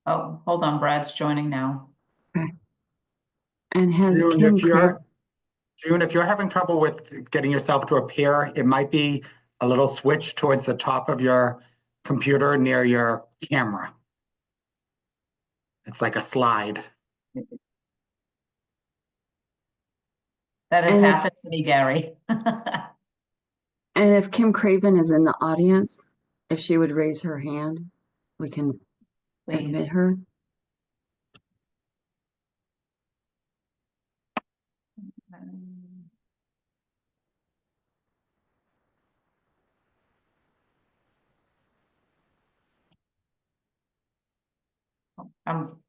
Oh, hold on, Brad's joining now. Okay. And has June, Kim Craig, If you're having trouble with getting yourself to appear, it might be a little switch towards the top of your computer near your camera. It's like a slide. That has and happened to me, Gary. if Kim Craven is in the audience, if she would raise her hand, we can admit Please. her.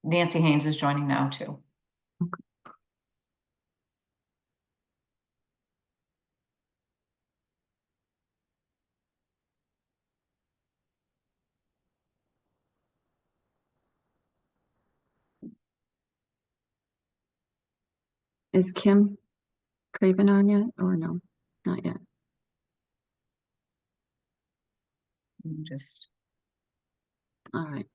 Nancy Haynes is joining now too. Is Kim Craven on yet or no? Not yet. Just All right.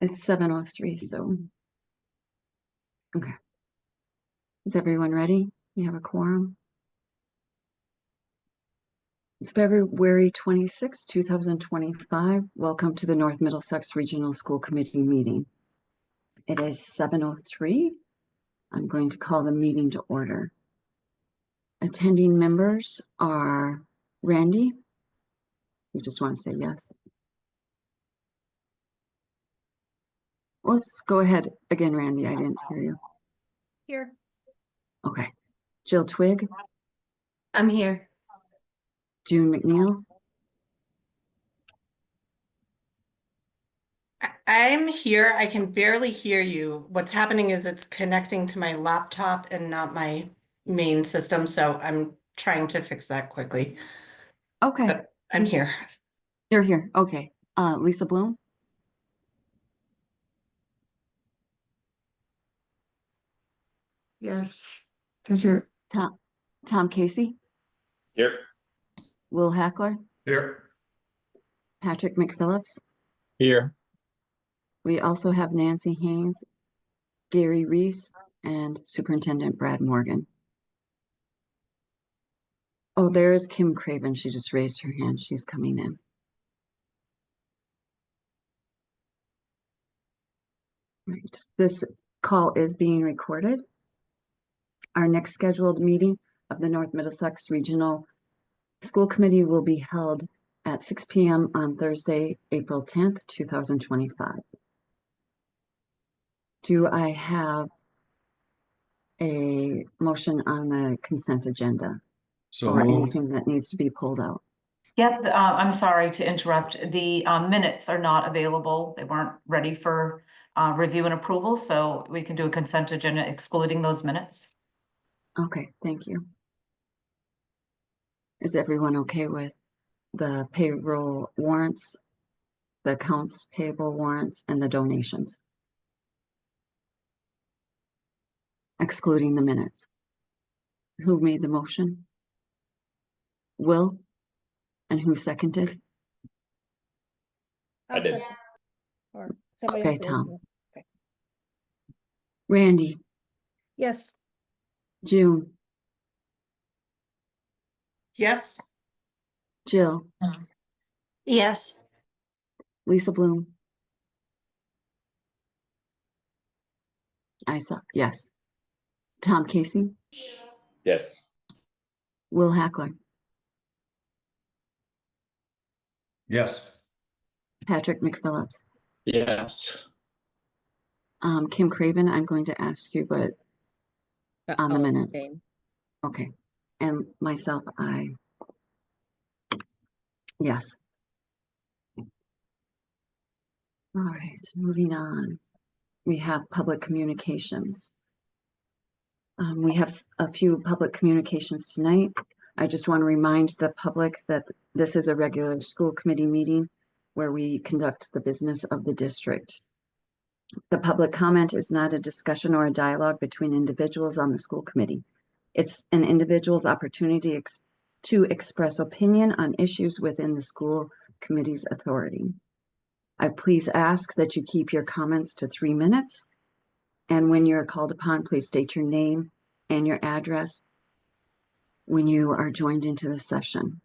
It's 7:03, so okay. Is everyone ready? You have a quorum? It's February 26, 2025. Welcome to the North Middlesex Regional School Committee meeting. It is 7:03. I'm going to call the meeting to order. Attending members are Randy. You just want to say yes. Whoops, go ahead again, Randy. I didn't hear you. Here. Okay. Jill Twigg, I'm here. June McNeil, I'm here. I can barely hear you. What's happening is it's connecting to my laptop and not my main system, so I'm trying to fix that quickly. okay. But I'm here. You're here. Okay. Lisa Bloom, Yes. Does your Tom Casey, Here. Will Hackler, Here. Patrick McPhillips. Here. We also have Nancy Haynes, Gary Reese, and Superintendent Brad Morgan. Oh, there's Kim Craven. She just raised her hand. She's coming in. Right. This call is being recorded. Our next scheduled meeting of the North Middlesex Regional School Committee will be held at 6 p.m. on Thursday, April 10th, 2025. Do I have a motion on the consent agenda or anything that needs to be pulled out? Yep, I'm sorry to interrupt. The minutes are not available. They weren't ready for review and approval, so we can do a consent agenda excluding those minutes. Okay, thank you. Is everyone okay with the payroll warrants, the accounts payable warrants, and the donations? Excluding the minutes. Who made the motion? Will? And who seconded? I did. Or somebody Okay, else did. Tom. Okay. Randy, Yes. June, Yes. Jill, Yes. Lisa Bloom. I saw, yes. Tom Casey, Yes. Will Hackler, Yes. Patrick McPhillips. Yes. Kim Craven, I'm going to ask you, but on the I'll minutes. abstain. Okay. And myself, yes. All right, moving on. We have public communications. We have a few public communications tonight. I just want to remind the public that this is a regular school committee meeting where we conduct the business of the district. The public comment is not a discussion or a dialogue between individuals on the school committee. It's an individual's opportunity to express opinion on issues within the school committee's authority. I please ask that you keep your comments to 3 minutes. And when you're called upon, please state your name and your address when you are joined into the session.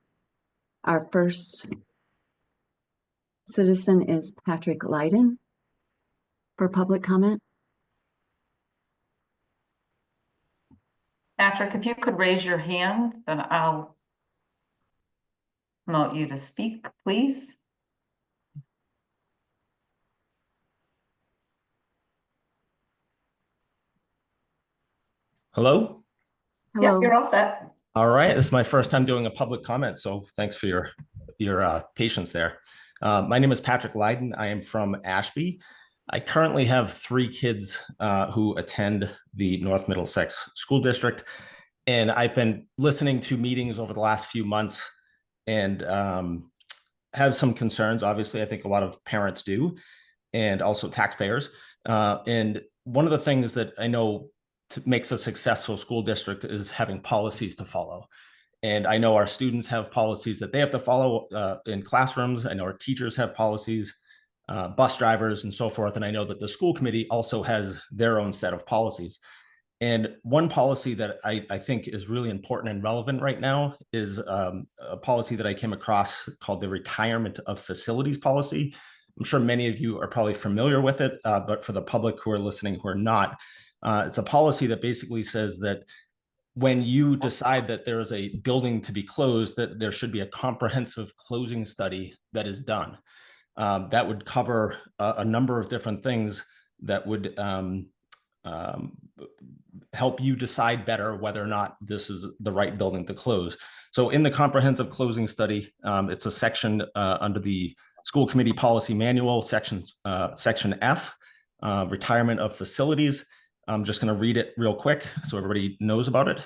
Our first citizen is Patrick Leiden for public comment. Patrick, if you could raise your hand, then I'll promote you to speak, please. Hello? Yep, Hello. you're all set. All right, this is my first time doing a public comment, so thanks for your patience there. My name is Patrick Leiden. I am from Ashby. I currently have 3 kids who attend the North Middlesex School District, and I've been listening to meetings over the last few months and have some concerns. Obviously, I think a lot of parents do, and also taxpayers. And one of the things that I know makes a successful school district is having policies to follow. And I know our students have policies that they have to follow in classrooms. I know our teachers have policies, bus drivers and so forth. And I know that the school committee also has their own set of policies. And one policy that I think is really important and relevant right now is a policy that I came across called the Retirement of Facilities Policy. I'm sure many of you are probably familiar with it, but for the public who are listening who are not, it's a policy that basically says that when you decide that there is a building to be closed, that there should be a comprehensive closing study that is done. That would cover a number of different things that would help you decide better whether or not this is the right building to close. So in the comprehensive closing study, it's a section under the school committee policy manual, section F, retirement of facilities. I'm just going to read it real quick so everybody knows about it.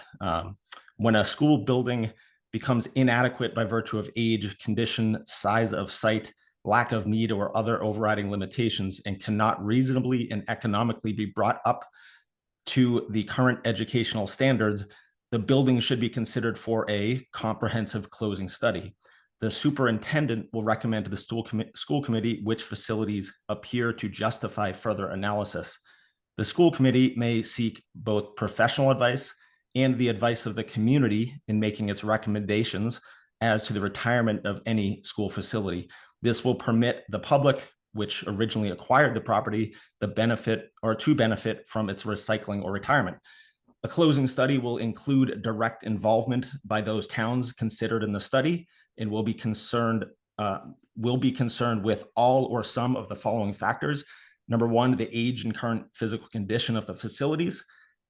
When a school building becomes inadequate by virtue of age, condition, size of site, lack of need, or other overriding limitations, and cannot reasonably and economically be brought up to the current educational standards, the building should be considered for a comprehensive closing study. The superintendent will recommend to the school committee which facilities appear to justify further analysis. The school committee may seek both professional advice and the advice of the community in making its recommendations as to the retirement of any school facility. This will permit the public, which originally acquired the property, to benefit from its recycling or retirement. A closing study will include direct involvement by those towns considered in the study and will be concerned with all or some of the following factors. Number 1, the age and current physical condition of the facilities.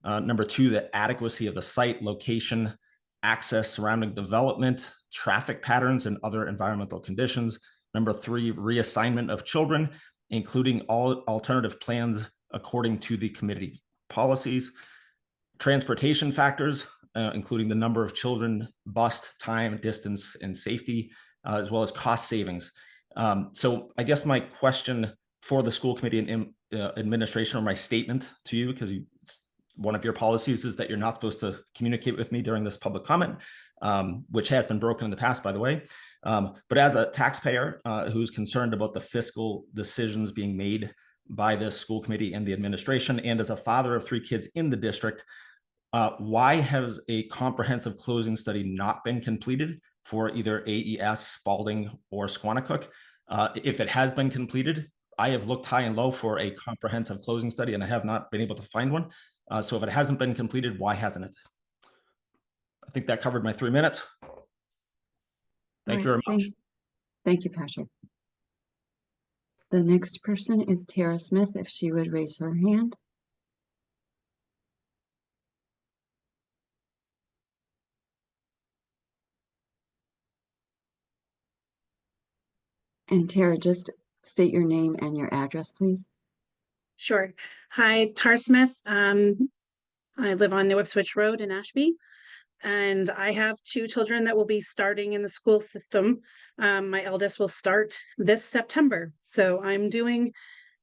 Number 2, the adequacy of the site, location, access, surrounding development, traffic patterns, and other environmental conditions. Number 3, reassignment of children, including all alternative plans according to the committee policies. Transportation factors, including the number of children, bus, time, distance, and safety, as well as cost savings. So I guess my question for the school committee and administration, or my statement to you, because one of your policies is that you're not supposed to communicate with me during this public comment, which has been broken in the past, by the way. But as a taxpayer who's concerned about the fiscal decisions being made by this school committee and the administration, and as a father of 3 kids in the district, why has a comprehensive closing study not been completed for either AES, Spalding, or Squanicook? If it has been completed, I have looked high and low for a comprehensive closing study, and I have not been able to find one. So if it hasn't been completed, why hasn't it? I think that covered my 3 minutes. Thank you very much. Thank you, Patrick. The next person is Tara Smith, if she would raise her hand. And Tara, just state your name and your address, please. Sure. Hi, Tar Smith. I live on New Ipswich Road in Ashby, and I have 2 children that will be starting in the school system. My eldest will start this September, so I'm doing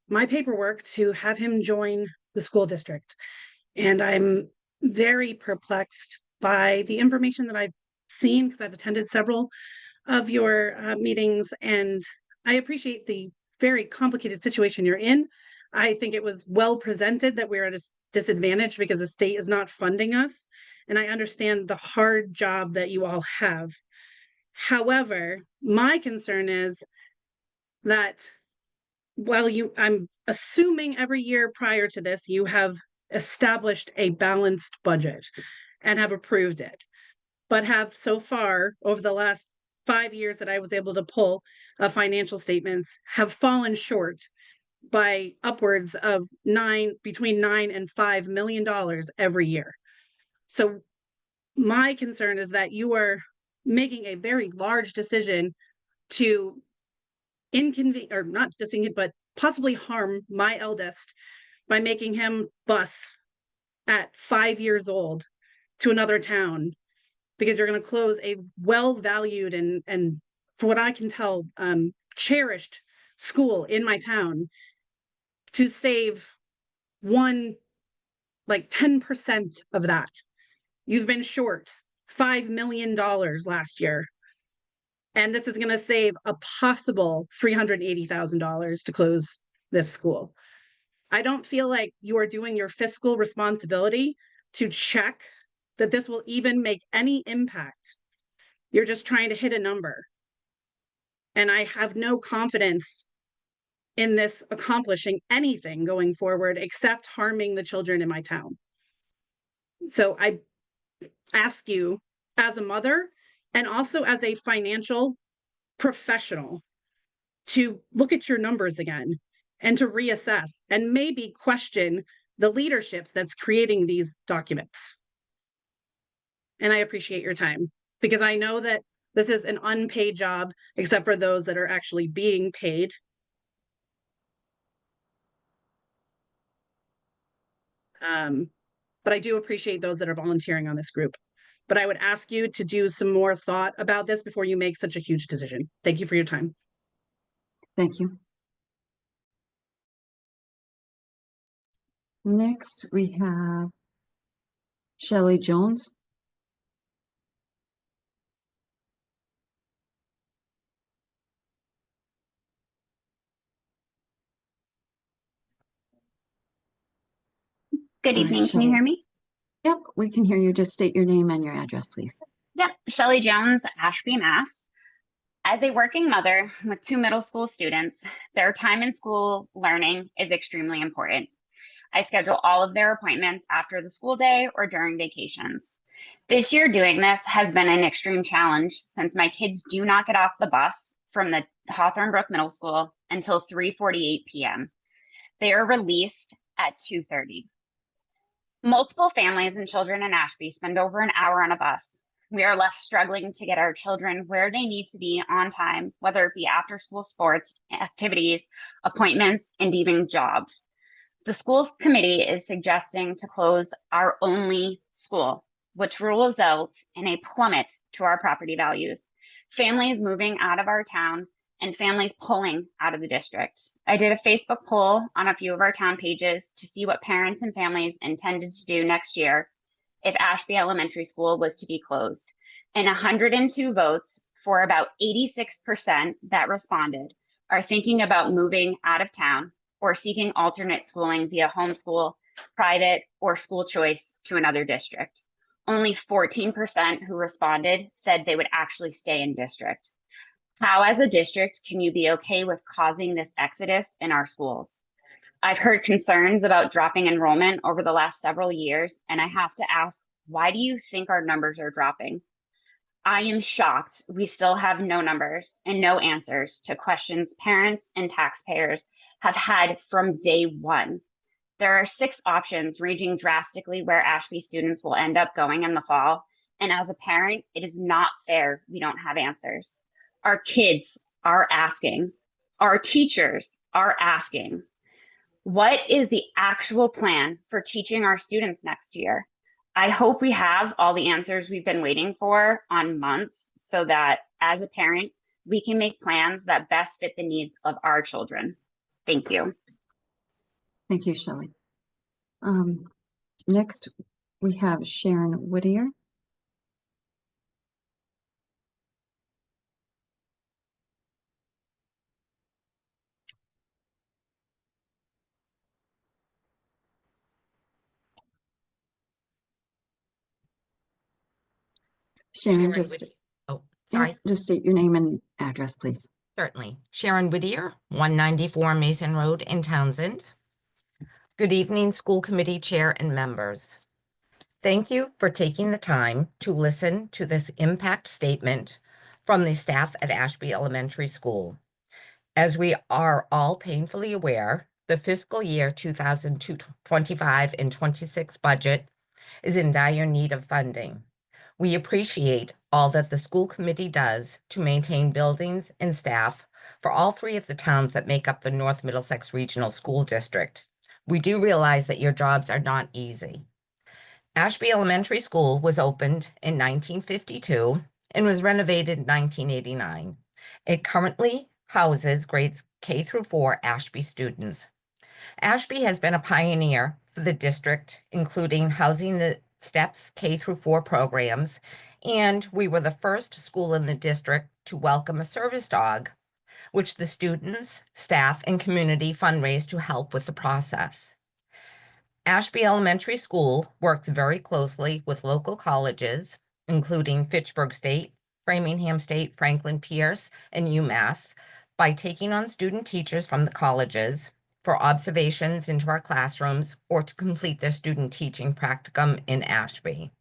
my paperwork to have him join the school district. And I'm very perplexed by the information that I've seen, because I've attended several of your meetings, and I appreciate the very complicated situation you're in. I think it was well presented that we're at a disadvantage because the state is not funding us. And I understand the hard job that you all have. However, my concern is that while I'm assuming every year prior to this, you have established a balanced budget and have approved it, but have so far over the last 5 years that I was able to pull financial statements have fallen short by upwards of between $9 and $5 million every year. So my concern is that you are making a very large decision to inconvenience, or not just but possibly harm my eldest by making him bus at 5 years old to another town, because you're going to close a well-valued and for what I can tell, cherished school in my town to save like 10% of that. You've been short $5 million last year. And this is going to save a possible $380,000 to close this school. I don't feel like you are doing your fiscal responsibility to check that this will even make any impact. You're just trying to hit a number. And I have no confidence in this accomplishing anything going forward except harming the children in my town. So I ask you, as a mother and also as a financial professional, to look at your numbers again and to reassess and maybe question the leadership that's creating these documents. And I appreciate your time, because I know that this is an unpaid job, except for those that are actually being paid. But I do appreciate those that are volunteering on this group. But I would ask you to do some more thought about this before you make such a huge decision. Thank you for your time. Thank you. Next, we have Shelley Jones. Good Hi, evening. Can you Shelley. hear me? Yep, we can hear you. Just state your name and your address, please. Yep. Shelley Jones, Ashby, Mass. As a working mother with 2 middle school students, their time in school learning is extremely important. I schedule all of their appointments after the school day or during vacations. This year, doing this has been an extreme challenge since my kids do not get off the bus from the Hawthorne Brook Middle School until 3:48 p.m. They are released at 2:30. Multiple families and children in Ashby spend over an hour on a bus. We are left struggling to get our children where they need to be on time, whether it be after school sports, activities, appointments, and even jobs. The school committee is suggesting to close our only school, which will result in a plummet to our property values, families moving out of our town, and families pulling out of the district. I did a Facebook poll on a few of our town pages to see what parents and families intended to do next year if Ashby Elementary School was to be closed. And 102 votes, for about 86% that responded, are thinking about moving out of town or seeking alternate schooling via homeschool, private, or school choice to another district. Only 14% who responded said they would actually stay in district. How, as a district, can you be okay with causing this exodus in our schools? I've heard concerns about dropping enrollment over the last several years, and I have to ask, why do you think our numbers are dropping? I am shocked we still have no numbers and no answers to questions parents and taxpayers have had from day one. There are 6 options ranging drastically where Ashby students will end up going in the fall, and as a parent, it is not fair we don't have answers. Our kids are asking. Our teachers are asking. What is the actual plan for teaching our students next year? I hope we have all the answers we've been waiting for on months, so that as a parent, we can make plans that best fit the needs of our children. Thank you. Thank you, Shelley. Next, we have Sharon Whittier. Sharon, just, Oh, yeah, sorry, just state your name and address, please. certainly. Sharon Whittier, 194 Mason Road in Townsend. Good evening, school committee chair and members. Thank you for taking the time to listen to this impact statement from the staff at Ashby Elementary School. As we are all painfully aware, the fiscal year 2025 and 26 budget is in dire need of funding. We appreciate all that the school committee does to maintain buildings and staff for all three of the towns that make up the North Middlesex Regional School District. We do realize that your jobs are not easy. Ashby Elementary School was opened in 1952 and was renovated in 1989. It currently houses grades K through 4 Ashby students. Ashby has been a pioneer for the district, including housing the STEPS K through 4 programs, and we were the first school in the district to welcome a service dog, which the students, staff, and community fundraised to help with the process. Ashby Elementary School works very closely with local colleges, including Fitchburg State, Framingham State, Franklin Pierce, and UMass, by taking on student teachers from the colleges for observations into our classrooms or to complete their student teaching practicum in Ashby.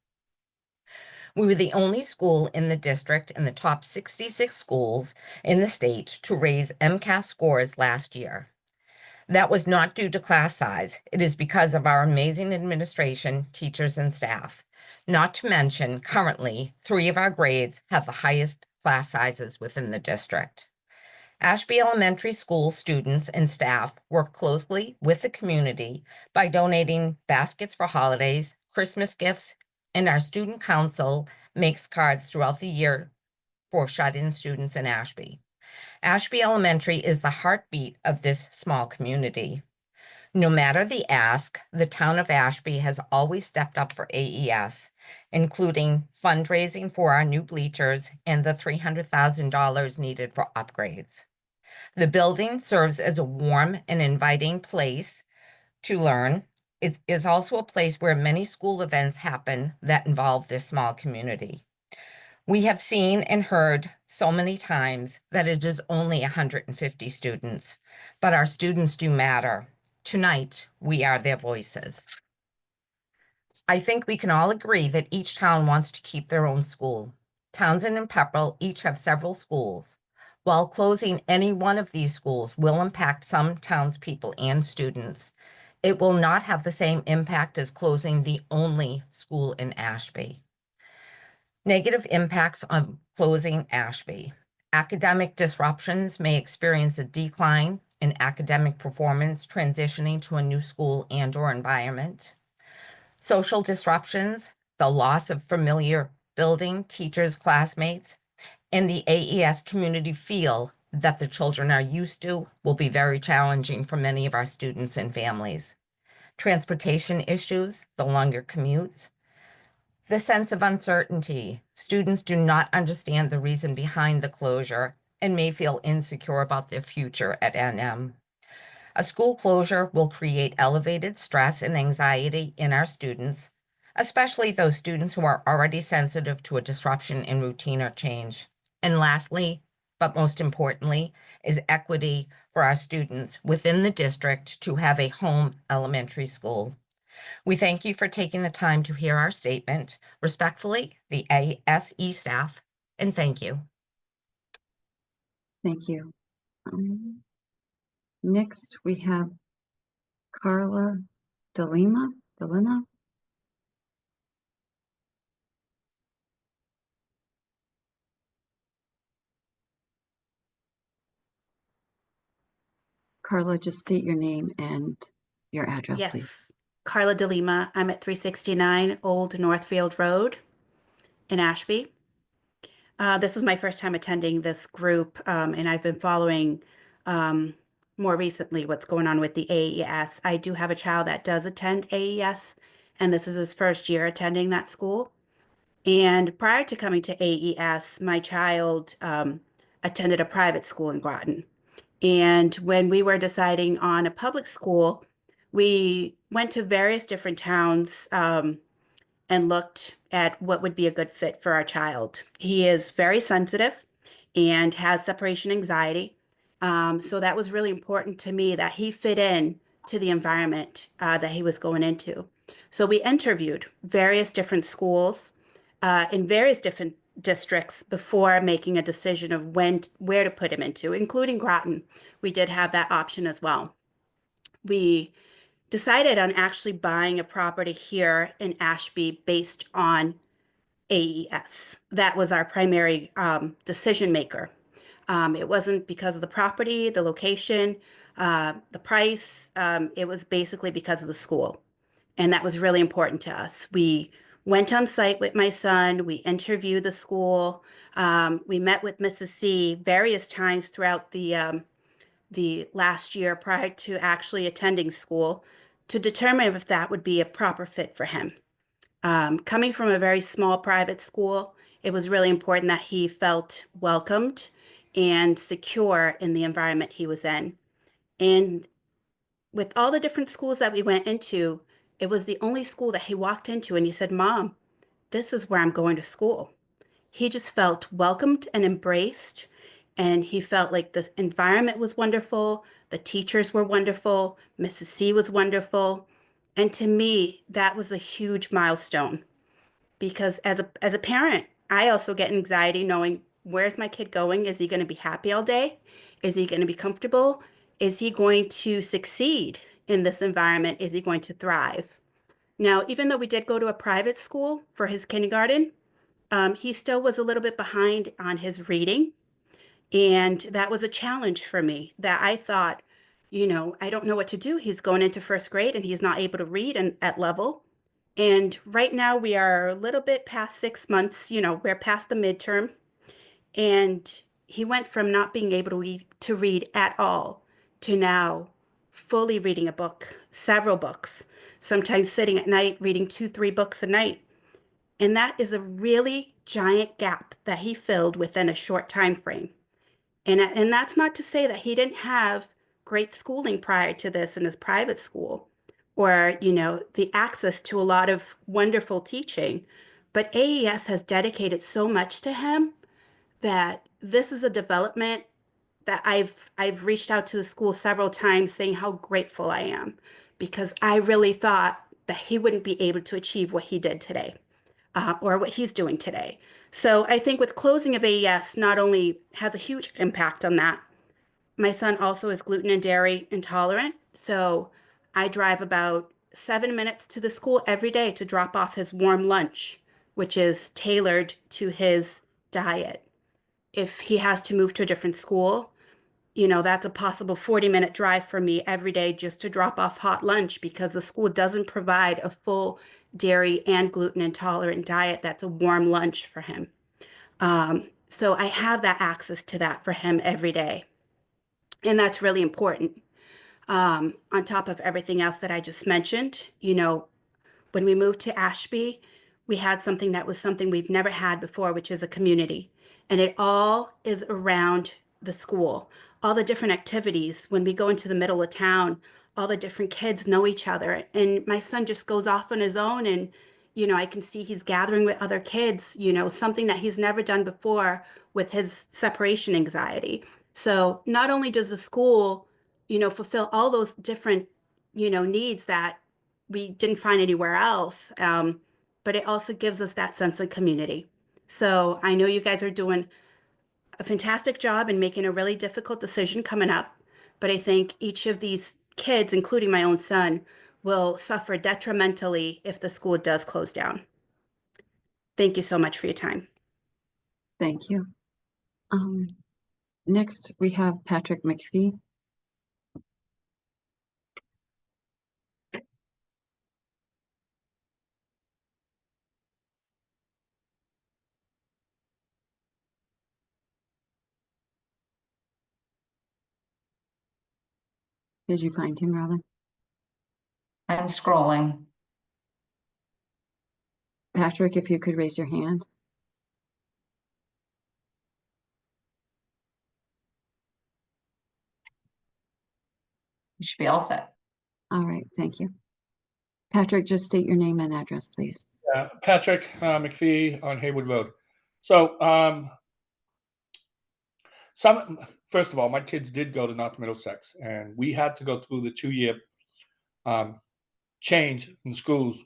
We were the only school in the district in the top 66 schools in the state to raise MCAS scores last year. That was not due to class size. It is because of our amazing administration, teachers, and staff. Not to mention, currently, 3 of our grades have the highest class sizes within the district. Ashby Elementary School students and staff work closely with the community by donating baskets for holidays, Christmas gifts, and our student council makes cards throughout the year for shut-in students in Ashby. Ashby Elementary is the heartbeat of this small community. No matter the ask, the town of Ashby has always stepped up for AES, including fundraising for our new bleachers and the $300,000 needed for upgrades. The building serves as a warm and inviting place to learn. It is also a place where many school events happen that involve this small community. We have seen and heard so many times that it is only 150 students, but our students do matter. Tonight, we are their voices. I think we can all agree that each town wants to keep their own school. Townsend and Pepperell each have several schools. While closing any one of these schools will impact some townspeople and students, it will not have the same impact as closing the only school in Ashby. Negative impacts on closing Ashby. Academic disruptions may experience a decline in academic performance transitioning to a new school and/or environment. Social disruptions, the loss of familiar building, teachers, classmates, and the AES community feel that the children are used to will be very challenging for many of our students and families. Transportation issues, the longer commutes, the sense of uncertainty. Students do not understand the reason behind the closure and may feel insecure about their future at NM. A school closure will create elevated stress and anxiety in our students, especially those students who are already sensitive to a disruption in routine or change. And lastly, but most importantly, is equity for our students within the district to have a home elementary school. We thank you for taking the time to hear our statement. Respectfully, the ASE staff, and thank you. Thank you. Next, we have Carla DeLima. Carla, just state your name and your address, please. Yes, Carla DeLima. I'm at 369 Old Northfield Road in Ashby. This is my first time attending this group, and I've been following more recently what's going on with the AES. I do have a child that does attend AES, and this is his first year attending that school. And prior to coming to AES, my child attended a private school in Groton. And when we were deciding on a public school, we went to various different towns and looked at what would be a good fit for our child. He is very sensitive and has separation anxiety. So that was really important to me that he fit in to the environment that he was going into. So we interviewed various different schools in various different districts before making a decision of where to put him into, including Groton. We did have that option as well. We decided on actually buying a property here in Ashby based on AES. That was our primary decision maker. It wasn't because of the property, the location, the price. It was basically because of the school. And that was really important to us. We went on site with my son. We interviewed the school. We met with Mrs. C various times throughout the last year prior to actually attending school to determine if that would be a proper fit for him. Coming from a very small private school, it was really important that he felt welcomed and secure in the environment he was in. And with all the different schools that we went into, it was the only school that he walked into and he said, "Mom, this is where I'm going to school." He just felt welcomed and embraced, and he felt like the environment was wonderful, the teachers were wonderful, Mrs. C was wonderful. And to me, that was a huge milestone because as a parent, I also get anxiety knowing, where's my kid going? Is he going to be happy all day? Is he going to be comfortable? Is he going to succeed in this environment? Is he going to thrive? Now, even though we did go to a private school for his kindergarten, he still was a little bit behind on his reading. And that was a challenge for me that I thought, I don't know what to do. He's going into first grade and he's not able to read at level. And right now we are a little bit past 6 months, we're past the midterm. And he went from not being able to read at all to now fully reading a book, several books, sometimes sitting at night reading 2, 3 books a night. And that is a really giant gap that he filled within a short time frame. And that's not to say that he didn't have great schooling prior to this in his private school or, the access to a lot of wonderful teaching. But AES has dedicated so much to him that this is a development that I've reached out to the school several times saying how grateful I am because I really thought that he wouldn't be able to achieve what he did today. Or what he's doing today. So I think with closing of AES not only has a huge impact on that, my son also is gluten and dairy intolerant. So I drive about 7 minutes to the school every day to drop off his warm lunch, which is tailored to his diet. If he has to move to a different school, that's a possible 40-minute drive for me every day just to drop off hot lunch because the school doesn't provide a full dairy and gluten intolerant diet that's a warm lunch for him. So I have that access to that for him every day. And that's really important. On top of everything else that I just mentioned, when we moved to Ashby, we had something that was something we've never had before, which is a community. And it all is around the school, all the different activities. When we go into the middle of town, all the different kids know each other. And my son just goes off on his own and, I can see he's gathering with other kids, something that he's never done before with his separation anxiety. So not only does the school, fulfill all those different, needs that we didn't find anywhere else, but it also gives us that sense of community. So I know you guys are doing a fantastic job and making a really difficult decision coming up, but I think each of these kids, including my own son, will suffer detrimentally if the school does close down. Thank you so much for your time. Thank you. Next, we have Patrick McPhee. Did you find him, Robin? I'm scrolling. Patrick, if you could raise your hand. You should be all set. All right, thank you. Patrick, just state your name and address, please. Patrick McPhee on Haywood Road. So, first of all, my kids did go to North Middlesex, and we had to go through the 2-year change in schools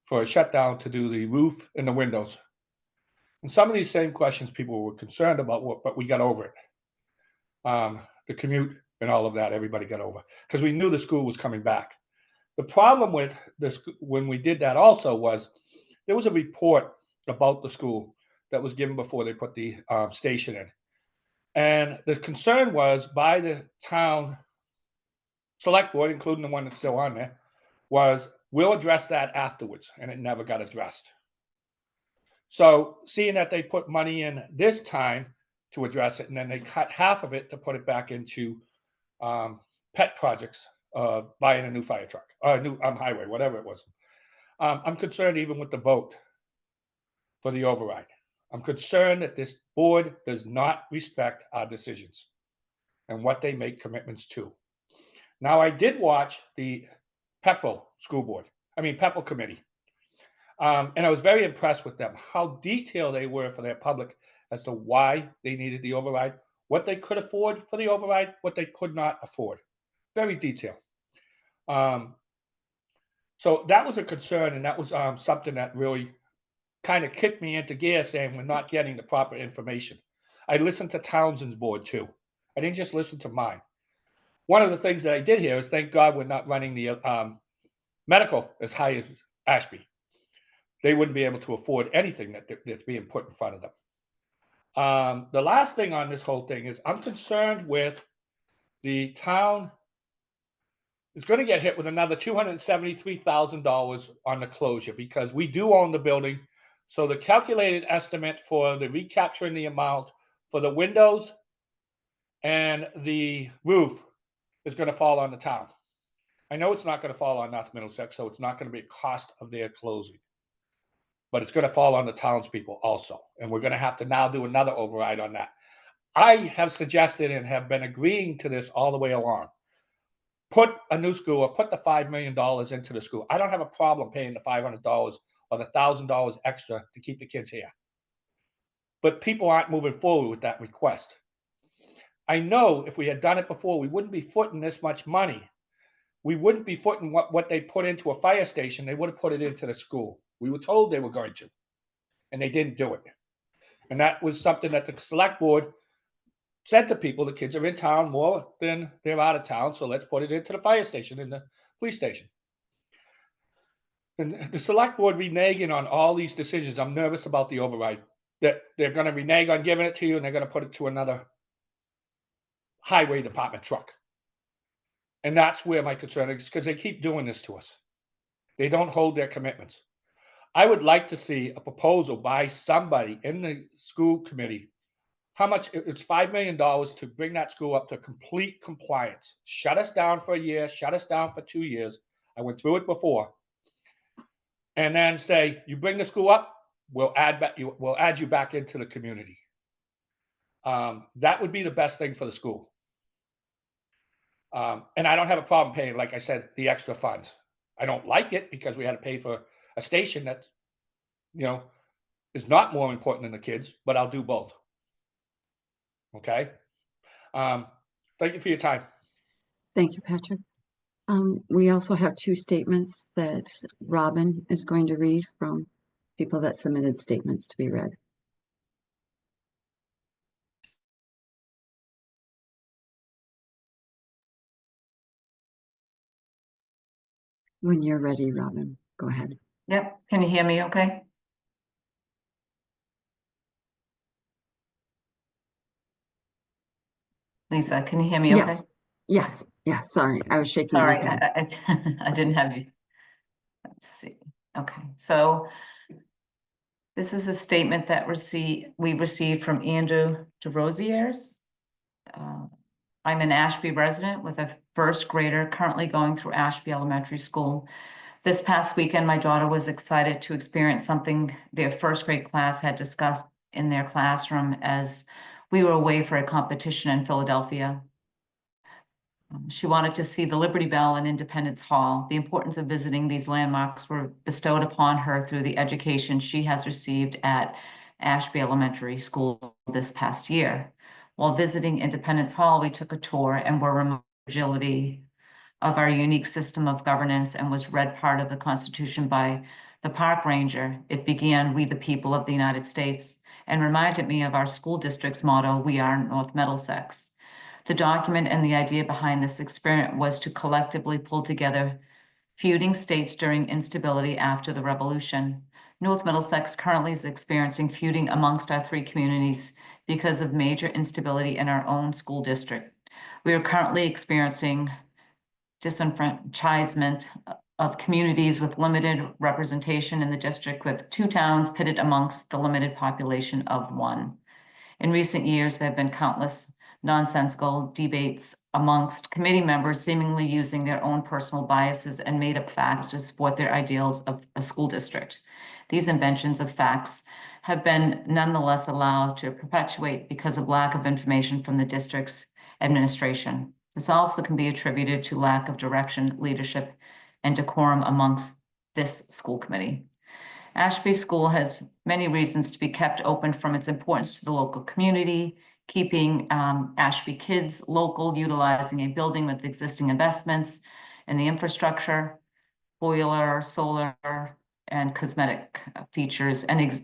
for a shutdown to do the roof and the windows. And some of these same questions people were concerned about, but we got over it. The commute and all of that, everybody got over because we knew the school was coming back. The problem with this, when we did that also, was there was a report about the school that was given before they put the station in. And the concern was by the town select board, including the one that's still on there, was we'll address that afterwards, and it never got addressed. So seeing that they put money in this time to address it, and then they cut half of it to put it back into pet projects, buying a new fire truck, or a new highway, whatever it was. I'm concerned even with the vote for the override. I'm concerned that this board does not respect our decisions and what they make commitments to. Now, I did watch the Pepperell committee. And I was very impressed with them, how detailed they were for their public as to why they needed the override, what they could afford for the override, what they could not afford. Very detailed. So that was a concern, and that was something that really kind of kicked me into gear, saying we're not getting the proper information. I listened to Townsend's board too. I didn't just listen to mine. One of the things that I did here is thank God we're not running the medical as high as Ashby. They wouldn't be able to afford anything that's being put in front of them. The last thing on this whole thing is I'm concerned with the town is going to get hit with another $273,000 on the closure because we do own the building. So the calculated estimate for the recapturing the amount for the windows and the roof is going to fall on the town. I know it's not going to fall on North Middlesex, so it's not going to be a cost of their closing. But it's going to fall on the townspeople also. And we're going to have to now do another override on that. I have suggested and have been agreeing to this all the way along. Put a new school or put the $5 million into the school. I don't have a problem paying the $500 or the $1,000 extra to keep the kids here. But people aren't moving forward with that request. I know if we had done it before, we wouldn't be footing this much money. We wouldn't be footing what they put into a fire station. They would have put it into the school. We were told they were going to, and they didn't do it. And that was something that the select board said to people, the kids are in town more than they're out of town, so let's put it into the fire station and the police station. And the select board reneging on all these decisions. I'm nervous about the override, that they're going to renege on giving it to you, and they're going to put it to another highway department truck. And that's where my concern is, because they keep doing this to us. They don't hold their commitments. I would like to see a proposal by somebody in the school committee. How much? It's $5 million to bring that school up to complete compliance. Shut us down for a year, shut us down for 2 years. I went through it before. And then say, you bring the school up, we'll add you back into the community. That would be the best thing for the school. And I don't have a problem paying, like I said, the extra funds. I don't like it because we had to pay for a station that, is not more important than the kids, but I'll do both. Okay. Thank you for your time. Thank you, Patrick. We also have 2 statements that Robin is going to read from people that submitted statements to be read. When you're ready, Robin, go ahead. Yep. Can you hear me okay? Lisa, can you hear me okay? Yes. Sorry, I was shaking Sorry, my head. I didn't have you. Let's see. Okay, so this is a statement that we received from Andrew DeRosiers. I'm an Ashby resident with a first grader currently going through Ashby Elementary School. This past weekend, my daughter was excited to experience something their first grade class had discussed in their classroom as we were away for a competition in Philadelphia. She wanted to see the Liberty Bell and Independence Hall. The importance of visiting these landmarks were bestowed upon her through the education she has received at Ashby Elementary School this past year. While visiting Independence Hall, we took a tour and were reminded of the agility of our unique system of governance and was read part of the Constitution by the park ranger. It began, "We the people of the United States," and reminded me of our school district's motto, "We are North Middlesex." The document and the idea behind this experiment was to collectively pull together feuding states during instability after the revolution. North Middlesex currently is experiencing feuding amongst our three communities because of major instability in our own school district. We are currently experiencing disenfranchisement of communities with limited representation in the district, with two towns pitted amongst the limited population of one. In recent years, there have been countless nonsensical debates amongst committee members, seemingly using their own personal biases and made-up facts to support their ideals of a school district. These inventions of facts have been nonetheless allowed to perpetuate because of lack of information from the district's administration. This also can be attributed to lack of direction, leadership, and decorum amongst this school committee. Ashby School has many reasons to be kept open, from its importance to the local community, keeping Ashby kids local, utilizing a building with existing investments in the infrastructure, boiler, solar, and cosmetic features, and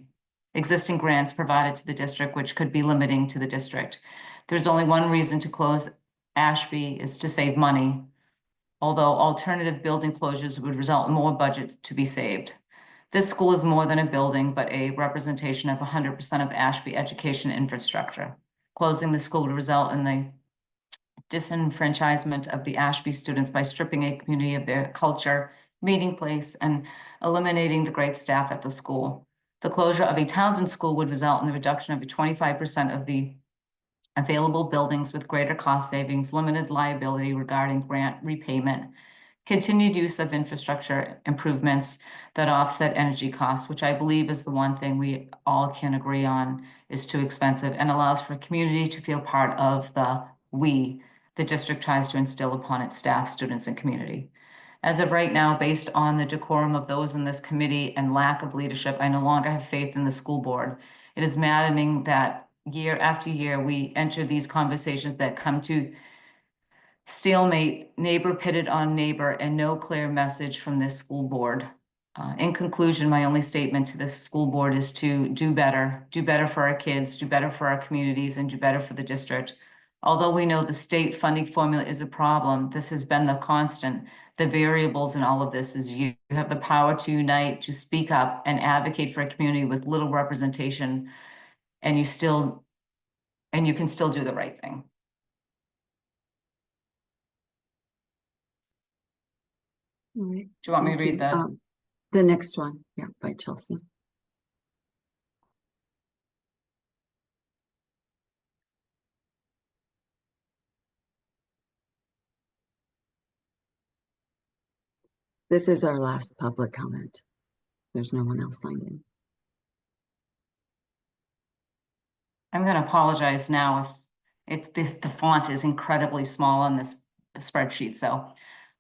existing grants provided to the district, which could be limiting to the district. There's only one reason to close Ashby, is to save money, although alternative building closures would result in more budget to be saved. This school is more than a building, but a representation of 100% of Ashby education infrastructure. Closing the school would result in the disenfranchisement of the Ashby students by stripping a community of their culture, meeting place, and eliminating the great staff at the school. The closure of a Townsend school would result in the reduction of 25% of the available buildings, with greater cost savings, limited liability regarding grant repayment, continued use of infrastructure improvements that offset energy costs, which I believe is the one thing we all can agree on is too expensive, and allows for a community to feel part of the district tries to instill upon its staff, students, and community. As of right now, based on the decorum of those in this committee and lack of leadership, I no longer have faith in the school board. It is maddening that year after year, we enter these conversations that come to stalemate, neighbor pitted on neighbor, and no clear message from this school board. In conclusion, my only statement to this school board is to do better for our kids, do better for our communities, and do better for the district. Although we know the state funding formula is a problem, this has been the constant. The variables in all of this is you have the power to unite, to speak up, and advocate for a community with little representation, and you can still do the right thing. All right. Do you want me to Thank read you. The next one, yeah, by Chelsea. This is our last public comment. There's no one else signed in. I'm going to apologize now if the font is incredibly small on this spreadsheet. So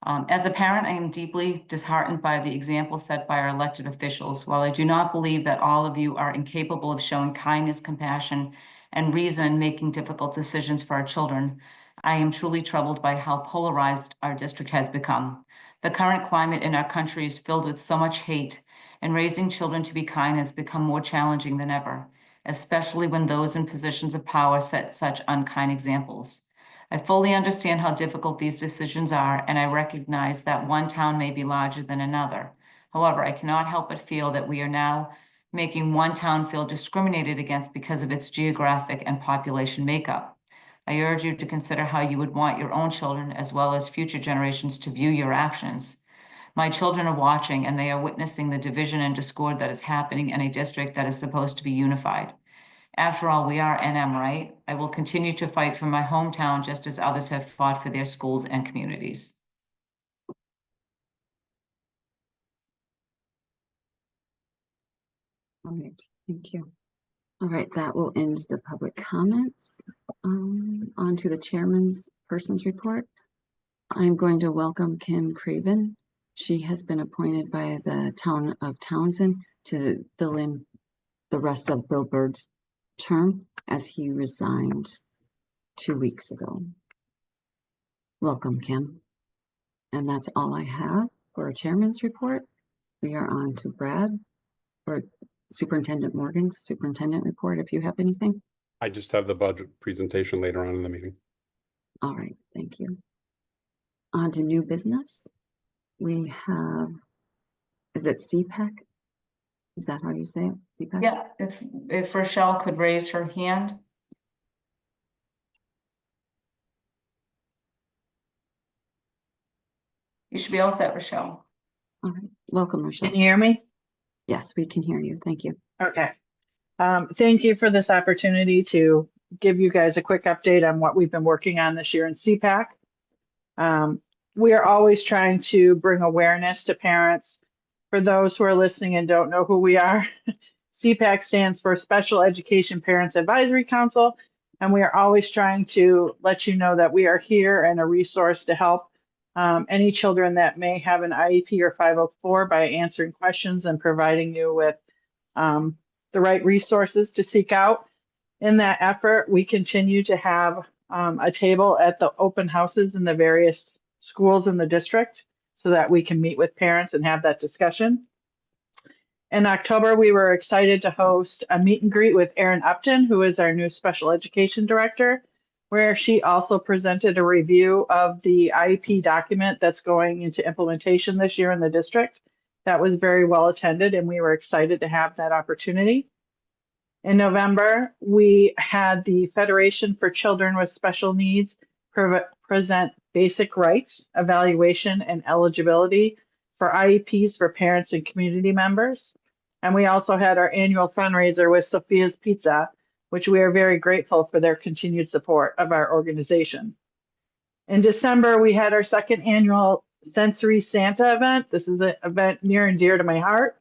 as a parent, I am deeply disheartened by the example set by our elected officials. While I do not believe that all of you are incapable of showing kindness, compassion, and reason in making difficult decisions for our children, I am truly troubled by how polarized our district has become. The current climate in our country is filled with so much hate, and raising children to be kind has become more challenging than ever, especially when those in positions of power set such unkind examples. I fully understand how difficult these decisions are, and I recognize that one town may be larger than another. However, I cannot help but feel that we are now making one town feel discriminated against because of its geographic and population makeup. I urge you to consider how you would want your own children, as well as future generations, to view your actions. My children are watching, and they are witnessing the division and discord that is happening in a district that is supposed to be unified. After all, we are NM, right? I will continue to fight for my hometown, just as others have fought for their schools and communities. All right, thank you. All right, that will end the public comments. On to the chairman's persons report. I'm going to welcome Kim Craven. She has been appointed by the town of Townsend to fill in the rest of Bill Bird's term as he resigned 2 weeks ago. Welcome, Kim. And that's all I have for a chairman's report. We are on to Brad or Superintendent Morgan's superintendent report, if you have anything. I just have the budget presentation later on in the meeting. All right, thank you. On to new business. We have, is it CPAC? Is that how you say it? CPAC? Yeah, if Rochelle could raise her hand. You should be all set, Rochelle. All right, welcome, Rochelle. Can you hear me? Yes, we can hear you. Thank you. Okay. Thank you for this opportunity to give you guys a quick update on what we've been working on this year in CPAC. We are always trying to bring awareness to parents. For those who are listening and don't know who we are, CPAC stands for Special Education Parents Advisory Council, and we are always trying to let you know that we are here and a resource to help any children that may have an IEP or 504 by answering questions and providing you with the right resources to seek out. In that effort, we continue to have a table at the open houses in the various schools in the district so that we can meet with parents and have that discussion. In October, we were excited to host a meet and greet with Erin Upton, who is our new special education director, where she also presented a review of the IEP document that's going into implementation this year in the district. That was very well attended, and we were excited to have that opportunity. In November, we had the Federation for Children with Special Needs present basic rights, evaluation, and eligibility for IEPs for parents and community members. And we also had our annual fundraiser with Sophia's Pizza, which we are very grateful for their continued support of our organization. In December, we had our second annual Sensory Santa event. This is an event near and dear to my heart.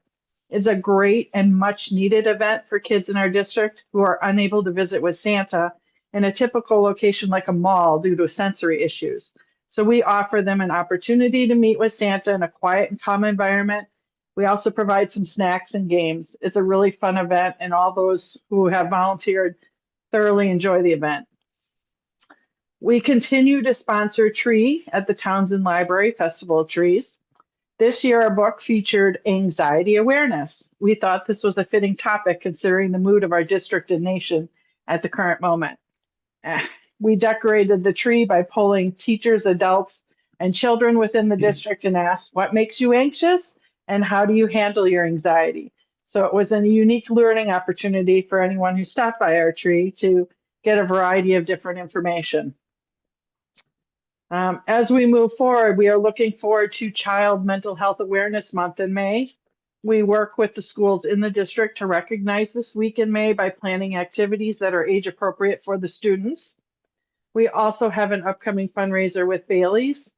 It's a great and much needed event for kids in our district who are unable to visit with Santa in a typical location like a mall due to sensory issues. So we offer them an opportunity to meet with Santa in a quiet and calm environment. We also provide some snacks and games. It's a really fun event, and all those who have volunteered thoroughly enjoy the event. We continue to sponsor Tree at the Townsend Library Festival of Trees. This year, our book featured anxiety awareness. We thought this was a fitting topic considering the mood of our district and nation at the current moment. We decorated the tree by polling teachers, adults, and children within the district and asked, what makes you anxious and how do you handle your anxiety? So it was a unique learning opportunity for anyone who stopped by our tree to get a variety of different information. As we move forward, we are looking forward to Child Mental Health Awareness Month in May. We work with the schools in the district to recognize this week in May by planning activities that are age appropriate for the students. We also have an upcoming fundraiser with Bailey's.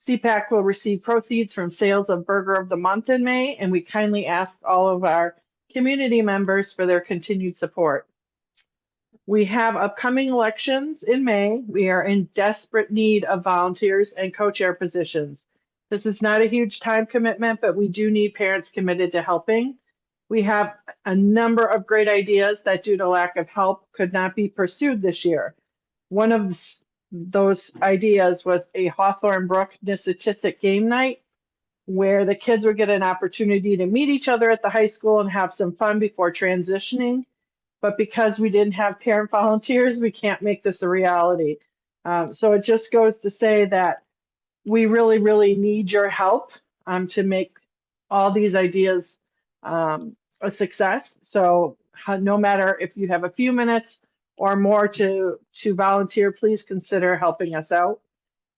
CPAC will receive proceeds from sales of Burger of the Month in May, and we kindly ask all of our community members for their continued support. We have upcoming elections in May. We are in desperate need of volunteers and co-chair positions. This is not a huge time commitment, but we do need parents committed to helping. We have a number of great ideas that, due to lack of help, could not be pursued this year. One of those ideas was a Hawthorne Brook Nissitistic game night, where the kids would get an opportunity to meet each other at the high school and have some fun before transitioning. But because we didn't have parent volunteers, we can't make this a reality. So it just goes to say that we really, really need your help to make all these ideas a success. So no matter if you have a few minutes or more to volunteer, please consider helping us out.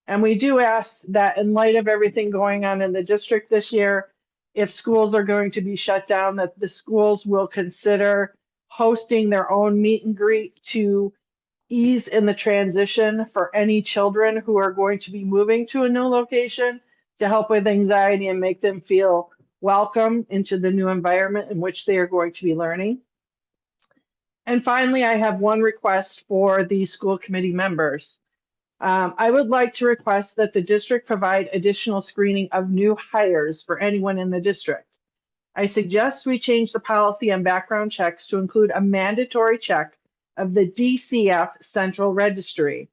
And we do ask that in light of everything going on in the district this year, if schools are going to be shut down, that the schools will consider hosting their own meet and greet to ease in the transition for any children who are going to be moving to a new location, to help with anxiety and make them feel welcome into the new environment in which they are going to be learning. And finally, I have one request for the school committee members. I would like to request that the district provide additional screening of new hires for anyone in the district. I suggest we change the policy on background checks to include a mandatory check of the DCF Central Registry.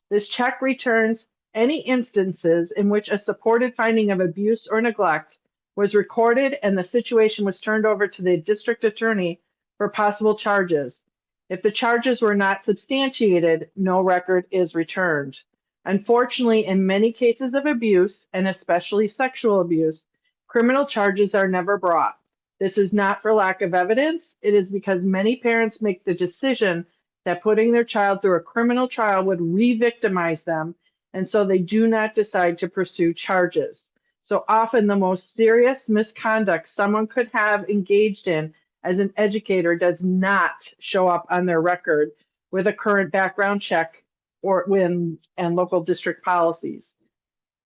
This check returns any instances in which a supported finding of abuse or neglect was recorded and the situation was turned over to the district attorney for possible charges. If the charges were not substantiated, no record is returned. Unfortunately, in many cases of abuse, and especially sexual abuse, criminal charges are never brought. This is not for lack of evidence. It is because many parents make the decision that putting their child through a criminal trial would re-victimize them, and so they do not decide to pursue charges. So often the most serious misconduct someone could have engaged in as an educator does not show up on their record with a current background check or and local district policies.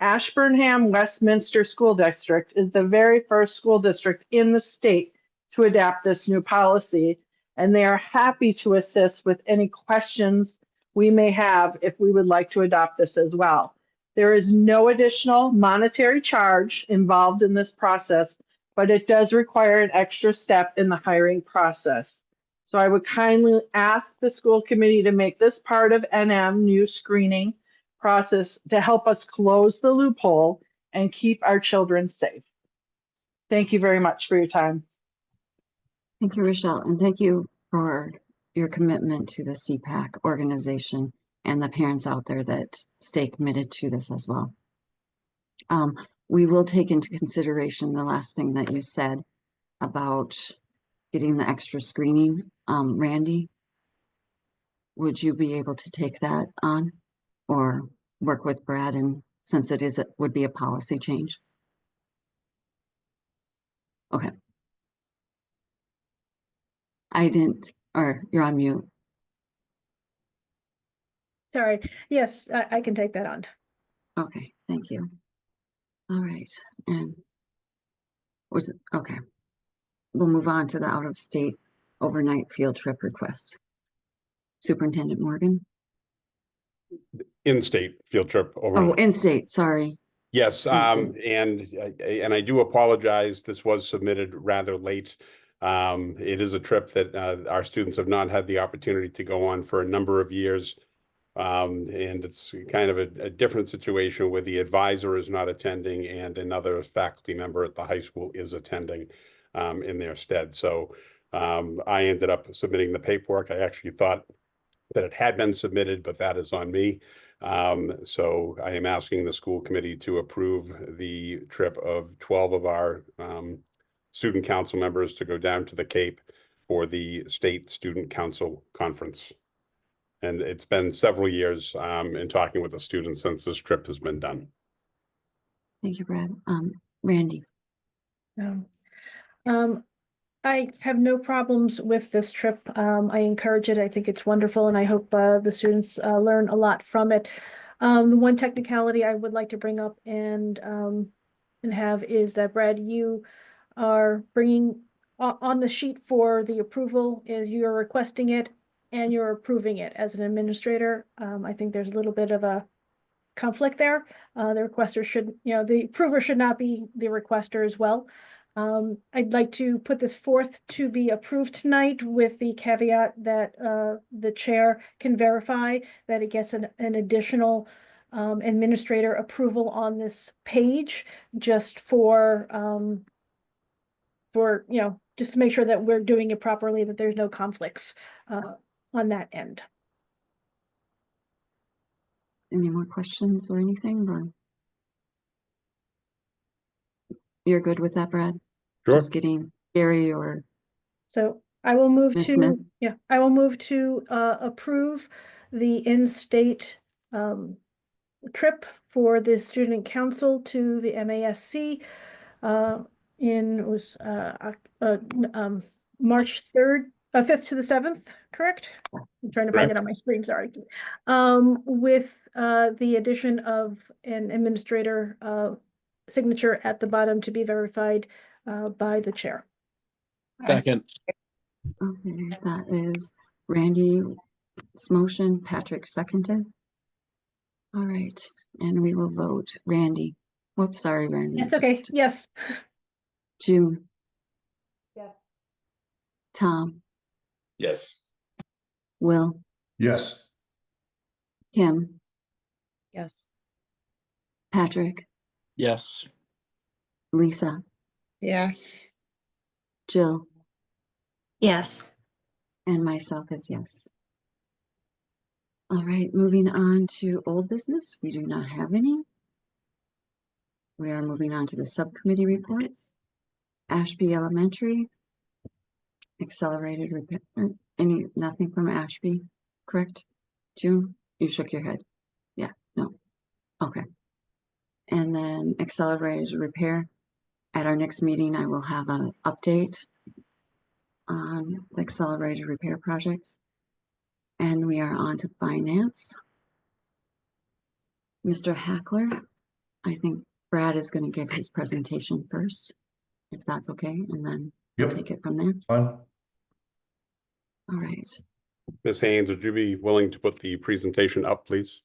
Ashburnham Westminster School District is the very first school district in the state to adopt this new policy, and they are happy to assist with any questions we may have if we would like to adopt this as well. There is no additional monetary charge involved in this process, but it does require an extra step in the hiring process. So I would kindly ask the school committee to make this part of NM new screening process to help us close the loophole and keep our children safe. Thank you very much for your time. Thank you, Rochelle, and thank you for your commitment to the CPAC organization and the parents out there that stay committed to this as well. We will take into consideration the last thing that you said about getting the extra screening. Randy, would you be able to take that on or work with Brad, and since it would be a policy change? Okay. You're on mute. Sorry. Yes, I can take that on. Okay, thank you. All right, and okay. We'll move on to the out-of-state overnight field trip request. Superintendent Morgan? In-state field trip over. Oh, in-state, sorry. Yes, and I do apologize. This was submitted rather late. It is a trip that our students have not had the opportunity to go on for a number of years. And it's kind of a different situation where the advisor is not attending and another faculty member at the high school is attending in their stead. So I ended up submitting the paperwork. I actually thought that it had been submitted, but that is on me. So I am asking the school committee to approve the trip of 12 of our student council members to go down to the Cape for the State Student Council Conference. And it's been several years in talking with the students since this trip has been done. Thank you, Brad. Randy. I have no problems with this trip. I encourage it. I think it's wonderful, and I hope the students learn a lot from it. The one technicality I would like to bring up and have is that, Brad, you are bringing on the sheet for the approval is you're requesting it and you're approving it as an administrator. I think there's a little bit of a conflict there. The requester should, the approver should not be the requester as well. I'd like to put this forth to be approved tonight with the caveat that the chair can verify that it gets an additional administrator approval on this page, just for just to make sure that we're doing it properly, that there's no conflicts on that end. Any more questions or anything? Or you're good with that, Brad? Sure. Just getting Gary or So I will move Ms. Smith? I will move to approve the in-state trip for the student council to the MASC March 3rd, 5th to the 7th, correct? I'm trying to find it on my screen, sorry. With the addition of an administrator signature at the bottom to be verified by the chair. Second. Okay, that is Randy's motion, Patrick seconded. All right, and we will vote. Randy. Whoops, sorry, Randy. It's okay. Yes. June. Yeah. Tom. Yes. Will. Yes. Kim. Yes. Patrick. Yes. Lisa. Yes. Jill. Yes. And myself is yes. All right, moving on to old business. We do not have any. We are moving on to the subcommittee reports. Ashby Elementary. Accelerated repair. Nothing from Ashby, correct? June, you shook your head. Yeah, no. Okay. And then accelerated repair. At our next meeting, I will have an update on the accelerated repair projects. And we are on to finance. Mr. Hackler, I think Brad is going to give his presentation first, if that's okay, and then we'll take it from there. Fine. All right. Ms. Haynes, would you be willing to put the presentation up, please?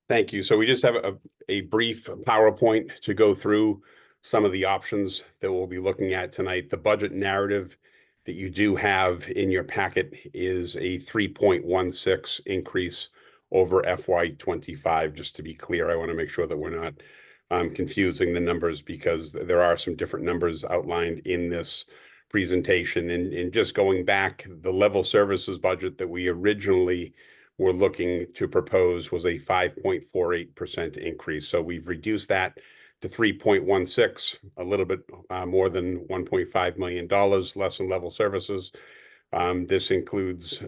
Thank you. So we just have a brief PowerPoint to go through some of the options that we'll be looking at tonight. The budget narrative that you do have in your packet is a 3.16 increase over FY25. Just to be clear, I want to make sure that we're not confusing the numbers, because there are some different numbers outlined in this presentation. And just going back, the level services budget that we originally were looking to propose was a 5.48% increase. So we've reduced that to 3.16, a little bit more than $1.5 million less in level services. This includes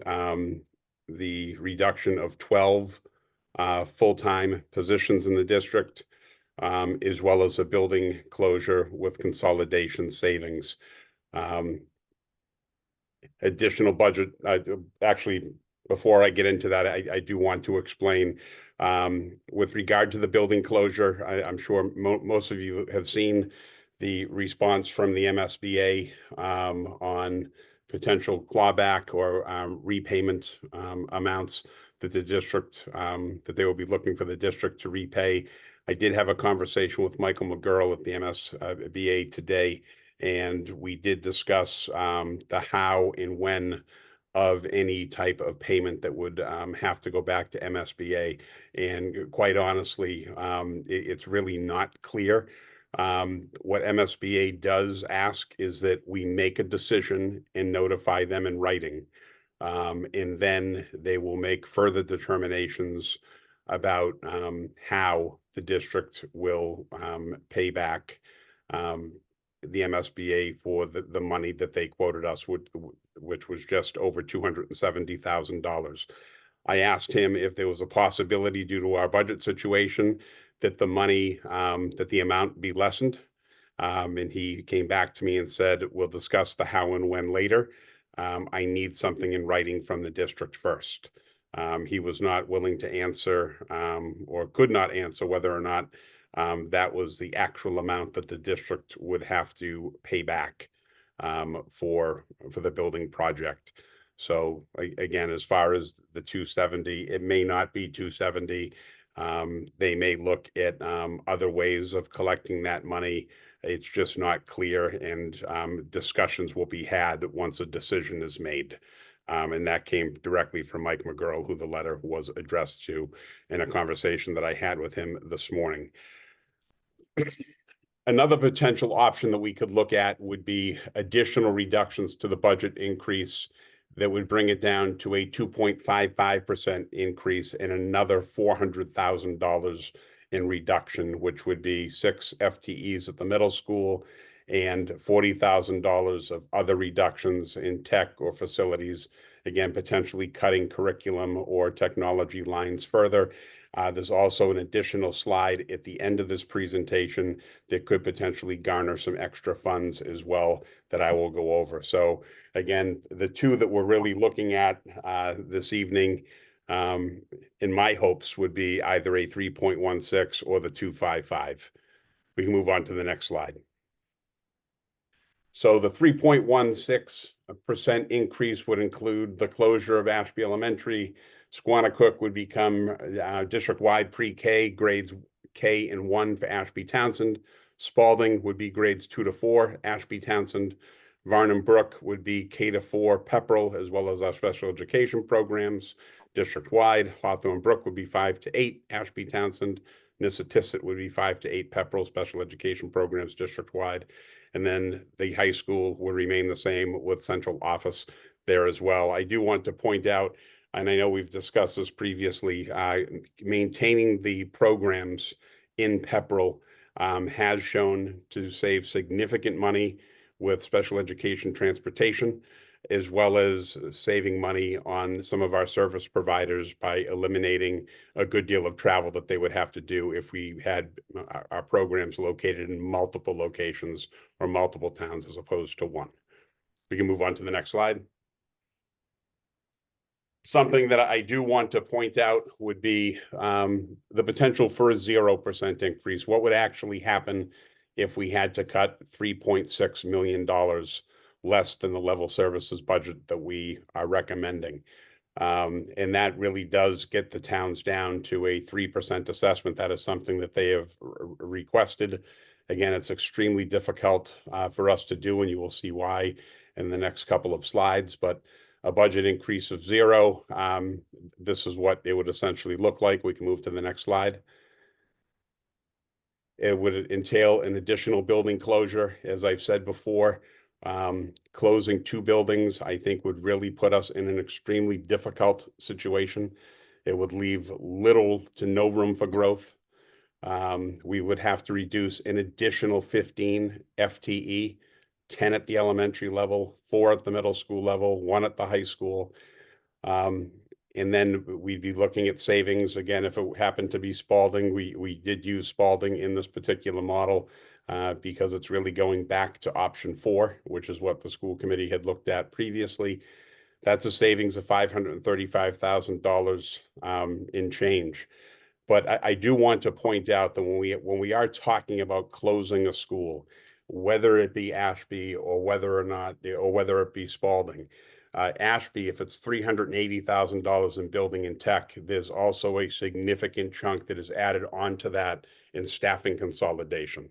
the reduction of 12 full-time positions in the district, as well as a building closure with consolidation savings. Additional budget, actually, before I get into that, I do want to explain with regard to the building closure. I'm sure most of you have seen the response from the MSBA on potential clawback or repayment amounts that the district, that they will be looking for the district to repay. I did have a conversation with Michael McGurl at the MSBA today, and we did discuss the how and when of any type of payment that would have to go back to MSBA. And quite honestly, it's really not clear. What MSBA does ask is that we make a decision and notify them in writing. And then they will make further determinations about how the district will pay back the MSBA for the money that they quoted us, which was just over $270,000. I asked him if there was a possibility, due to our budget situation, that the money, that the amount be lessened. And he came back to me and said, we'll discuss the how and when later. I need something in writing from the district first. He was not willing to answer or could not answer whether or not that was the actual amount that the district would have to pay back for the building project. So again, as far as the 270, it may not be 270. They may look at other ways of collecting that money. It's just not clear, and discussions will be had once a decision is made. And that came directly from Mike McGurl, who the letter was addressed to, in a conversation that I had with him this morning. Another potential option that we could look at would be additional reductions to the budget increase that would bring it down to a 2.55% increase and another $400,000 in reduction, which would be 6 FTEs at the middle school and $40,000 of other reductions in tech or facilities, again, potentially cutting curriculum or technology lines further. There's also an additional slide at the end of this presentation that could potentially garner some extra funds as well that I will go over. So again, the two that we're really looking at this evening, in my hopes, would be either a 3.16 or the 255. We can move on to the next slide. So the 3.16% increase would include the closure of Ashby Elementary. Squannacook would become district-wide pre-K, grades K and 1 for Ashby Townsend. Spalding would be grades 2 to 4, Ashby Townsend. Varnum Brook would be K to 4 Pepperell, as well as our special education programs. District-wide, Hawthorne Brook would be 5 to 8, Ashby Townsend. Nissitissit would be 5 to 8 Pepperell special education programs district-wide. And then the high school would remain the same with central office there as well. I do want to point out, and I know we've discussed this previously, maintaining the programs in Pepperell has shown to save significant money with special education transportation, as well as saving money on some of our service providers by eliminating a good deal of travel that they would have to do if we had our programs located in multiple locations or multiple towns as opposed to one. We can move on to the next slide. Something that I do want to point out would be the potential for a 0% increase. What would actually happen if we had to cut $3.6 million less than the level services budget that we are recommending? And that really does get the towns down to a 3% assessment. That is something that they have requested. Again, it's extremely difficult for us to do, and you will see why in the next couple of slides, but a budget increase of 0, this is what it would essentially look like. We can move to the next slide. It would entail an additional building closure, as I've said before. Closing 2 buildings, I think, would really put us in an extremely difficult situation. It would leave little to no room for growth. We would have to reduce an additional 15 FTE, 10 at the elementary level, 4 at the middle school level, 1 at the high school. And then we'd be looking at savings. Again, if it happened to be Spalding, we did use Spalding in this particular model because it's really going back to option 4, which is what the school committee had looked at previously. That's a savings of $535,000 in change. But I do want to point out that when we are talking about closing a school, whether it be Ashby or whether it be Spalding, Ashby, if it's $380,000 in building and tech, there's also a significant chunk that is added onto that in staffing consolidation.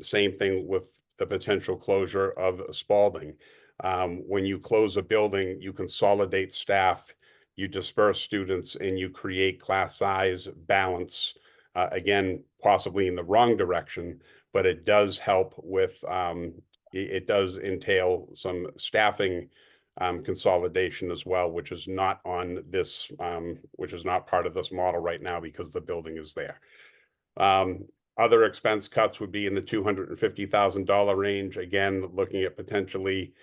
Same thing with the potential closure of Spalding. When you close a building, you consolidate staff, you disperse students, and you create class size balance, again, possibly in the wrong direction, but it does help with, it does entail some staffing consolidation as well, which is not on this, which is not part of this model right now because the building is there. Other expense cuts would be in the $250,000 range. Again, looking at potentially,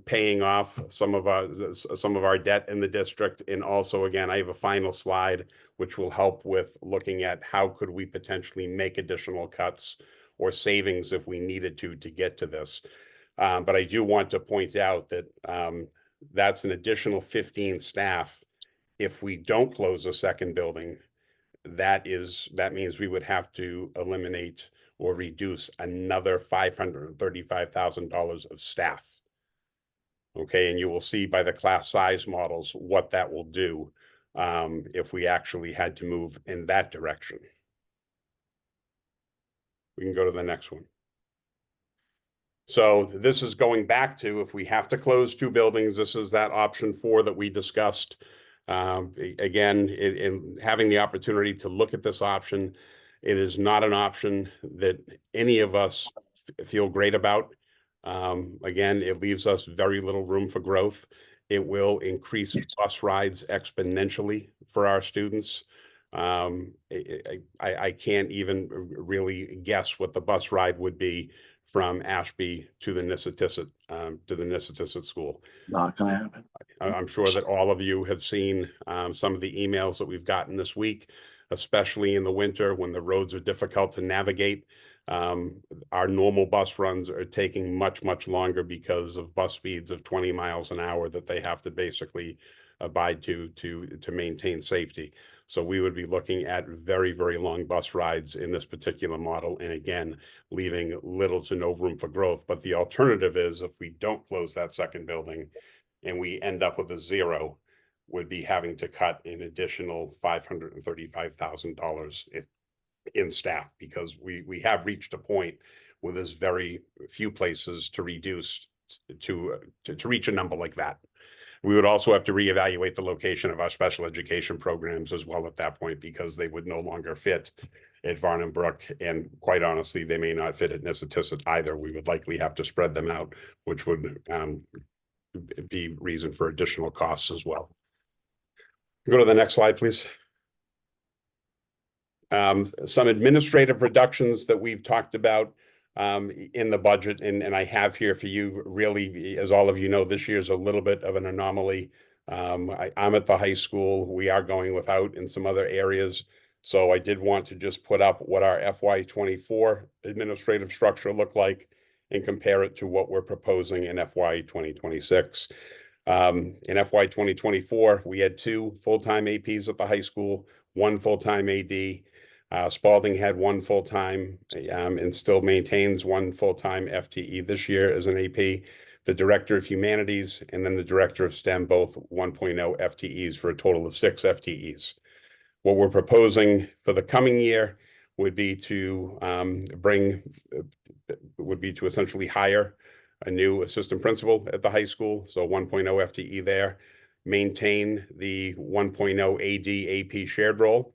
paying off some of our debt in the district. And also, again, I have a final slide which will help with looking at how could we potentially make additional cuts or savings if we needed to get to this. But I do want to point out that that's an additional 15 staff. If we don't close a second building, that means we would have to eliminate or reduce another $535,000 of staff. Okay, and you will see by the class size models what that will do if we actually had to move in that direction. We can go to the next one. So this is going back to, if we have to close 2 buildings, this is that option 4 that we discussed. Again, in having the opportunity to look at this option, it is not an option that any of us feel great about. Again, it leaves us very little room for growth. It will increase bus rides exponentially for our students. I can't even really guess what the bus ride would be from Ashby to the Nissitissit school. Not gonna happen. I'm sure that all of you have seen some of the emails that we've gotten this week, especially in the winter when the roads are difficult to navigate. Our normal bus runs are taking much longer because of bus speeds of 20 miles an hour that they have to basically abide to maintain safety. So we would be looking at very long bus rides in this particular model, and again, leaving little to no room for growth. But the alternative is, if we don't close that second building and we end up with a zero, would be having to cut an additional $535,000 in staff, because we have reached a point where there's very few places to reduce to reach a number like that. We would also have to reevaluate the location of our special education programs as well at that point, because they would no longer fit at Varnum Brook, and quite honestly, they may not fit at Nissitissit either. We would likely have to spread them out, which would be reason for additional costs as well. Go to the next slide, please. Some administrative reductions that we've talked about in the budget, and I have here for you. Really, as all of you know, this year's a little bit of an anomaly. I'm at the high school. We are going without in some other areas. So I did want to just put up what our FY24 administrative structure looked like and compare it to what we're proposing in FY 2026. In FY 2024, we had 2 full-time APs at the high school, 1 full-time AD. Spalding had 1 full-time and still maintains 1 full-time FTE this year as an AP. The Director of Humanities and then the Director of STEM, both 1.0 FTEs, for a total of 6 FTEs. What we're proposing for the coming year would be to essentially hire a new assistant principal at the high school, so 1.0 FTE there, maintain the 1.0 AD AP shared role,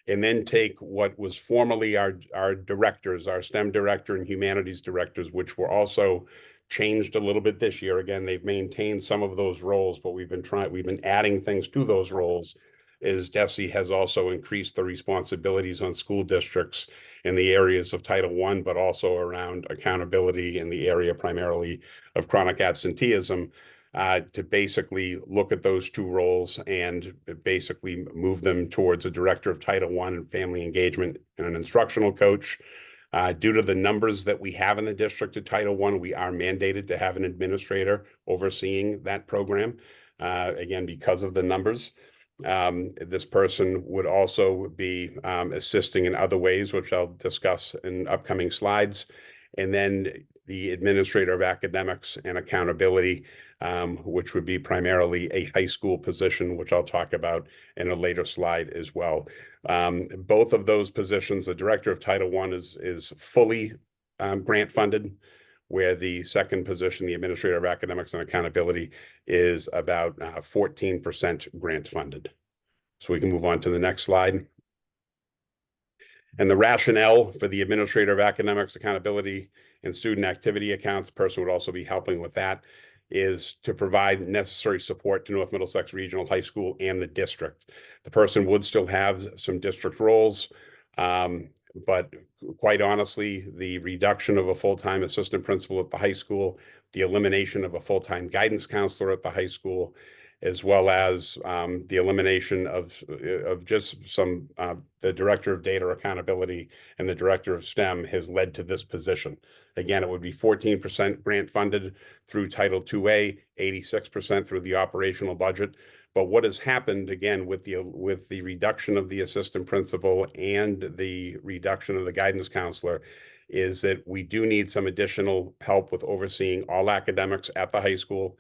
and then take what was formerly our directors, our STEM director and humanities directors, which were also changed a little bit this year. Again, they've maintained some of those roles, but we've been adding things to those roles, as DESE has also increased the responsibilities on school districts in the areas of Title I, but also around accountability in the area primarily of chronic absenteeism, to basically look at those 2 roles and basically move them towards a director of Title I and family engagement and an instructional coach. Due to the numbers that we have in the district of Title I, we are mandated to have an administrator overseeing that program, again, because of the numbers. This person would also be assisting in other ways, which I'll discuss in upcoming slides. And then the administrator of academics and accountability, which would be primarily a high school position, which I'll talk about in a later slide as well. Both of those positions, the director of Title I is fully grant funded, where the second position, the administrator of academics and accountability, is about 14% grant funded. So we can move on to the next slide. And the rationale for the administrator of academics, accountability, and student activity accounts, the person would also be helping with that, is to provide necessary support to North Middlesex Regional High School and the district. The person would still have some district roles, but quite honestly, the reduction of a full-time assistant principal at the high school, the elimination of a full-time guidance counselor at the high school, as well as the elimination of just some, the director of data accountability and the director of STEM, has led to this position. Again, it would be 14% grant funded through Title IIA, 86% through the operational budget. But what has happened, again, with the reduction of the assistant principal and the reduction of the guidance counselor, is that we do need some additional help with overseeing all academics at the high school.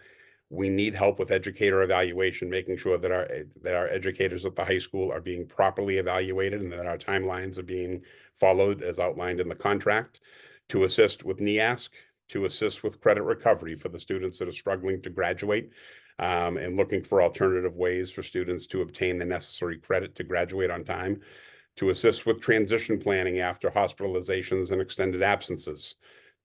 We need help with educator evaluation, making sure that our educators at the high school are being properly evaluated and that our timelines are being followed as outlined in the contract, to assist with NEASC, to assist with credit recovery for the students that are struggling to graduate, and looking for alternative ways for students to obtain the necessary credit to graduate on time, to assist with transition planning after hospitalizations and extended absences,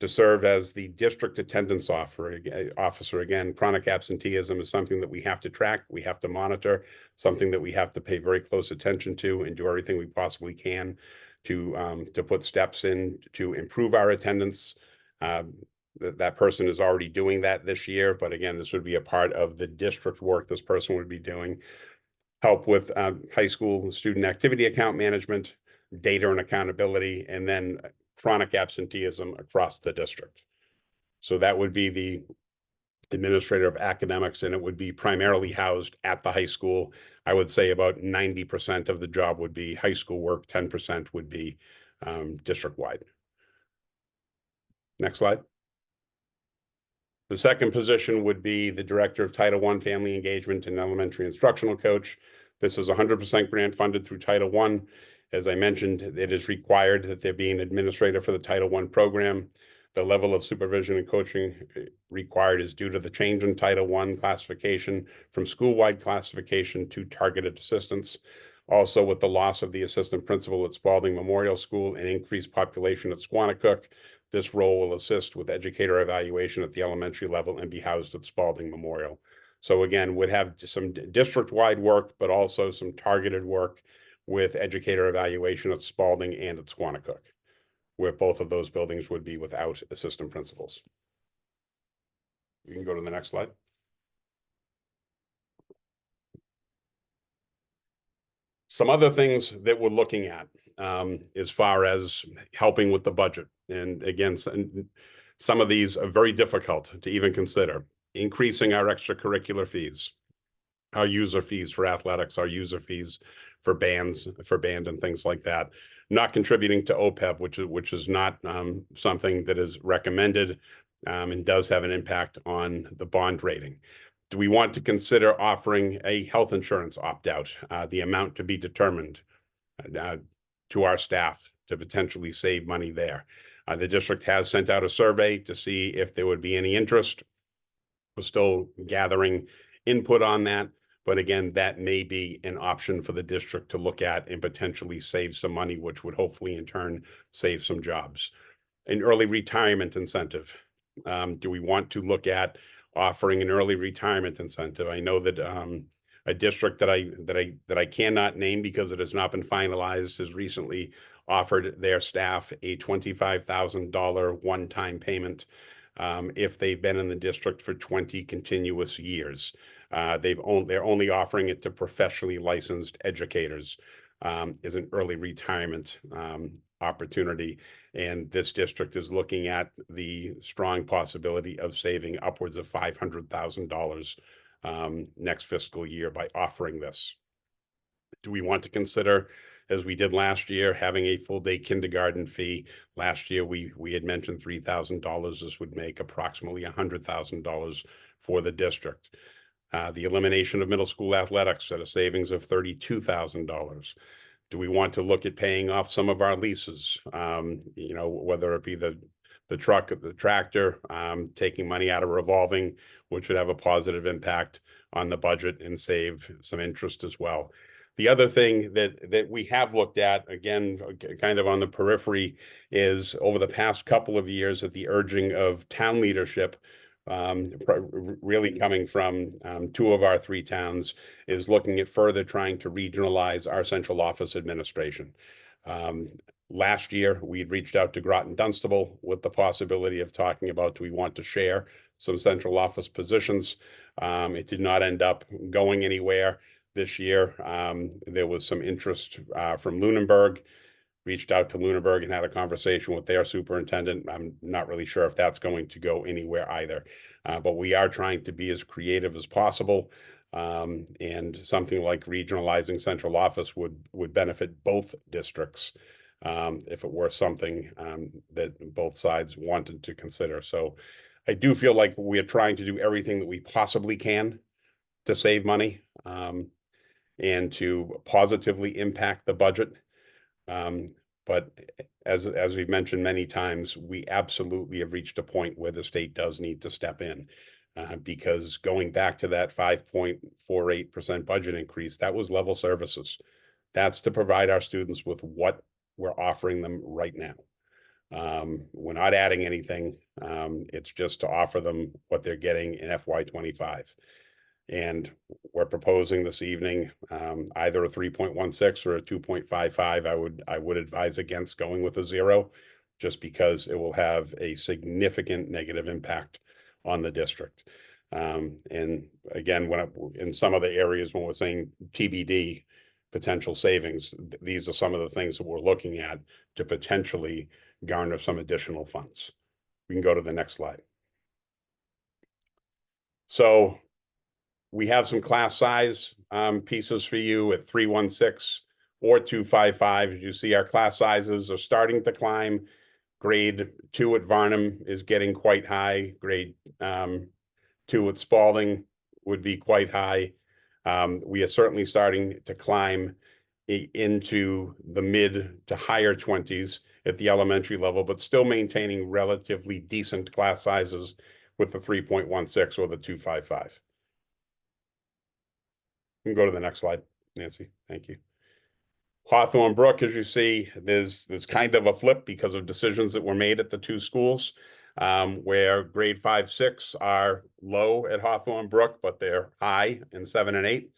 to serve as the district attendance officer. Again, chronic absenteeism is something that we have to track, we have to monitor, something that we have to pay very close attention to and do everything we possibly can to put steps in to improve our attendance. That person is already doing that this year, but again, this would be a part of the district work this person would be doing. Help with high school student activity account management, data and accountability, and then chronic absenteeism across the district. So that would be the administrator of academics, and it would be primarily housed at the high school. I would say about 90% of the job would be high school work, 10% would be district-wide. Next slide. The second position would be the Director of Title I Family Engagement and Elementary Instructional Coach. This is 100% grant funded through Title I. As I mentioned, it is required that there be an administrator for the Title I program. The level of supervision and coaching required is due to the change in Title I classification from school-wide classification to targeted assistance. Also, with the loss of the assistant principal at Spalding Memorial School and increased population at Squanicook, this role will assist with educator evaluation at the elementary level and be housed at Spalding Memorial. So again, would have some district-wide work, but also some targeted work with educator evaluation at Spalding and at Squanicook, where both of those buildings would be without assistant principals. You can go to the next slide. Some other things that we're looking at as far as helping with the budget. And again, some of these are very difficult to even consider. Increasing our extracurricular fees, our user fees for athletics, our user fees for band and things like that. Not contributing to OPEB, which is not something that is recommended and does have an impact on the bond rating. Do we want to consider offering a health insurance opt-out, the amount to be determined to our staff to potentially save money there? The district has sent out a survey to see if there would be any interest. We're still gathering input on that. But again, that may be an option for the district to look at and potentially save some money, which would hopefully in turn save some jobs. An early retirement incentive. Do we want to look at offering an early retirement incentive? I know that a district that I cannot name because it has not been finalized has recently offered their staff a $25,000 one-time payment if they've been in the district for 20 continuous years. They're only offering it to professionally licensed educators as an early retirement opportunity. And this district is looking at the strong possibility of saving upwards of $500,000 next fiscal year by offering this. Do we want to consider, as we did last year, having a full day kindergarten fee? Last year, we had mentioned $3,000. This would make approximately $100,000 for the district. The elimination of middle school athletics at a savings of $32,000. Do we want to look at paying off some of our leases? Whether it be the truck, the tractor, taking money out of revolving, which would have a positive impact on the budget and save some interest as well. The other thing that we have looked at, again, kind of on the periphery, is over the past couple of years at the urging of town leadership, really coming from 2 of our 3 towns, is looking at further trying to regionalize our central office administration. Last year, we had reached out to Groton Dunstable with the possibility of talking about, do we want to share some central office positions? It did not end up going anywhere. This year, there was some interest from Lunenburg. Reached out to Lunenburg and had a conversation with their superintendent. I'm not really sure if that's going to go anywhere either. But we are trying to be as creative as possible. And something like regionalizing central office would benefit both districts if it were something that both sides wanted to consider. So I do feel like we are trying to do everything that we possibly can to save money and to positively impact the budget. But as we've mentioned many times, we absolutely have reached a point where the state does need to step in because going back to that 5.48% budget increase, that was level services. That's to provide our students with what we're offering them right now. We're not adding anything. It's just to offer them what they're getting in FY25. And we're proposing this evening either a 3.16 or a 2.55. I would advise against going with a 0, just because it will have a significant negative impact on the district. And again, in some of the areas when we're saying TBD, potential savings, these are some of the things that we're looking at to potentially garner some additional funds. We can go to the next slide. So we have some class size pieces for you at 316 or 255. As you see, our class sizes are starting to climb. Grade 2 at Varnum is getting quite high. Grade 2 at Spalding would be quite high. We are certainly starting to climb into the mid to higher 20s at the elementary level, but still maintaining relatively decent class sizes with the 3.16 or the 255. You can go to the next slide, Nancy. Thank you. Hawthorne Brook, as you see, there's kind of a flip because of decisions that were made at the two schools, where grade 5, 6 are low at Hawthorne Brook, but they're high in 7 and 8.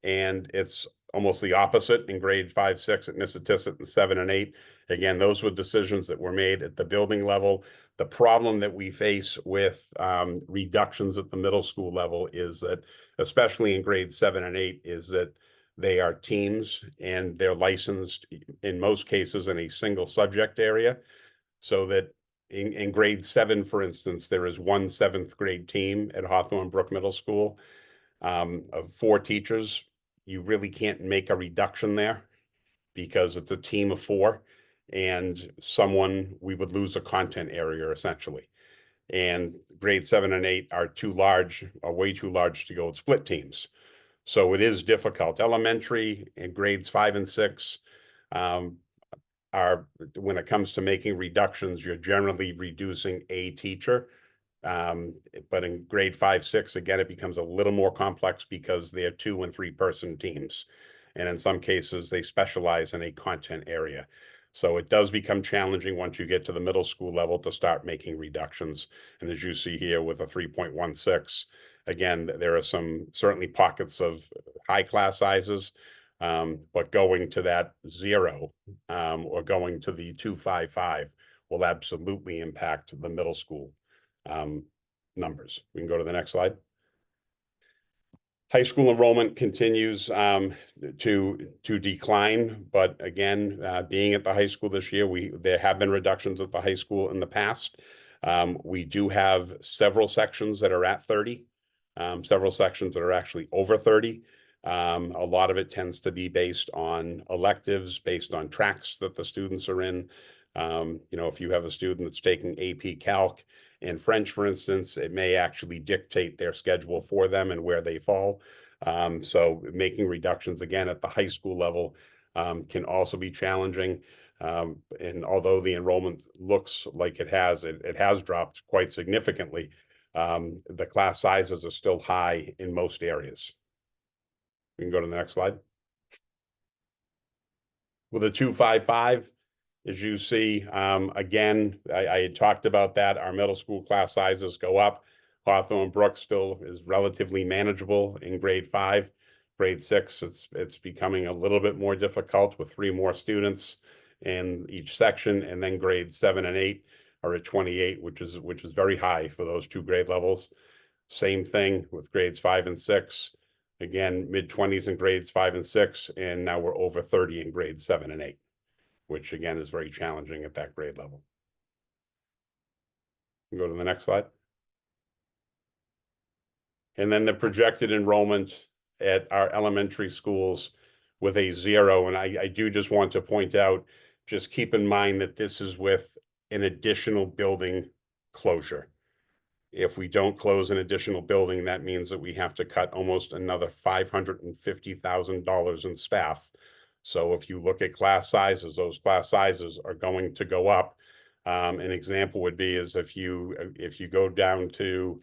And it's almost the opposite in grade 5, 6 at Nissitissit and 7 and 8. Again, those were decisions that were made at the building level. The problem that we face with reductions at the middle school level is that, especially in grades 7 and 8, is that they are teams and they're licensed in most cases in a single subject area. So that in grade 7, for instance, there is one 7th grade team at Hawthorne Brook Middle School of 4 teachers. You really can't make a reduction there because it's a team of 4, and we would lose a content area essentially. And grade 7 and 8 are way too large to go with split teams. So it is difficult. Elementary and grades 5 and 6 when it comes to making reductions, you're generally reducing a teacher. But in grade 5, 6, again, it becomes a little more complex because they're 2- and 3-person teams. And in some cases, they specialize in a content area. So it does become challenging once you get to the middle school level to start making reductions. And as you see here with a 3.16, again, there are some certainly pockets of high class sizes, but going to that 0 or going to the 255 will absolutely impact the middle school numbers. We can go to the next slide. High school enrollment continues to decline, but again, being at the high school this year, there have been reductions at the high school in the past. We do have several sections that are at 30, several sections that are actually over 30. A lot of it tends to be based on electives, based on tracks that the students are in. If you have a student that's taking AP Calc and French, for instance, it may actually dictate their schedule for them and where they fall. So making reductions again at the high school level can also be challenging. And although the enrollment looks like it has dropped quite significantly, the class sizes are still high in most areas. We can go to the next slide. With a 255, as you see, again, I had talked about that. Our middle school class sizes go up. Hawthorne Brook still is relatively manageable in grade 5. Grade 6, it's becoming a little bit more difficult with 3 more students in each section. And then grades 7 and 8 are at 28, which is very high for those 2 grade levels. Same thing with grades 5 and 6. Again, mid-20s in grades 5 and 6, and now we're over 30 in grades 7 and 8. Which again is very challenging at that grade level. Go to the next slide. And then the projected enrollment at our elementary schools with a 0. And I do just want to point out, just keep in mind that this is with an additional building closure. If we don't close an additional building, that means that we have to cut almost another $550,000 in staff. So if you look at class sizes, those class sizes are going to go up. An example would be is if you go down to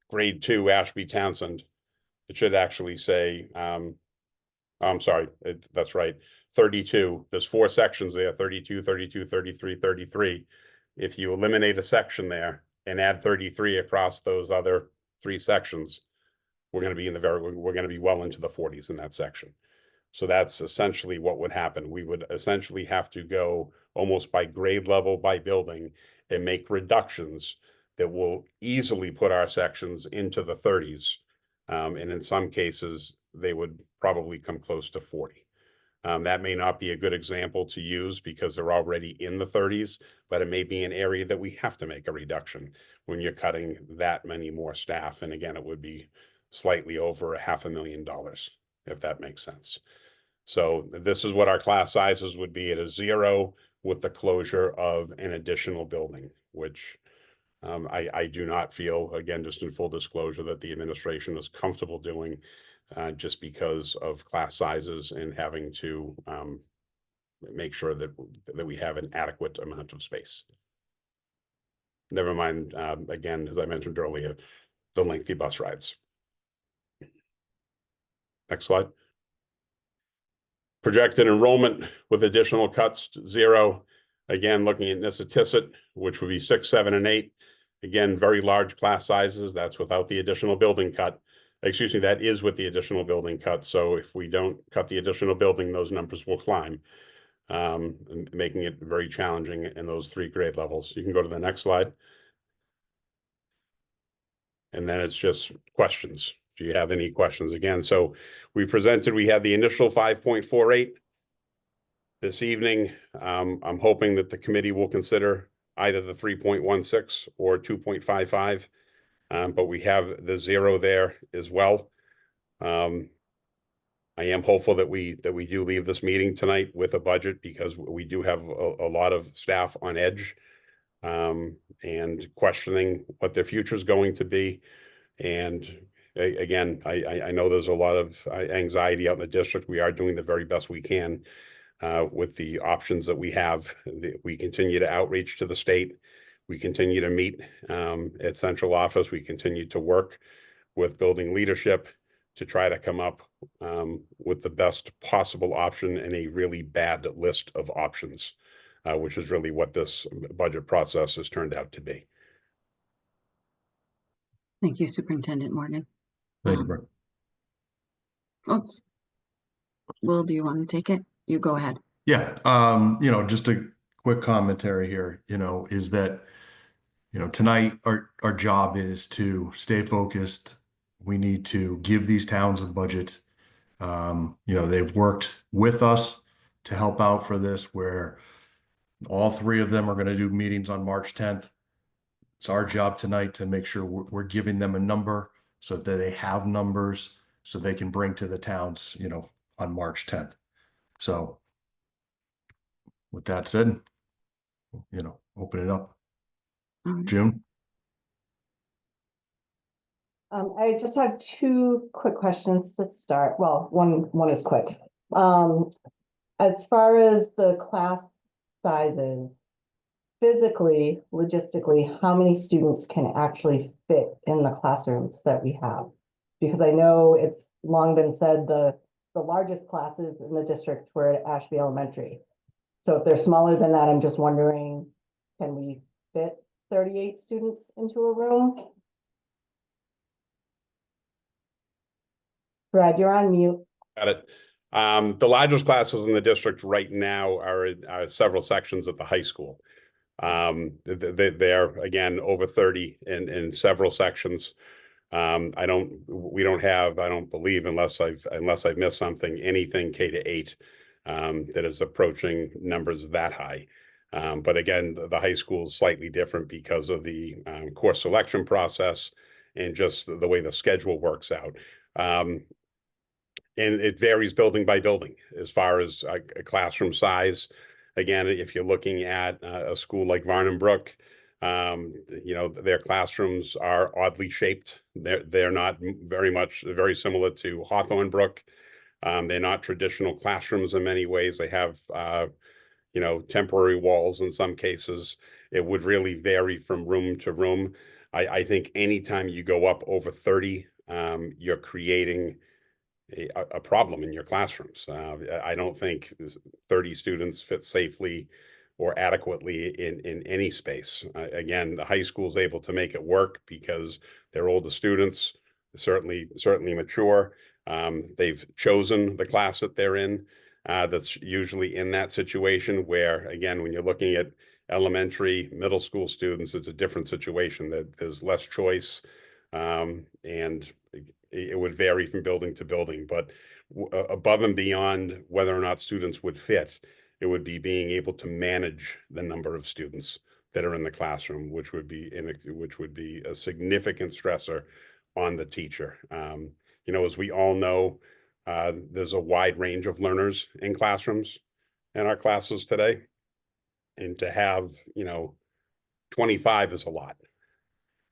grade 2 Ashby Townsend, it should actually say, I'm sorry, that's right. 32, there's 4 sections there, 32, 32, 33, 33. If you eliminate a section there and add 33 across those other 3 sections, we're going to be we're going to be well into the 40s in that section. So that's essentially what would happen. We would essentially have to go almost by grade level by building and make reductions that will easily put our sections into the 30s. And in some cases, they would probably come close to 40. That may not be a good example to use because they're already in the 30s, but it may be an area that we have to make a reduction when you're cutting that many more staff. And again, it would be slightly over $500,000, if that makes sense. So this is what our class sizes would be at a 0 with the closure of an additional building, which I do not feel, again, just in full disclosure, that the administration is comfortable doing just because of class sizes and having to make sure that we have an adequate amount of space. Never mind, again, as I mentioned earlier, the lengthy bus rides. Next slide. Projected enrollment with additional cuts, 0. Again, looking at Nissitissit, which would be 6, 7, and 8. Again, very large class sizes. That's without the additional building cut. Excuse me, that is with the additional building cut. So if we don't cut the additional building, those numbers will climb, making it very challenging in those 3 grade levels. You can go to the next slide. And then it's just questions. Do you have any questions? Again, so we had the initial 5.48. This evening, I'm hoping that the committee will consider either the 3.16 or 2.55, but we have the 0 there as well. I am hopeful that we do leave this meeting tonight with a budget because we do have a lot of staff on edge and questioning what their future is going to be. And again, I know there's a lot of anxiety out in the district. We are doing the very best we can with the options that we have. We continue to outreach to the state. We continue to meet at central office. We continue to work with building leadership to try to come up with the best possible option in a really bad list of options, which is really what this budget process has turned out to be. Thank you, Superintendent Morgan. Thank you, Brett. Oops. Will, do you want to take it? You go ahead. Yeah, just a quick commentary here, is that, tonight our job is to stay focused. We need to give these towns a budget. They've worked with us to help out for this, where all 3 of them are going to do meetings on March 10th. It's our job tonight to make sure we're giving them a number so that they have numbers so they can bring to the towns, on March 10th. So with that said, open it up. June? I just have 2 quick questions to start. Well, one is quick. As far as the class sizes, physically, logistically, how many students can actually fit in the classrooms that we have? Because I know it's long been said the largest classes in the district were at Ashby Elementary. So if they're smaller than that, I'm just wondering, can we fit 38 students into a room? Brad, you're on mute. Got it. The largest classes in the district right now are several sections at the high school. They're again over 30 in several sections. I don't believe, unless I've missed something, anything K-8 that is approaching numbers that high. But again, the high school is slightly different because of the course selection process and just the way the schedule works out. And it varies building by building as far as a classroom size. Again, if you're looking at a school like Varnum Brook, their classrooms are oddly shaped. They're not very similar to Hawthorne Brook. They're not traditional classrooms in many ways. They have, temporary walls in some cases. It would really vary from room to room. I think anytime you go up over 30, you're creating a problem in your classrooms. I don't think 30 students fit safely or adequately in any space. Again, the high school is able to make it work because they're older students, certainly mature. They've chosen the class that they're in. That's usually in that situation where, again, when you're looking at elementary, middle school students, it's a different situation. That there's less choice, and it would vary from building to building. But above and beyond whether or not students would fit, it would be being able to manage the number of students that are in the classroom, which would be a significant stressor on the teacher. You know, as we all know, there's a wide range of learners in classrooms in our classes today. And to have, 25 is a lot.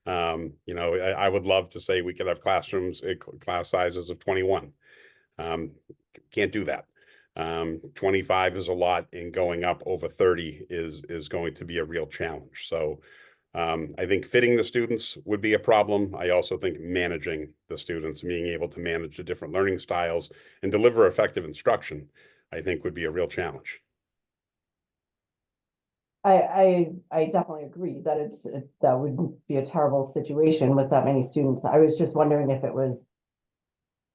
You know, I would love to say we could have class sizes of 21. Can't do that. 25 is a lot, and going up over 30 is going to be a real challenge. So I think fitting the students would be a problem. I also think managing the students, being able to manage the different learning styles and deliver effective instruction, I think would be a real challenge. I definitely agree that that would be a terrible situation with that many students. I was just wondering if it was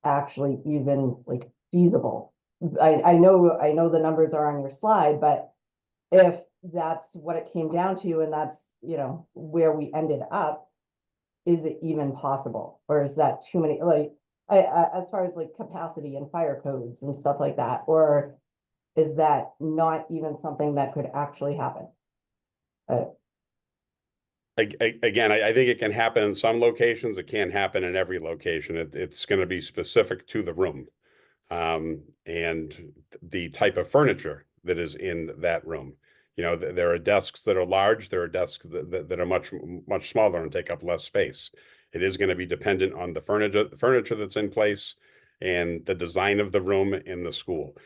actually even like feasible. I know the numbers are on your slide, but if that's what it came down to and that's, where we ended up, is it even possible? Or is that too many, like, as far as like capacity and fire codes and stuff like that? Or is that not even something that could actually happen? Again, I think it can happen in some locations. It can't happen in every location. It's going to be specific to the room, and the type of furniture that is in that room. There are desks that are large. There are desks that are much smaller and take up less space. It is going to be dependent on the furniture that's in place and the design of the room in the school.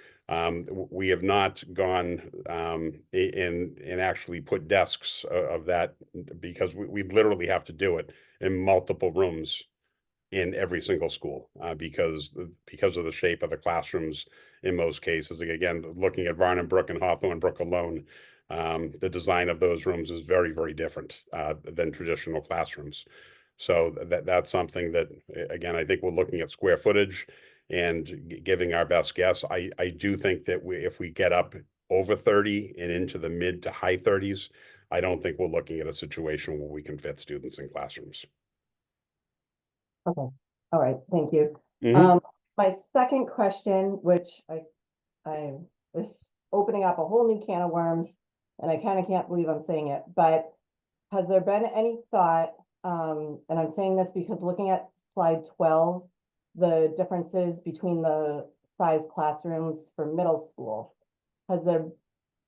We have not gone and actually put desks of that because we literally have to do it in multiple rooms in every single school because of the shape of the classrooms in most cases. Again, looking at Varnum Brook and Hawthorne Brook alone, the design of those rooms is very, very different than traditional classrooms. So that's something that, again, I think we're looking at square footage and giving our best guess. I do think that if we get up over 30 and into the mid to high 30s, I don't think we're looking at a situation where we can fit students in classrooms. Okay. All right. Thank you. Mhm. My second question, which I is opening up a whole new can of worms, and I kind of can't believe I'm saying it, but has there been any thought, and I'm saying this because looking at slide 12, the differences between the size classrooms for middle school, has there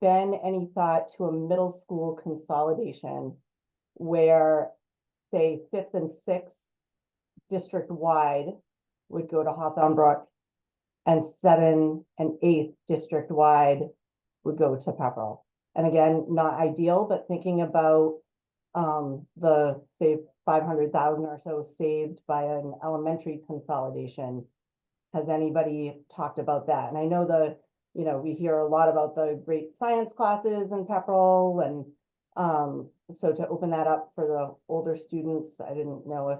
been any thought to a middle school consolidation where, say, 5th and 6th district-wide would go to Hawthorne Brook, and 7th and 8th district-wide would go to Pepperell? And again, not ideal, but thinking about the, say, 500,000 or so saved by an elementary consolidation. Has anybody talked about that? And I know we hear a lot about the great science classes in Pepperell, and so to open that up for the older students, I didn't know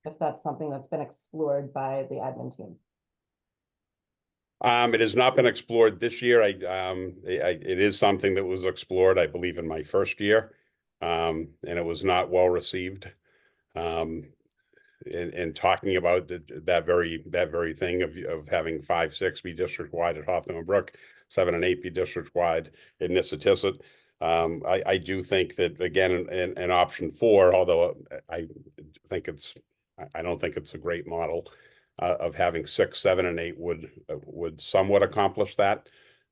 if that's something that's been explored by the admin team. It has not been explored this year. It is something that was explored, I believe, in my first year, and it was not well received. In talking about that very thing of having 5, 6 be district wide at Hawthorne Brook, 7 and 8 be district wide in Nissitissit. I do think that, again, in option 4, although I don't think it's a great model, of having 6, 7, and 8 would somewhat accomplish that.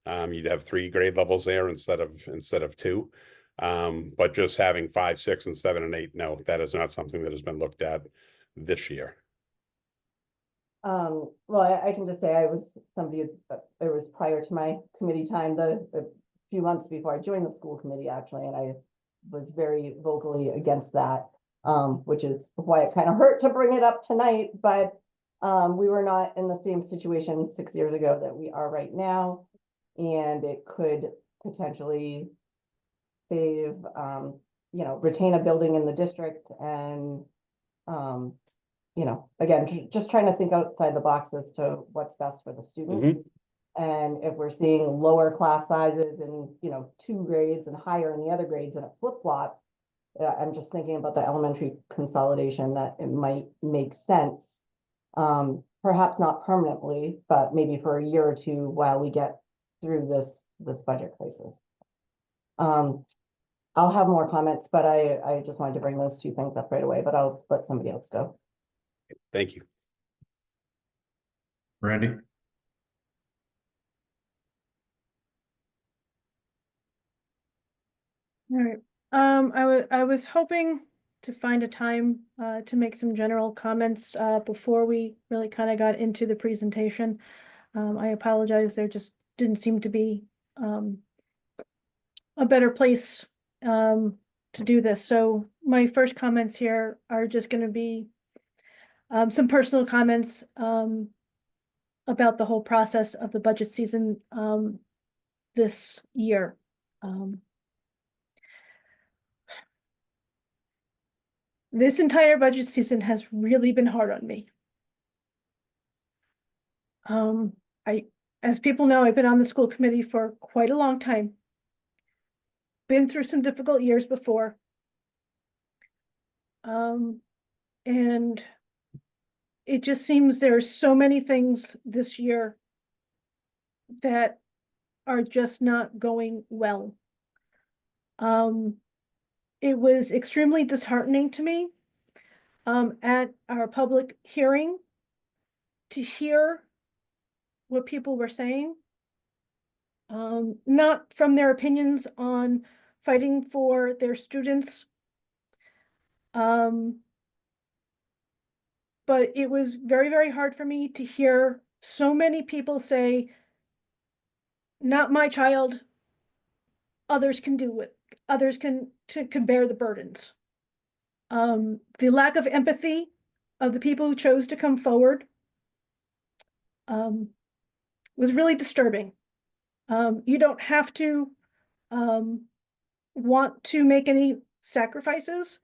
You'd have 3 grade levels there instead of 2. But just having 5, 6, and 7, and 8, no, that is not something that has been looked at this year. Well, I can just say I was somebody, it was prior to my committee time, a few months before I joined the school committee, actually, and I was very vocally against that, which is why it kind of hurt to bring it up tonight. But We were not in the same situation 6 years ago that we are right now. And it could potentially save, retain a building in the district and, again, just trying to think outside the box as to what's best for the students. And if we're seeing lower class sizes in, 2 grades and higher in the other grades and a flip-flop, I'm just thinking about the elementary consolidation, that it might make sense. Perhaps not permanently, but maybe for a year or two while we get through this budget crisis. I'll have more comments, but I just wanted to bring those 2 things up right away, but I'll let somebody else go. Thank you. Randy? All right. I was hoping to find a time to make some general comments before we really kind of got into the presentation. I apologize, there just didn't seem to be a better place to do this. So my first comments here are just going to be some personal comments about the whole process of the budget season this year. This entire budget season has really been hard on me. As people know, I've been on the school committee for quite a long time. Been through some difficult years before. And it just seems there's so many things this year that are just not going well. It was extremely disheartening to me at our public hearing to hear what people were saying, not from their opinions on fighting for their students, but it was very, very hard for me to hear so many people say, not my child, others can do it, others can bear the burdens. The lack of empathy of the people who chose to come forward was really disturbing. You don't have to want to make any sacrifices,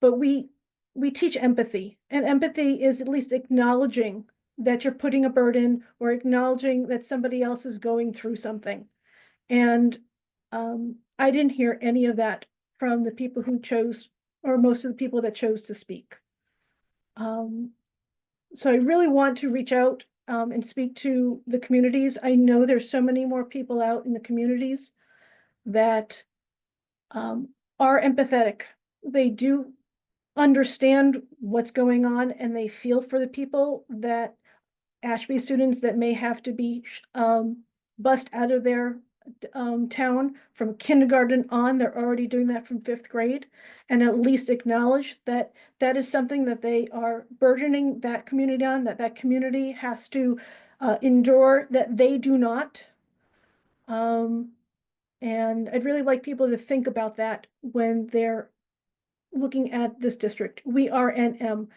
but we teach empathy, and empathy is at least acknowledging that you're putting a burden or acknowledging that somebody else is going through something. And I didn't hear any of that from the people who chose, or most of the people that chose to speak. So I really want to reach out and speak to the communities. I know there's so many more people out in the communities that are empathetic. They do understand what's going on, and they feel for the people that Ashby students that may have to be bussed out of their town from kindergarten on. They're already doing that from 5th grade, and at least acknowledge that that is something that they are burdening that community on, that community has to endure, that they do not. And I'd really like people to think about that when they're looking at this district. We are NM.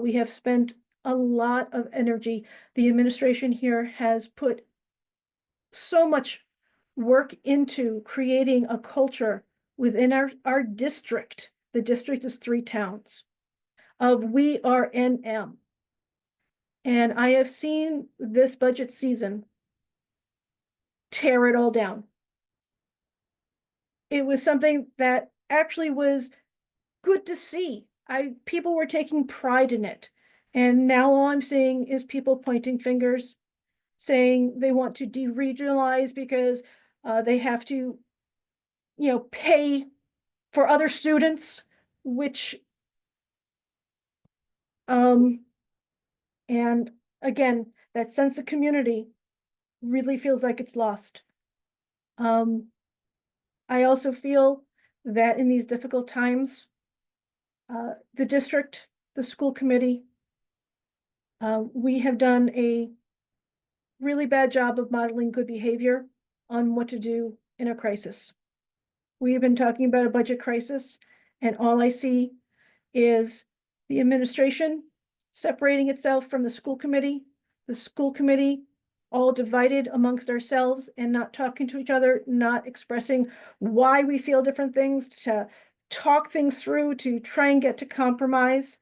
We have spent a lot of energy. The administration here has put so much work into creating a culture within our district. The district is 3 towns of we are NM. And I have seen this budget season tear it all down. It was something that actually was good to see. People were taking pride in it. And now all I'm seeing is people pointing fingers, saying they want to deregionalize because they have to, pay for other students, which, and again, that sense of community really feels like it's lost. I also feel that in these difficult times, the district, the school committee, we have done a really bad job of modeling good behavior on what to do in a crisis. We have been talking about a budget crisis, and all I see is the administration separating itself from the school committee all divided amongst ourselves and not talking to each other, not expressing why we feel different things, to talk things through, to try and get to compromise.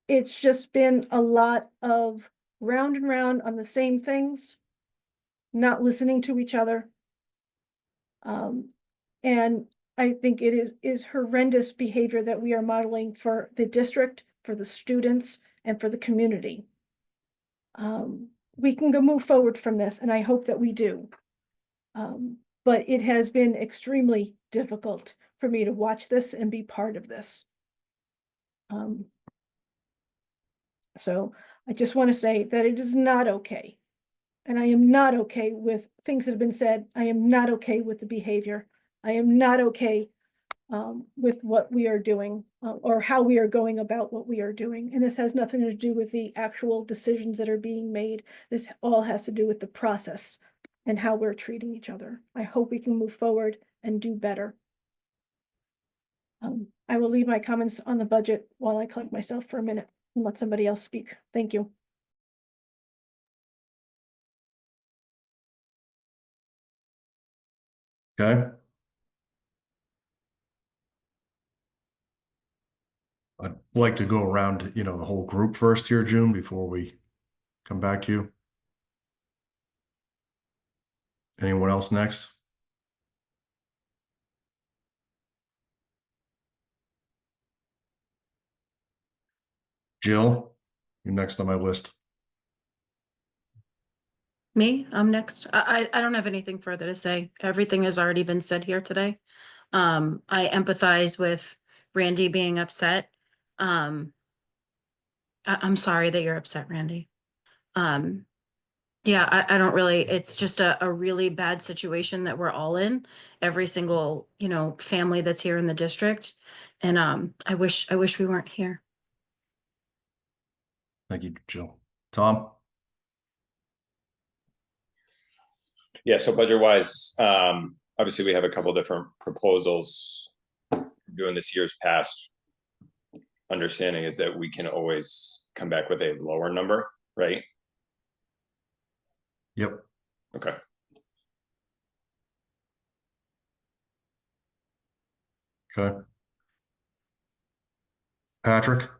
It's just been a lot of round and round on the same things, not listening to each other. And I think it is horrendous behavior that we are modeling for the district, for the students, and for the community. We can move forward from this, and I hope that we do. But it has been extremely difficult for me to watch this and be part of this. So I just want to say that it is not okay. And I am not okay with things that have been said. I am not okay with the behavior. I am not okay with what we are doing or how we are going about what we are doing. And this has nothing to do with the actual decisions that are being made. This all has to do with the process and how we're treating each other. I hope we can move forward and do better. I will leave my comments on the budget while I collect myself for a minute and let somebody else speak. Thank you. Okay. I'd like to go around, the whole group first here, June, before we come back to you. Anyone else next? Jill, you're next on my list. Me, I'm next. I don't have anything further to say. Everything has already been said here today. I empathize with Randy being upset. I'm sorry that you're upset, Randy. Yeah, I don't really, it's just a really bad situation that we're all in, every single, family that's here in the district. And I wish we weren't here. Thank you, Jill. Tom? Yeah, so budget wise, obviously we have a couple different proposals doing this year's past. Understanding is that we can always come back with a lower number, right? Yep. Okay. Okay. Patrick?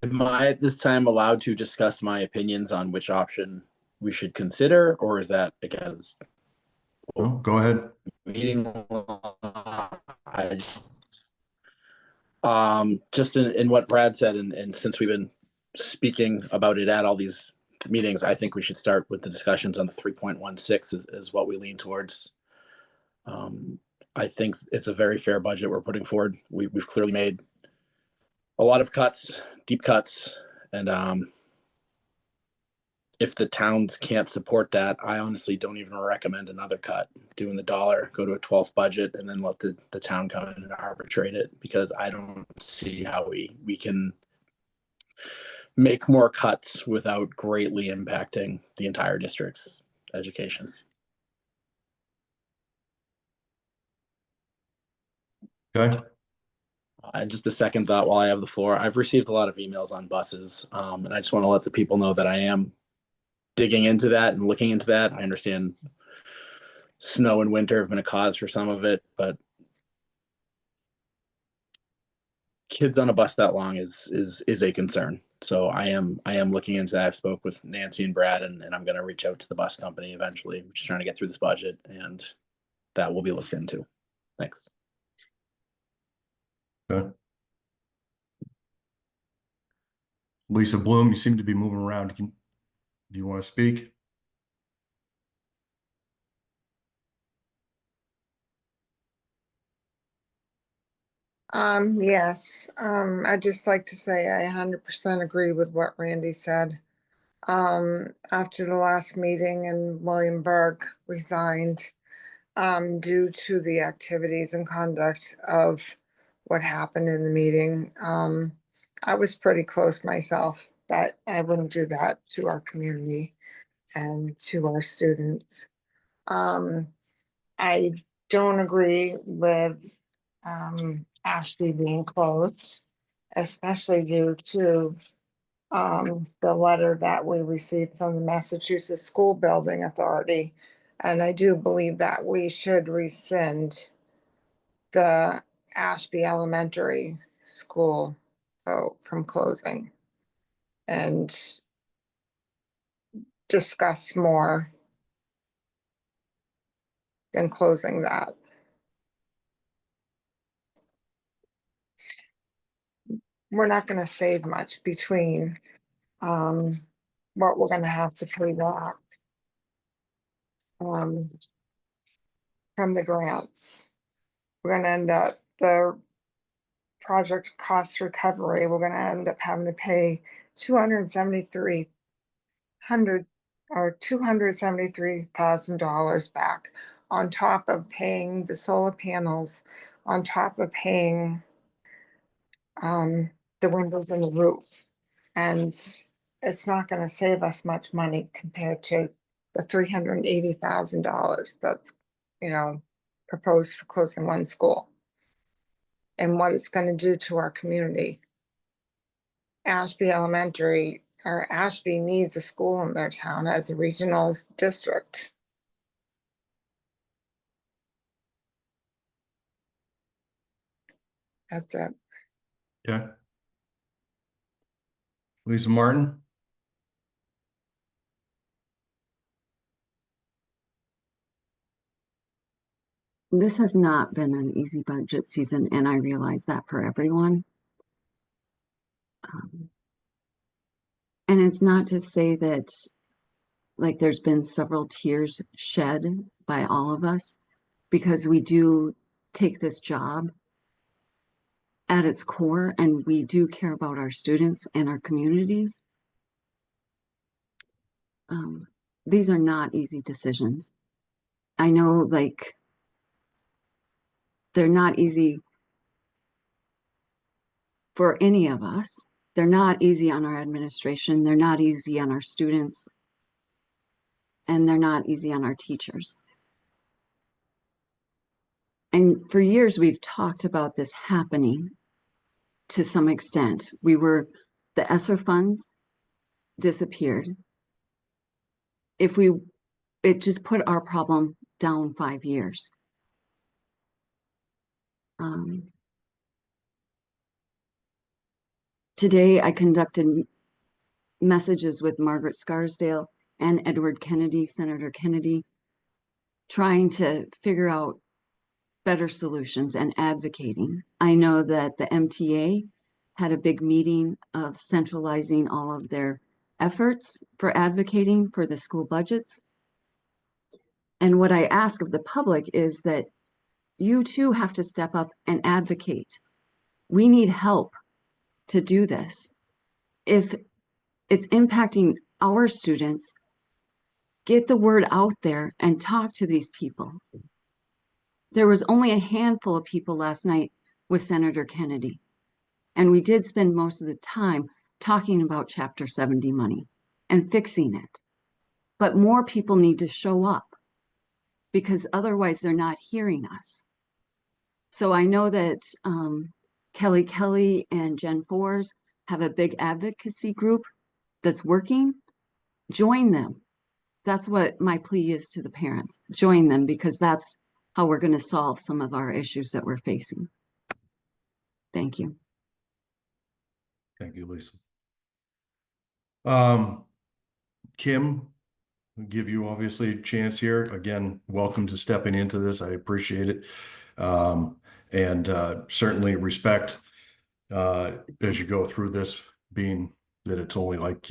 Am I at this time allowed to discuss my opinions on which option we should consider, or is that against? Oh, go ahead. Meeting. Just in what Brad said, and since we've been speaking about it at all these meetings, I think we should start with the discussions on the 3.16 is what we lean towards. I think it's a very fair budget we're putting forward. We've clearly made a lot of cuts, deep cuts, and if the towns can't support that, I honestly don't even recommend another cut. Doing the dollar, go to a 12th budget, and then let the town come in and arbitrate it, because I don't see how we can make more cuts without greatly impacting the entire district's education. Okay. And just a second thought while I have the floor, I've received a lot of emails on buses, and I just want to let the people know that I am digging into that and looking into that. I understand snow and winter have been a cause for some of it, but kids on a bus that long is a concern. So I am looking into that. I've spoke with Nancy and Brad, and I'm going to reach out to the bus company eventually. I'm just trying to get through this budget, and that will be looked into. Thanks. Okay. Lisa Bloom, you seem to be moving around. Do you want to speak? Yes, I'd just like to say I 100% agree with what Randy said. After the last meeting and William Berg resigned, due to the activities and conduct of what happened in the meeting. I was pretty close myself, but I wouldn't do that to our community and to our students. I don't agree with Ashby being closed, especially due to the letter that we received from the Massachusetts School Building Authority. And I do believe that we should rescind the Ashby Elementary School vote from closing and discuss more than closing that. We're not going to save much between what we're going to have to pay back from the grants. We're going to end up the project cost recovery. We're going to end up having to pay $273,000 back, on top of paying the solar panels, on top of paying the windows in the roof. And it's not going to save us much money compared to the $380,000 that's, proposed for closing one school, and what it's going to do to our community. Ashby Elementary, or Ashby, needs a school in their town as a regional district. That's it. Yeah. Lisa Martin? This has not been an easy budget season, and I realize that for everyone. And it's not to say that, like, there's been several tears shed by all of us, because we do take this job at its core, and we do care about our students and our communities. These are not easy decisions. I know, like, they're not easy for any of us. They're not easy on our administration. They're not easy on our students. And they're not easy on our teachers. And for years, we've talked about this happening to some extent. The ESSER funds disappeared. It just put our problem down 5 years. Today, I conducted messages with Margaret Scarsdale and Edward Kennedy, Senator Kennedy, trying to figure out better solutions and advocating. I know that the MTA had a big meeting of centralizing all of their efforts for advocating for the school budgets. And what I ask of the public is that you too have to step up and advocate. We need help to do this. If it's impacting our students, get the word out there and talk to these people. There was only a handful of people last night with Senator Kennedy, and we did spend most of the time talking about Chapter 70 money and fixing it. But more people need to show up, because otherwise they're not hearing us. So I know that Kelly and Jen Fors have a big advocacy group that's working. Join them. That's what my plea is to the parents. Join them, because that's how we're going to solve some of our issues that we're facing. Thank you. Thank you, Lisa. Kim, I'll give you obviously a chance here. Again, welcome to stepping into this. I appreciate it. And certainly respect as you go through this, being that it's only like,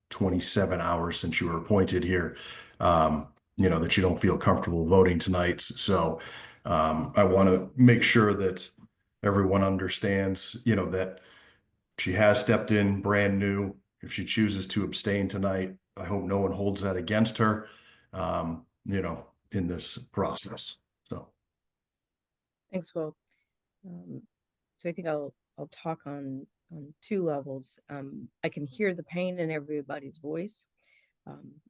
27 hours since you were appointed here, that you don't feel comfortable voting tonight. So I want to make sure that everyone understands, that she has stepped in brand new. If she chooses to abstain tonight, I hope no one holds that against her, in this process. So. Thanks, Will. So I think I'll talk on two levels. I can hear the pain in everybody's voice.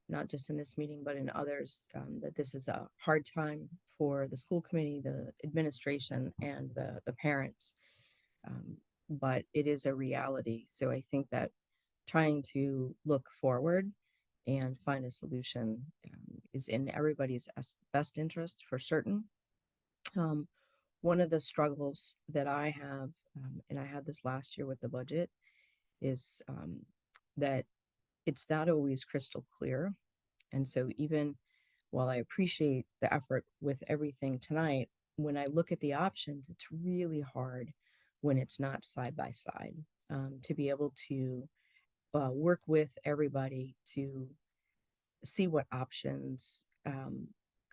not just in this meeting, but in others, that this is a hard time for the school committee, the administration, and the parents. But it is a reality. So I think that trying to look forward and find a solution is in everybody's best interest for certain. One of the struggles that I have, and I had this last year with the budget, is that it's not always crystal clear. And so even while I appreciate the effort with everything tonight, when I look at the options, it's really hard when it's not side by side, to be able to work with everybody to see what options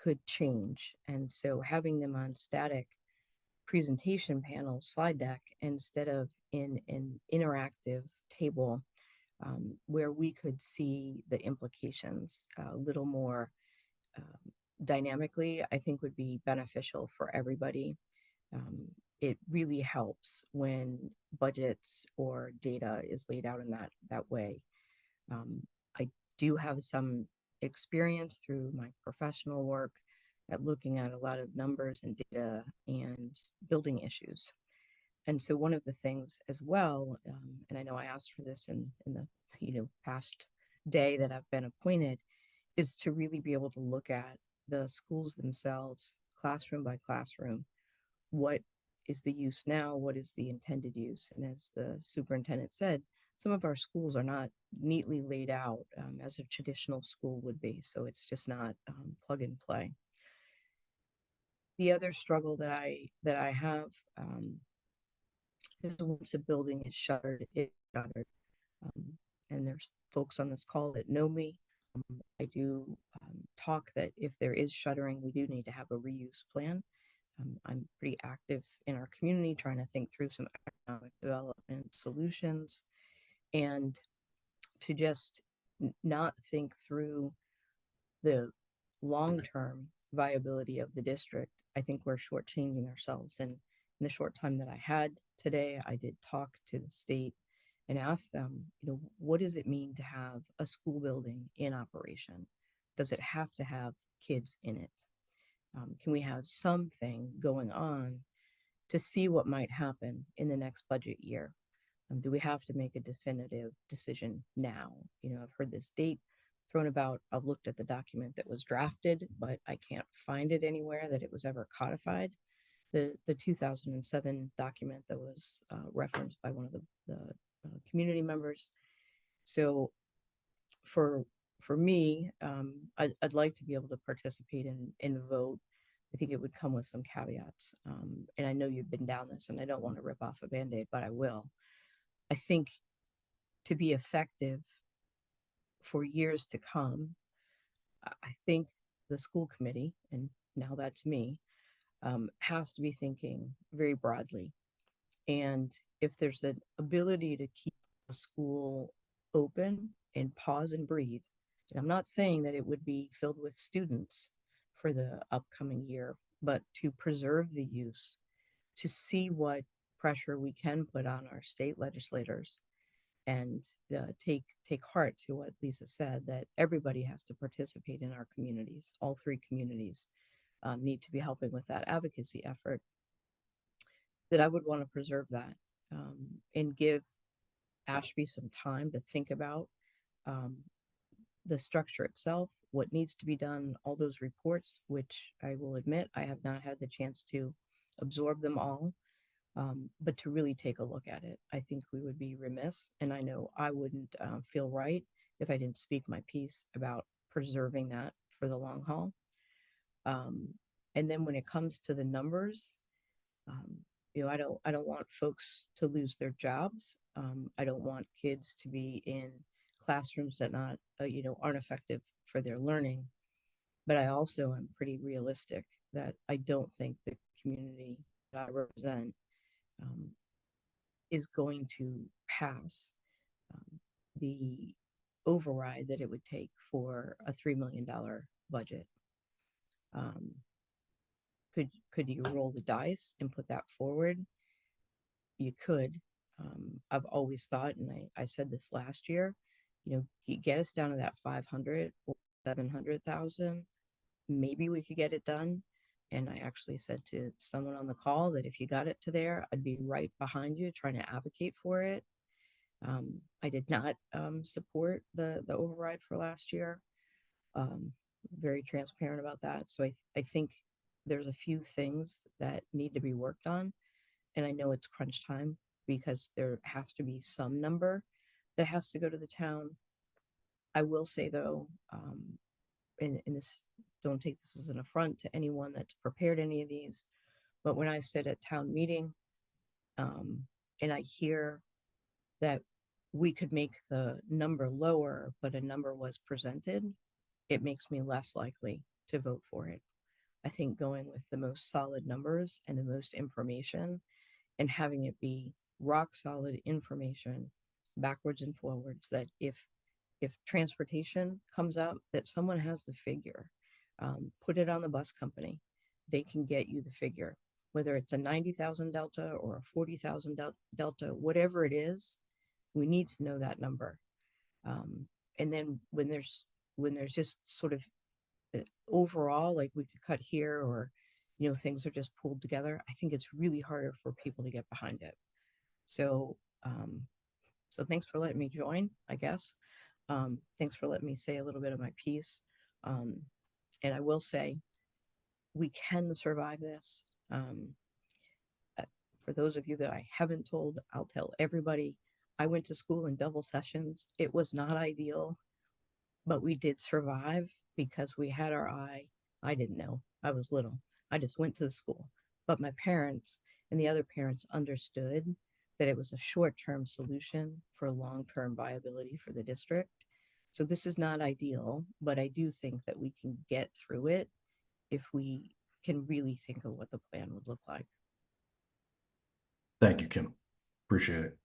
could change. And so having them on static presentation panel slide deck instead of in an interactive table, where we could see the implications a little more dynamically, I think would be beneficial for everybody. It really helps when budgets or data is laid out in that way. I do have some experience through my professional work at looking at a lot of numbers and data and building issues. And so one of the things as well, and I know I asked for this in the past day that I've been appointed, is to really be able to look at the schools themselves, classroom by classroom. What is the use now? What is the intended use? And as the superintendent said, some of our schools are not neatly laid out as a traditional school would be. So it's just not plug and play. The other struggle that I have is once a building is shuttered, it's shuttered. And there's folks on this call that know me. I do talk that if there is shuttering, we do need to have a reuse plan. I'm pretty active in our community trying to think through some economic development solutions, and to just not think through the long-term viability of the district. I think we're shortchanging ourselves. And in the short time that I had today, I did talk to the state and ask them, what does it mean to have a school building in operation? Does it have to have kids in it? Can we have something going on to see what might happen in the next budget year? Do we have to make a definitive decision now? I've heard this date thrown about. I've looked at the document that was drafted, but I can't find it anywhere that it was ever codified. The 2007 document that was referenced by one of the community members. So for me, I'd like to be able to participate and vote. I think it would come with some caveats. And I know you've been down this, and I don't want to rip off a Band-Aid, but I will. I think to be effective for years to come, I think the school committee, and now that's me, has to be thinking very broadly. And if there's an ability to keep a school open and pause and breathe, and I'm not saying that it would be filled with students for the upcoming year, but to preserve the use, to see what pressure we can put on our state legislators, and take heart to what Lisa said, that everybody has to participate in our communities. All three communities need to be helping with that advocacy effort. That I would want to preserve that and give Ashby some time to think about the structure itself, what needs to be done, all those reports, which I will admit I have not had the chance to absorb them all, but to really take a look at it. I think we would be remiss, and I know I wouldn't feel right if I didn't speak my piece about preserving that for the long haul. And then when it comes to the numbers, I don't want folks to lose their jobs. I don't want kids to be in classrooms that aren't effective for their learning. But I also am pretty realistic that I don't think the community that I represent is going to pass the override that it would take for a $3 million budget. Could you roll the dice and put that forward? You could. I've always thought, and I said this last year, get us down to that 500 or 700,000. Maybe we could get it done. And I actually said to someone on the call that if you got it to there, I'd be right behind you trying to advocate for it. I did not support the override for last year. Very transparent about that. So I think there's a few things that need to be worked on. And I know it's crunch time because there has to be some number that has to go to the town. I will say though, and this, don't take this as an affront to anyone that's prepared any of these, but when I sit at town meeting, and I hear that we could make the number lower, but a number was presented, it makes me less likely to vote for it. I think going with the most solid numbers and the most information and having it be rock solid information backwards and forwards, that if transportation comes up, that someone has the figure, put it on the bus company. They can get you the figure, whether it's a 90,000 delta or a 40,000 delta, whatever it is, we need to know that number. And then when there's just sort of overall, like we could cut here, or things are just pulled together, I think it's really harder for people to get behind it. So so thanks for letting me join, I guess. Thanks for letting me say a little bit of my piece. And I will say, we can survive this. For those of you that I haven't told, I'll tell everybody. I went to school in double sessions. It was not ideal, but we did survive because we had our eye. I didn't know. I was little. I just went to the school. But my parents and the other parents understood that it was a short-term solution for long-term viability for the district. So this is not ideal, but I do think that we can get through it if we can really think of what the plan would look like. Thank you, Kim. Appreciate it.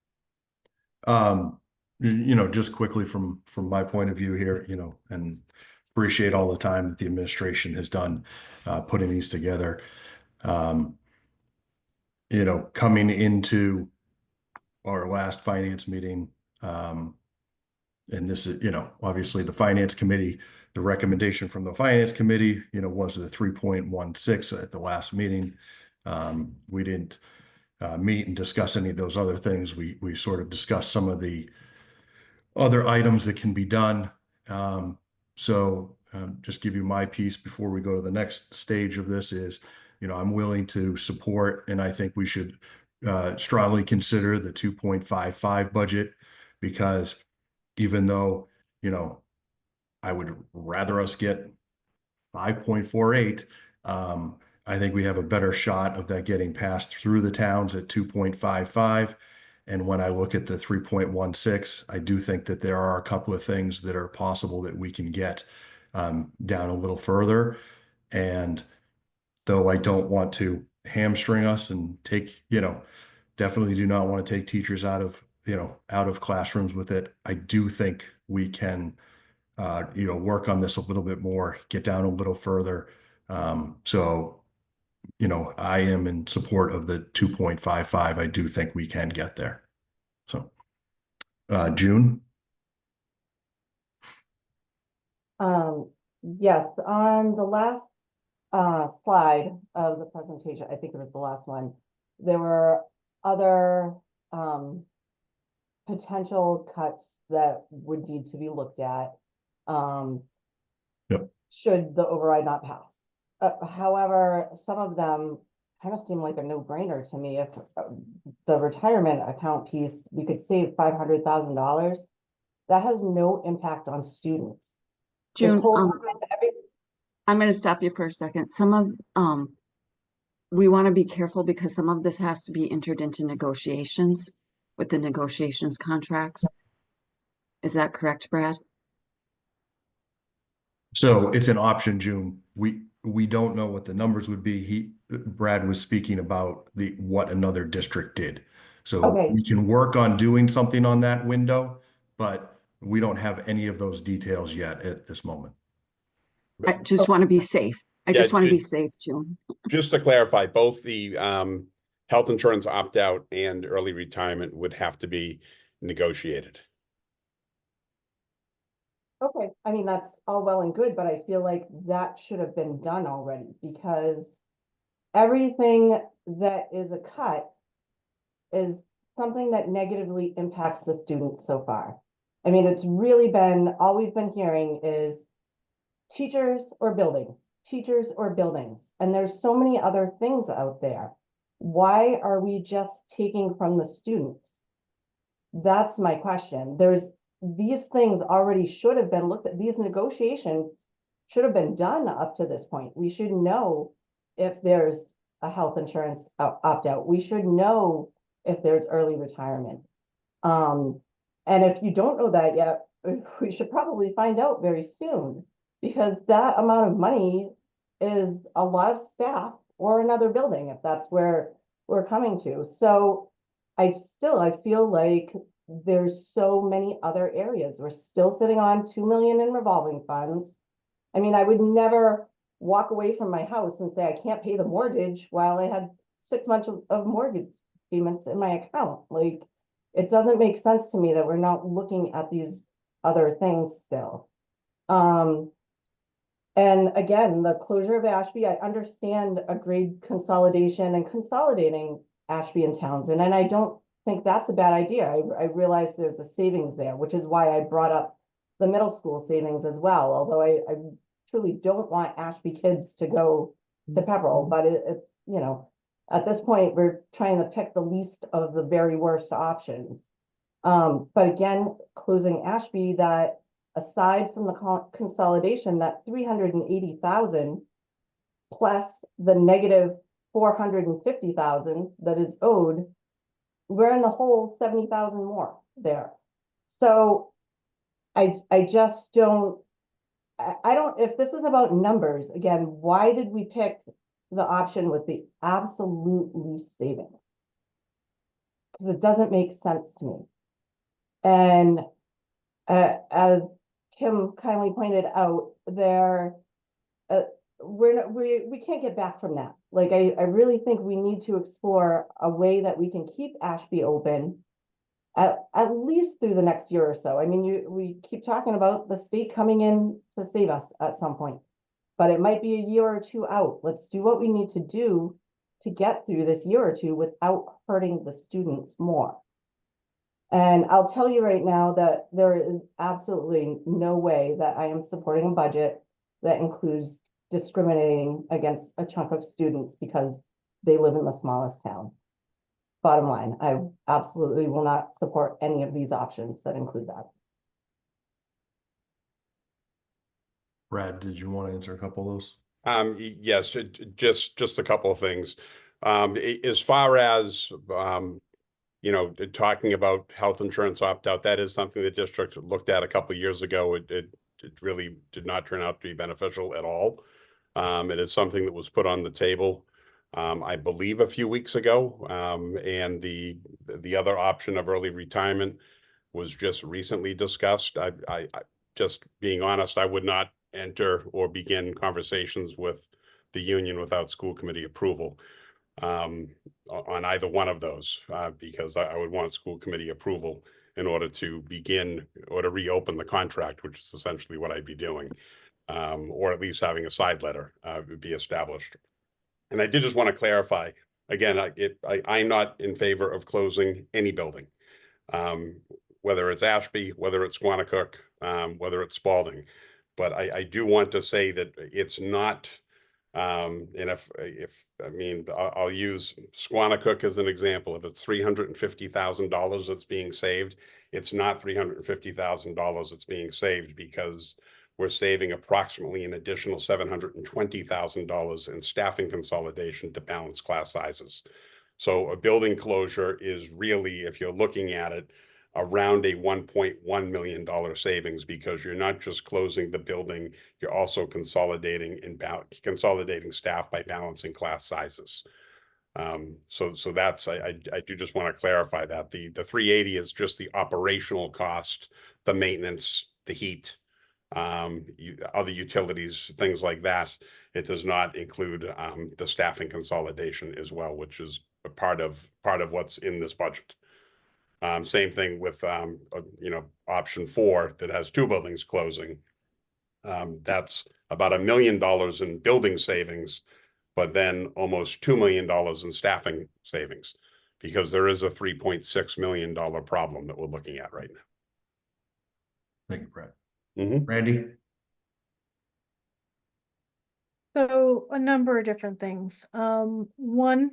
Just quickly from my point of view here, and appreciate all the time that the administration has done putting these together. Coming into our last finance meeting, and this is, obviously the finance committee, the recommendation from the finance committee, was the 3.16 at the last meeting. We didn't meet and discuss any of those other things. We sort of discussed some of the other items that can be done. So just give you my piece before we go to the next stage of this is, I'm willing to support, and I think we should strongly consider the 2.55 budget, because even though, I would rather us get 5.48, I think we have a better shot of that getting passed through the towns at 2.55. And when I look at the 3.16, I do think that there are a couple of things that are possible that we can get down a little further. And though I don't want to hamstring us and take, definitely do not want to take teachers out of classrooms with it, I do think we can, work on this a little bit more, get down a little further. So I am in support of the 2.55. I do think we can get there. So, June? Yes, on the last slide of the presentation, I think it was the last one, there were other potential cuts that would need to be looked at should the override not pass. However, some of them kind of seem like a no-brainer to me. If the retirement account piece, we could save $500,000, that has no impact on students. June, I'm going to stop you for a second. Some of, we want to be careful because some of this has to be entered into negotiations with the negotiations contracts. Is that correct, Brad? So it's an option, June. We don't know what the numbers would be. Brad was speaking about what another district did. So we can work on doing something on that window, but we don't have any of those details yet at this moment. I just want to be safe. I just want to be safe, June. Just to clarify, both the health insurance opt-out and early retirement would have to be negotiated. Okay, I mean, that's all well and good, but I feel like that should have been done already because everything that is a cut is something that negatively impacts the students so far. I mean, it's really been, all we've been hearing is teachers or buildings, teachers or buildings. And there's so many other things out there. Why are we just taking from the students? That's my question. These things already should have been looked at. These negotiations should have been done up to this point. We should know if there's a health insurance opt-out. We should know if there's early retirement. And if you don't know that yet, we should probably find out very soon because that amount of money is a lot of staff or another building if that's where we're coming to. So I feel like there's so many other areas. We're still sitting on 2 million in revolving funds. I mean, I would never walk away from my house and say I can't pay the mortgage while I had 6 months of mortgage payments in my account. Like, it doesn't make sense to me that we're not looking at these other things still. And again, the closure of Ashby, I understand a grade consolidation and consolidating Ashby and Townsend, and I don't think that's a bad idea. I realize there's a savings there, which is why I brought up the middle school savings as well, although I truly don't want Ashby kids to go to Pepperell, but it's, you know, at this point, we're trying to pick the least of the very worst options. But again, closing Ashby, that aside from the consolidation, that 380,000 plus the negative 450,000 that is owed, we're in the whole 70,000 more there. So I just don't, I don't, if this is about numbers, again, why did we pick the option with the absolute least savings? Because it doesn't make sense to me. And as Kim kindly pointed out, we can't get back from that. Like, I really think we need to explore a way that we can keep Ashby open at least through the next year or so. I mean, we keep talking about the state coming in to save us at some point, but it might be a year or two out. Let's do what we need to do to get through this year or two without hurting the students more. And I'll tell you right now that there is absolutely no way that I am supporting a budget that includes discriminating against a chunk of students because they live in the smallest town. Bottom line, I absolutely will not support any of these options that include that. Brad, did you want to answer a couple of those? Yes, just a couple of things. As far as you know, talking about health insurance opt-out, that is something the district looked at a couple of years ago. It really did not turn out to be beneficial at all. It is something that was put on the table, I believe, a few weeks ago. And the other option of early retirement was just recently discussed. I just being honest, I would not enter or begin conversations with the union without school committee approval on either one of those, because I would want school committee approval in order to begin or to reopen the contract, which is essentially what I'd be doing, or at least having a side letter be established. And I did just want to clarify, again, I'm not in favor of closing any building, whether it's Ashby, whether it's Squanicook, whether it's Spalding. But I do want to say that it's not, and if I mean, I'll use Squanicook as an example. If it's $350,000 that's being saved, it's not $350,000 that's being saved because we're saving approximately an additional $720,000 in staffing consolidation to balance class sizes. So a building closure is really, if you're looking at it, around a $1.1 million savings, because you're not just closing the building, you're also consolidating consolidating staff by balancing class sizes. So that's, I do just want to clarify that the 380 is just the operational cost, the maintenance, the heat, other utilities, things like that. It does not include the staffing consolidation as well, which is a part of what's in this budget. Same thing with, option 4 that has 2 buildings closing. That's about $1 million in building savings, but then almost $2 million in staffing savings, because there is a $3.6 million problem that we're looking at right now. Thank you, Brad. Mhm. Randy? So a number of different things. One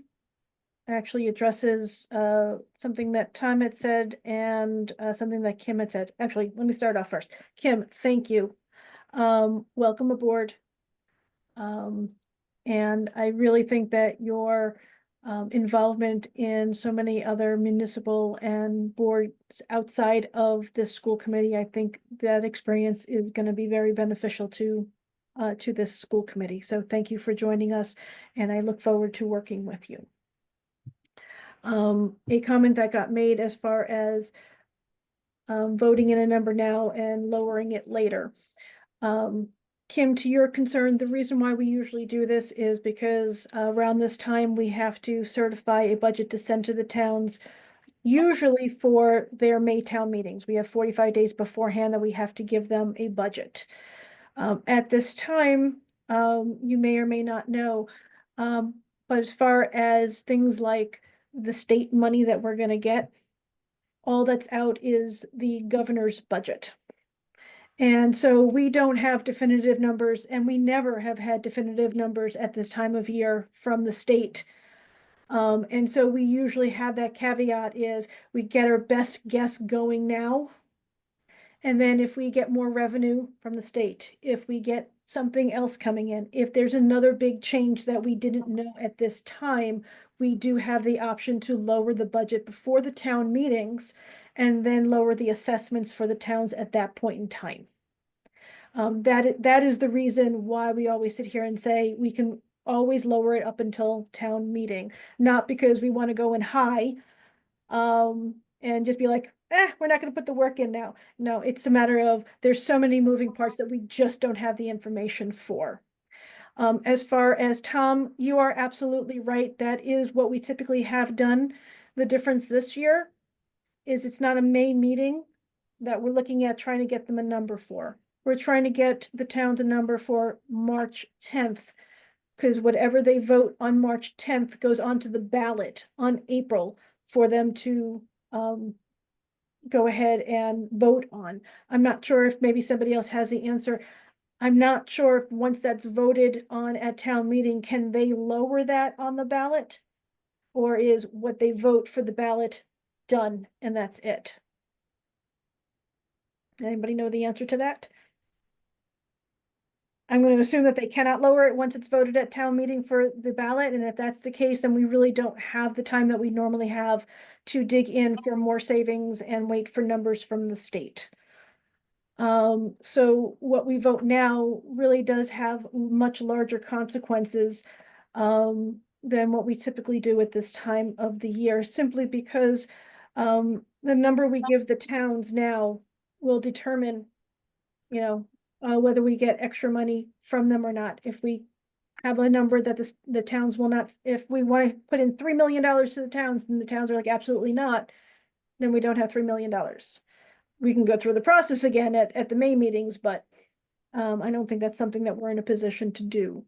actually addresses something that Tom had said and something that Kim had said. Actually, let me start off first. Kim, thank you. Welcome aboard. And I really think that your involvement in so many other municipal and boards outside of this school committee, I think that experience is going to be very beneficial to this school committee. So thank you for joining us, and I look forward to working with you. A comment that got made as far as voting in a number now and lowering it later. Kim, to your concern, the reason why we usually do this is because around this time we have to certify a budget to send to the towns, usually for their May town meetings. We have 45 days beforehand that we have to give them a budget. At this time, you may or may not know, but as far as things like the state money that we're going to get, all that's out is the governor's budget. And so we don't have definitive numbers, and we never have had definitive numbers at this time of year from the state. And so we usually have that caveat is we get our best guess going now. And then if we get more revenue from the state, if we get something else coming in, if there's another big change that we didn't know at this time, we do have the option to lower the budget before the town meetings and then lower the assessments for the towns at that point in time. That is the reason why we always sit here and say we can always lower it up until town meeting, not because we want to go in high and just be like, we're not going to put the work in now. No, it's a matter of there's so many moving parts that we just don't have the information for. As far as Tom, you are absolutely right. That is what we typically have done. The difference this year is it's not a May meeting that we're looking at trying to get them a number for. We're trying to get the towns a number for March 10th, because whatever they vote on March 10th goes onto the ballot on April for them to go ahead and vote on. I'm not sure if maybe somebody else has the answer. I'm not sure if once that's voted on at town meeting, can they lower that on the ballot? Or is what they vote for the ballot done and that's it? Anybody know the answer to that? I'm going to assume that they cannot lower it once it's voted at town meeting for the ballot. And if that's the case, then we really don't have the time that we normally have to dig in for more savings and wait for numbers from the state. So what we vote now really does have much larger consequences than what we typically do at this time of the year, simply because the number we give the towns now will determine, whether we get extra money from them or not. If we have a number that the towns will not, if we want to put in $3 million to the towns, and the towns are like, absolutely not, then we don't have $3 million. We can go through the process again at the May meetings, but I don't think that's something that we're in a position to do.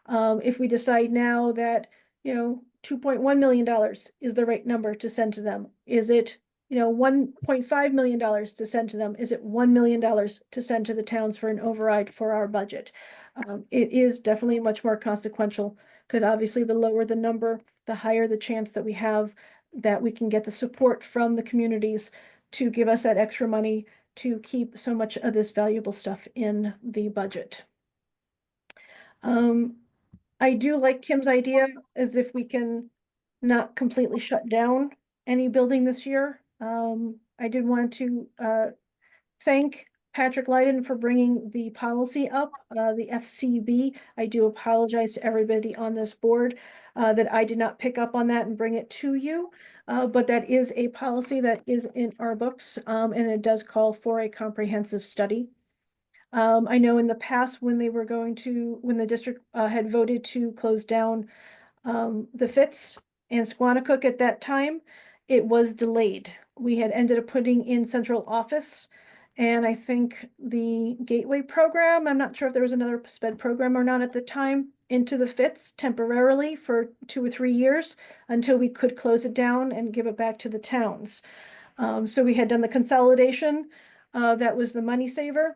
If we decide now that, $2.1 million is the right number to send to them, is it, $1.5 million to send to them? Is it $1 million to send to the towns for an override for our budget? It is definitely much more consequential, because obviously the lower the number, the higher the chance that we have that we can get the support from the communities to give us that extra money to keep so much of this valuable stuff in the budget. I do like Kim's idea, as if we can not completely shut down any building this year. I did want to thank Patrick Leiden for bringing the policy up, the FCB. I do apologize to everybody on this board that I did not pick up on that and bring it to you. But that is a policy that is in our books, and it does call for a comprehensive study. I know in the past when the district had voted to close down the Fitz and Squanicook at that time, it was delayed. We had ended up putting in central office, and I think the gateway program, I'm not sure if there was another sped program or not at the time, into the FITS temporarily for 2 or 3 years until we could close it down and give it back to the towns. So we had done the consolidation, that was the money saver,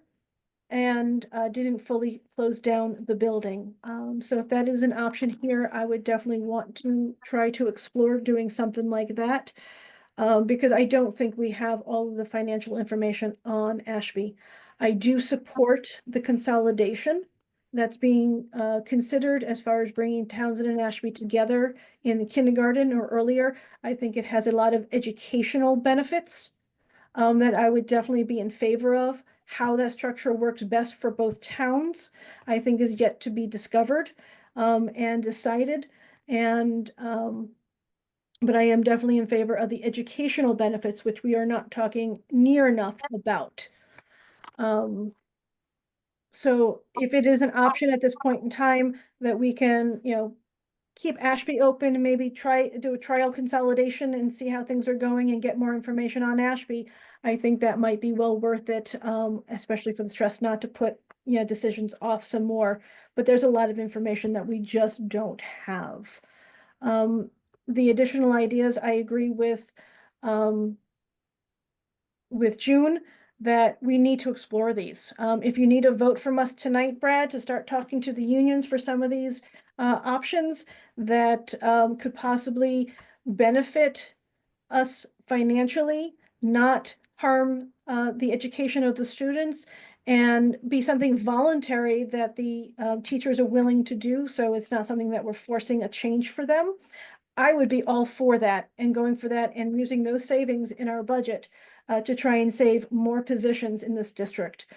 and didn't fully close down the building. So if that is an option here, I would definitely want to try to explore doing something like that. Because I don't think we have all of the financial information on Ashby. I do support the consolidation that's being considered as far as bringing Townsend and Ashby together in the kindergarten or earlier. I think it has a lot of educational benefits that I would definitely be in favor of. How that structure works best for both towns, I think, is yet to be discovered and decided. And but I am definitely in favor of the educational benefits, which we are not talking near enough about. So if it is an option at this point in time that we can, keep Ashby open and maybe do a trial consolidation and see how things are going and get more information on Ashby, I think that might be well worth it, especially for the trust not to put, decisions off some more. But there's a lot of information that we just don't have. The additional ideas, I agree with June, that we need to explore these. If you need a vote from us tonight, Brad, to start talking to the unions for some of these options that could possibly benefit us financially, not harm the education of the students, and be something voluntary that the teachers are willing to do, so it's not something that we're forcing a change for them. I would be all for that and going for that and using those savings in our budget to try and save more positions in this district.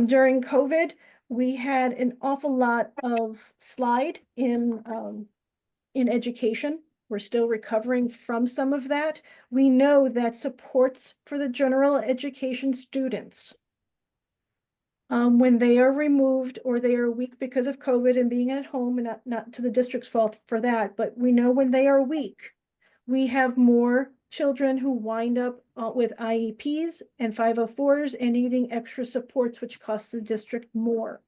During COVID, we had an awful lot of slide in education. We're still recovering from some of that. We know that supports for the general education students, when they are removed or they are weak because of COVID and being at home, and not to the district's fault for that, but we know when they are weak, we have more children who wind up with IEPs and 504s and needing extra supports, which costs the district more.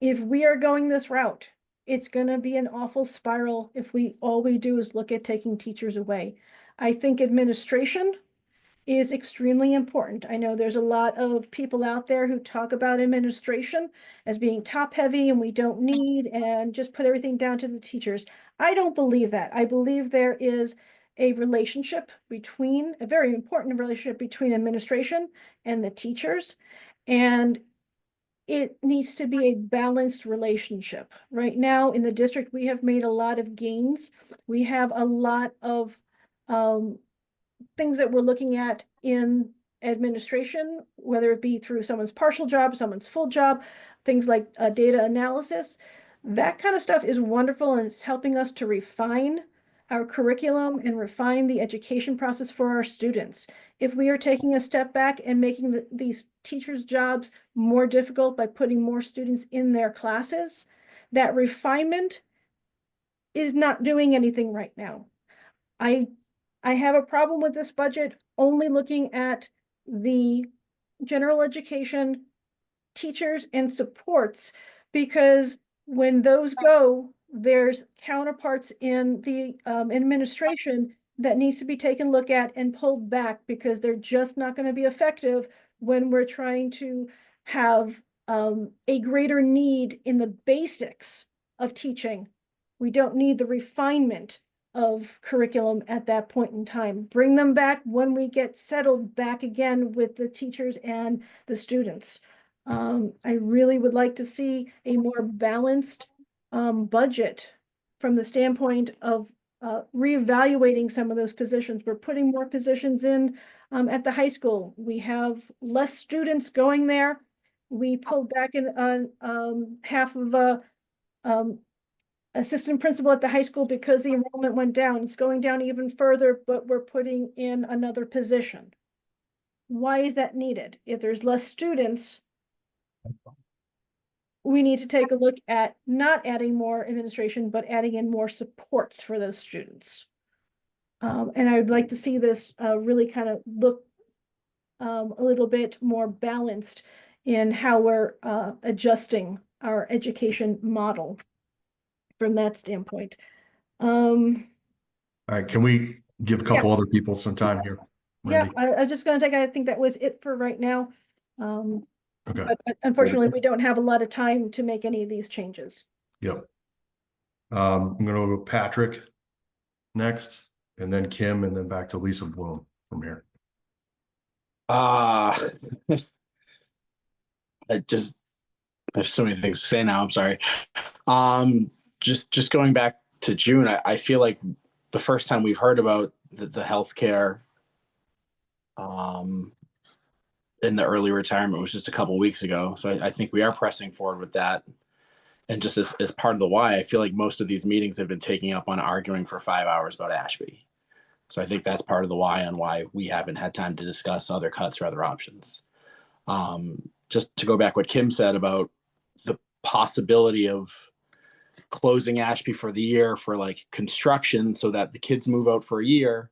If we are going this route, it's going to be an awful spiral if all we do is look at taking teachers away. I think administration is extremely important. I know there's a lot of people out there who talk about administration as being top heavy and we don't need and just put everything down to the teachers. I don't believe that. I believe there is a very important relationship between administration and the teachers. And it needs to be a balanced relationship. Right now in the district, we have made a lot of gains. We have a lot of things that we're looking at in administration, whether it be through someone's partial job, someone's full job, things like data analysis. That kind of stuff is wonderful, and it's helping us to refine our curriculum and refine the education process for our students. If we are taking a step back and making these teachers' jobs more difficult by putting more students in their classes, that refinement is not doing anything right now. I have a problem with this budget only looking at the general education teachers and supports, because when those go, there's counterparts in the administration that needs to be taken a look at and pulled back, because they're just not going to be effective when we're trying to have a greater need in the basics of teaching. We don't need the refinement of curriculum at that point in time. Bring them back when we get settled back again with the teachers and the students. I really would like to see a more balanced budget from the standpoint of reevaluating some of those positions. We're putting more positions in at the high school. We have less students going there. We pulled back in half of a assistant principal at the high school because the enrollment went down. It's going down even further, but we're putting in another position. Why is that needed? If there's less students, we need to take a look at not adding more administration, but adding in more supports for those students. And I would like to see this really kind of look a little bit more balanced in how we're adjusting our education model from that standpoint. All right, can we give a couple other people some time here? Yeah, Randy? I'm just gonna take, I think that was it for right now. Okay. But unfortunately, we don't have a lot of time to make any of these changes. Yep. I'm gonna go Patrick next, and then Kim, and then back to Lisa Bloom from here. I just, there's so many things to say now. I'm sorry. Just going back to June, I feel like the first time we've heard about the healthcare in the early retirement was just a couple weeks ago. So I think we are pressing forward with that. And just as part of the why, I feel like most of these meetings have been taking up on arguing for 5 hours about Ashby. So I think that's part of the why on why we haven't had time to discuss other cuts or other options. Just to go back what Kim said about the possibility of closing Ashby for the year for like construction so that the kids move out for a year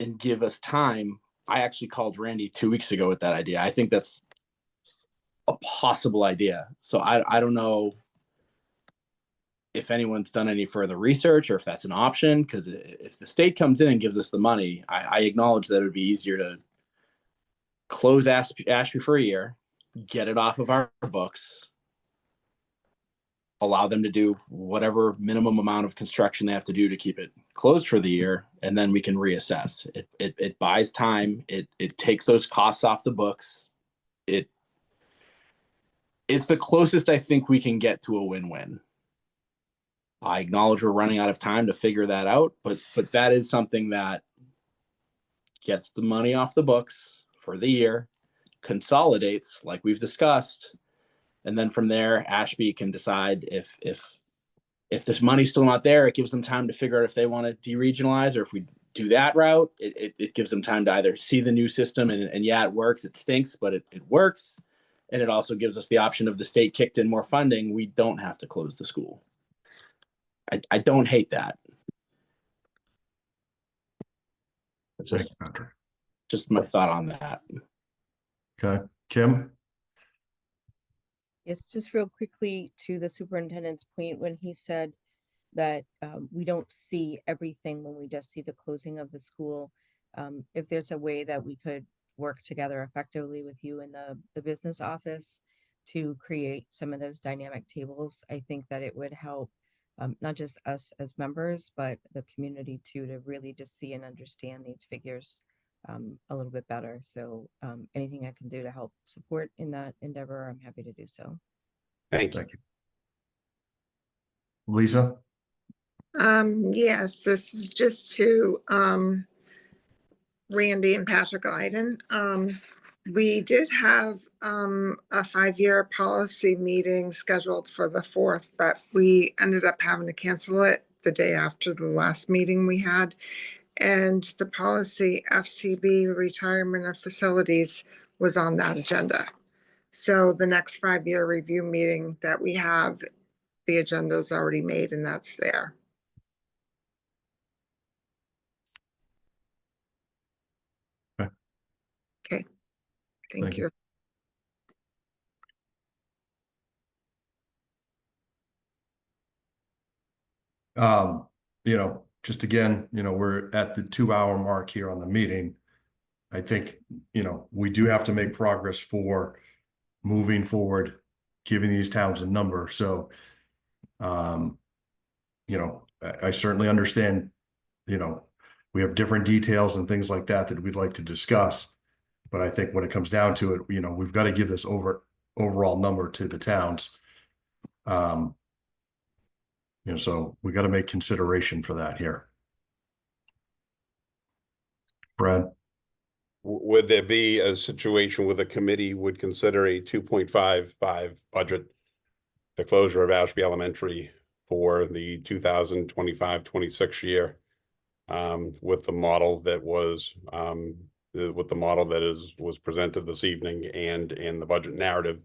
and give us time. I actually called Randy 2 weeks ago with that idea. I think that's a possible idea. So I don't know if anyone's done any further research or if that's an option, because if the state comes in and gives us the money, I acknowledge that it would be easier to close Ashby for a year, get it off of our books, allow them to do whatever minimum amount of construction they have to do to keep it closed for the year, and then we can reassess. It buys time. It takes those costs off the books. It's the closest I think we can get to a win-win. I acknowledge we're running out of time to figure that out, but that is something that gets the money off the books for the year, consolidates like we've discussed, and then from there, Ashby can decide if this money's still not there, it gives them time to figure out if they want to deregionalize, or if we do that route, it gives them time to either see the new system and yeah, it works, it stinks, but it works. And it also gives us the option of the state kicked in more funding. We don't have to close the school. I don't hate that. It's just my thought on that. Okay, Kim? Yes, just real quickly to the superintendent's point when he said that we don't see everything when we just see the closing of the school. If there's a way that we could work together effectively with you in the business office to create some of those dynamic tables, I think that it would help not just us as members, but the community too, to really just see and understand these figures a little bit better. So anything I can do to help support in that endeavor, I'm happy to do so. Thank you. Lisa? Yes, this is just to Randy and Patrick Iden. We did have a 5-year policy meeting scheduled for the 4th, but we ended up having to cancel it the day after the last meeting we had. And the policy FCB retirement of facilities was on that agenda. So the next 5-year review meeting that we have, the agenda is already made and that's there. Okay, thank you. Just again, we're at the 2-hour mark here on the meeting. I think, we do have to make progress for moving forward, giving these towns a number. So, I certainly understand, we have different details and things like that we'd like to discuss. But I think when it comes down to it, we've got to give this overall number to the towns. So we got to make consideration for that here. Brad? Would there be a situation where the committee would consider a 2.55 budget, the closure of Ashby Elementary for the 2025-26 year, with the model that was was presented this evening and in the budget narrative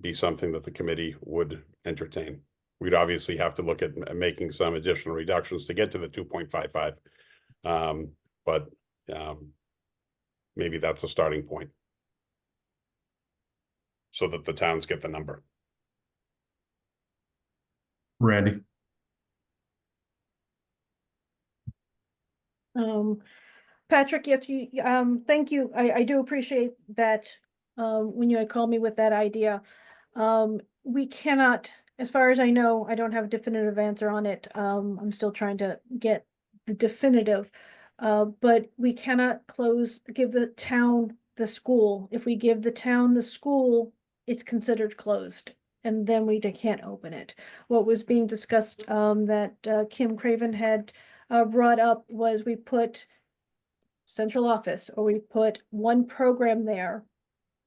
be something that the committee would entertain. We'd obviously have to look at making some additional reductions to get to the 2.55. But maybe that's a starting point so that the towns get the number. Randy? Patrick, yes, thank you. I do appreciate that, when you had called me with that idea. We cannot, as far as I know, I don't have a definitive answer on it. I'm still trying to get the definitive. But we cannot give the town the school. If we give the town the school, it's considered closed. And then we can't open it. What was being discussed, that Kim Craven had brought up was we put central office, or we put one program there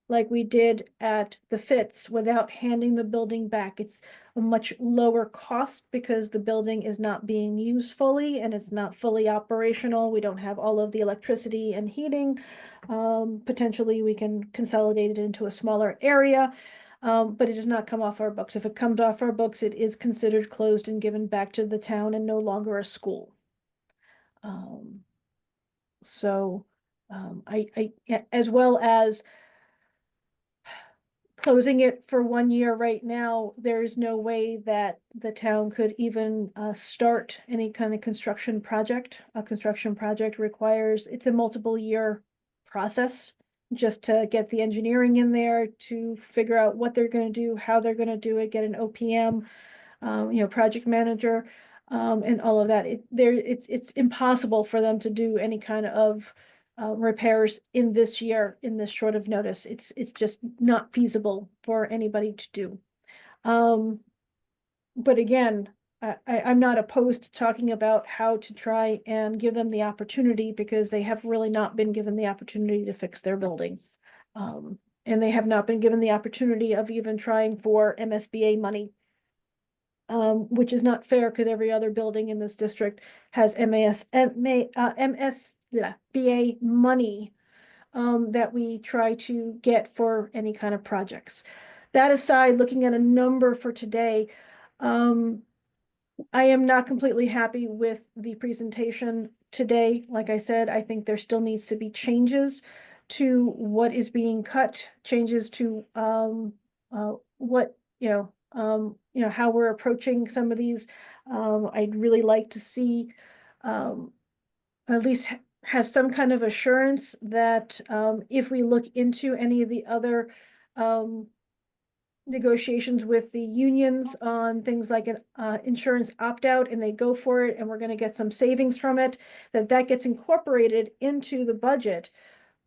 like we did at the Fitz without handing the building back. It's a much lower cost because the building is not being used fully and it's not fully operational. We don't have all of the electricity and heating. Potentially we can consolidate it into a smaller area, but it does not come off our books. If it comes off our books, it is considered closed and given back to the town and no longer a school. So as well as closing it for 1 year right now, there's no way that the town could even start any kind of construction project. A construction project requires, it's a multiple year process just to get the engineering in there, to figure out what they're going to do, how they're going to do it, get an OPM, project manager, and all of that. It's impossible for them to do any kind of repairs in this year, in this short of notice. It's just not feasible for anybody to do. But again, I'm not opposed to talking about how to try and give them the opportunity, because they have really not been given the opportunity to fix their buildings. And they have not been given the opportunity of even trying for MSBA money. Which is not fair, because every other building in this district has MSBA money that we try to get for any kind of projects. That aside, looking at a number for today, I am not completely happy with the presentation today. Like I said, I think there still needs to be changes to what is being cut, changes to what, how we're approaching some of these. I'd really like to see at least have some kind of assurance that if we look into any of the other negotiations with the unions on things like an insurance opt-out, and they go for it and we're going to get some savings from it, that gets incorporated into the budget,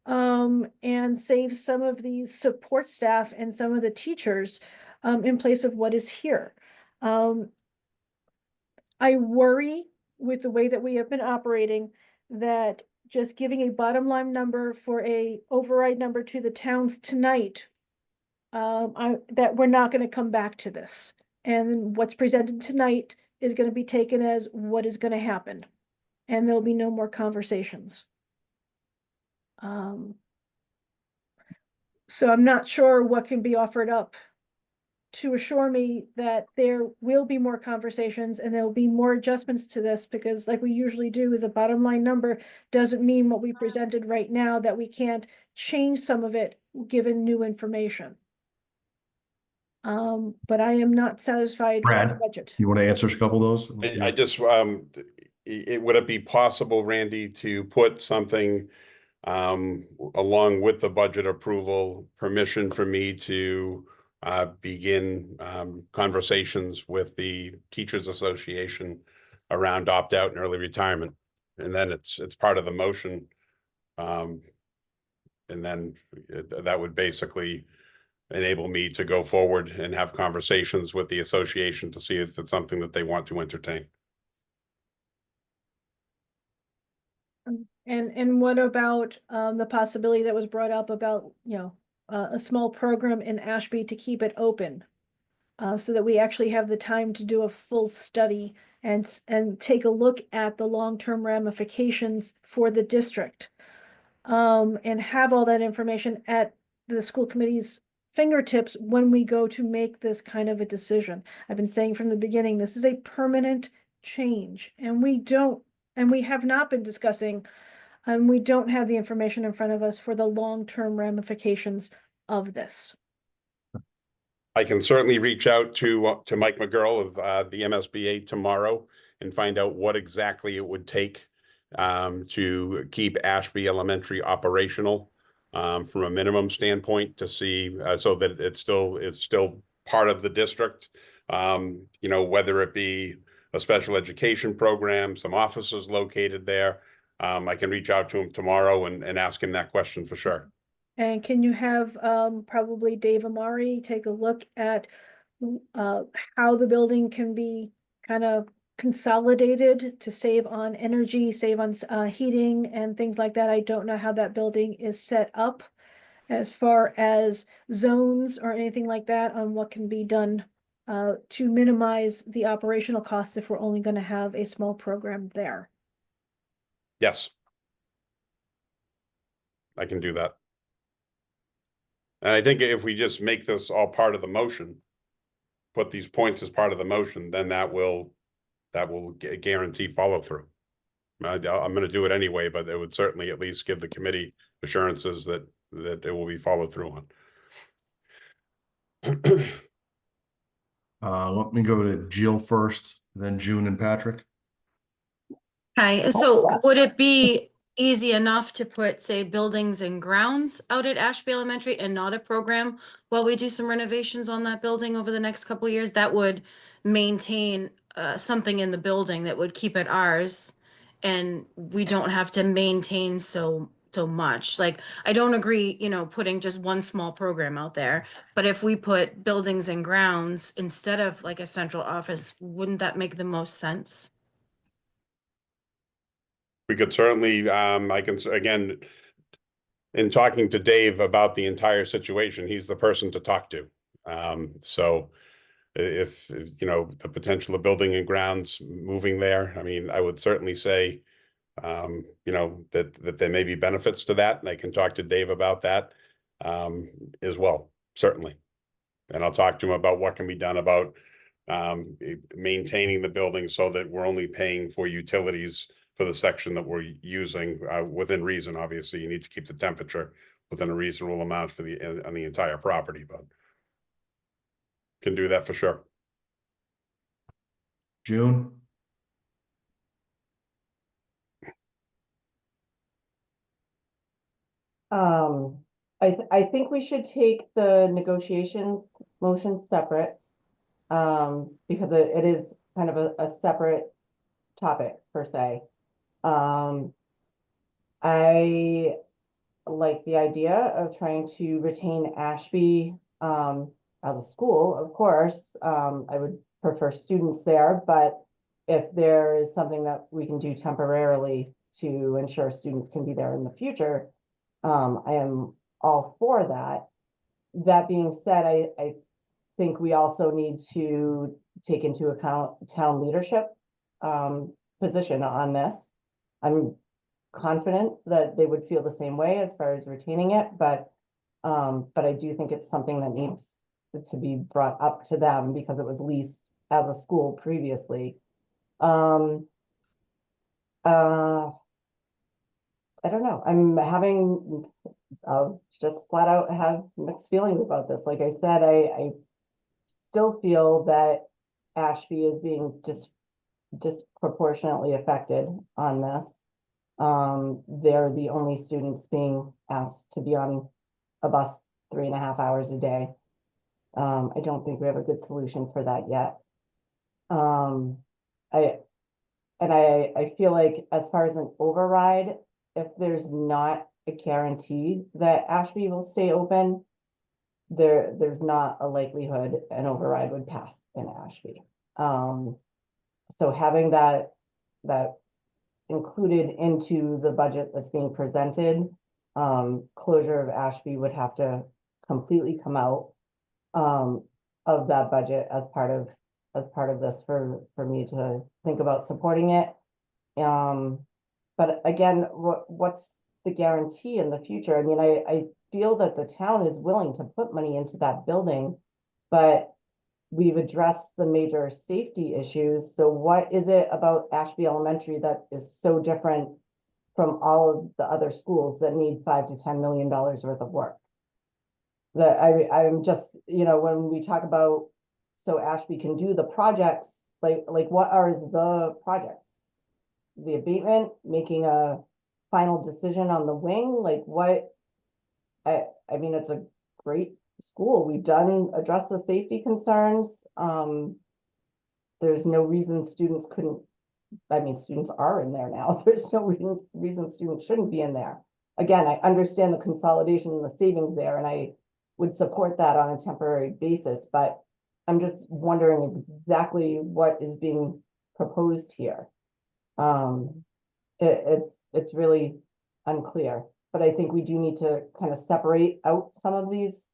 and save some of these support staff and some of the teachers in place of what is here. I worry with the way that we have been operating that just giving a bottom line number for a override number to the towns tonight, that we're not going to come back to this. And what's presented tonight is going to be taken as what is going to happen. And there'll be no more conversations. So I'm not sure what can be offered up to assure me that there will be more conversations and there will be more adjustments to this, because like we usually do, is a bottom line number doesn't mean what we presented right now, that we can't change some of it given new information. But I am not satisfied with the Brad, budget. you want to answer a couple of those? I just, would it be possible, Randy, to put something along with the budget approval, permission for me to begin conversations with the Teachers Association around opt-out and early retirement? And then it's part of the motion. And then that would basically enable me to go forward and have conversations with the association to see if it's something that they want to entertain. And what about the possibility that was brought up about, a small program in Ashby to keep it open, so that we actually have the time to do a full study and take a look at the long-term ramifications for the district, and have all that information at the school committee's fingertips when we go to make this kind of a decision. I've been saying from the beginning, this is a permanent change, and we have not been discussing, and we don't have the information in front of us for the long-term ramifications of this. I can certainly reach out to Mike McGurl of the MSBA tomorrow and find out what exactly it would take to keep Ashby Elementary operational from a minimum standpoint, to see so that it's still part of the district. You know, whether it be a special education program, some offices located there. I can reach out to him tomorrow and ask him that question for sure. And can you have probably Dave Amari take a look at how the building can be kind of consolidated to save on energy, save on heating and things like that? I don't know how that building is set up as far as zones or anything like that on what can be done to minimize the operational costs if we're only going to have a small program there. Yes, I can do that. And I think if we just make this all part of the motion, put these points as part of the motion, then that will guarantee follow through. I'm going to do it anyway, but it would certainly at least give the committee assurances that it will be followed through on. Let me go to Jill first, then June and Patrick. Hi, so would it be easy enough to put, say, buildings and grounds out at Ashby Elementary and not a program while we do some renovations on that building over the next couple of years? That would maintain something in the building that would keep it ours, and we don't have to maintain so much. Like, I don't agree, you know, putting just one small program out there, but if we put buildings and grounds instead of like a central office, wouldn't that make the most sense? We could certainly, I can, again, in talking to Dave about the entire situation, he's the person to talk to. So if, you know, the potential of building and grounds moving there, I mean, I would certainly say, you know, that there may be benefits to that, and I can talk to Dave about that as well, certainly. And I'll talk to him about what can be done about maintaining the building so that we're only paying for utilities for the section that we're using within reason. Obviously, you need to keep the temperature within a reasonable amount for on the entire property, but can do that for sure. June. I think we should take the negotiations motion separate, because it is kind of a separate topic per se. I like the idea of trying to retain Ashby as a school, of course. I would prefer students there, but if there is something that we can do temporarily to ensure students can be there in the future, I am all for that. That being said, I think we also need to take into account town leadership position on this. I'm confident that they would feel the same way as far as retaining it, but I do think it's something that needs to be brought up to them because it was leased as a school previously. I don't know. I'm having just flat out have mixed feelings about this. Like I said, I still feel that Ashby is being disproportionately affected on this. They're the only students being asked to be on a bus 3.5 hours a day. I don't think we have a good solution for that yet. I feel like as far as an override, if there's not a guarantee that Ashby will stay open, there's not a likelihood an override would pass in Ashby. So having that included into the budget that's being presented, closure of Ashby would have to completely come out of that budget as part of this for me to think about supporting it. But again, what's the guarantee in the future? I mean, I feel that the town is willing to put money into that building, but we've addressed the major safety issues. So what is it about Ashby Elementary that is so different from all of the other schools that need $5 to $10 million worth of work? That I'm just, when we talk about, so Ashby can do the projects, like what are the projects? The abatement, making a final decision on the wing, like what? I mean, it's a great school. We've addressed the safety concerns. There's no reason students couldn't, I mean, students are in there now. There's no reason students shouldn't be in there. Again, I understand the consolidation and the savings there, and I would support that on a temporary basis, but I'm just wondering exactly what is being proposed here. It's really unclear, but I think we do need to kind of separate out some of these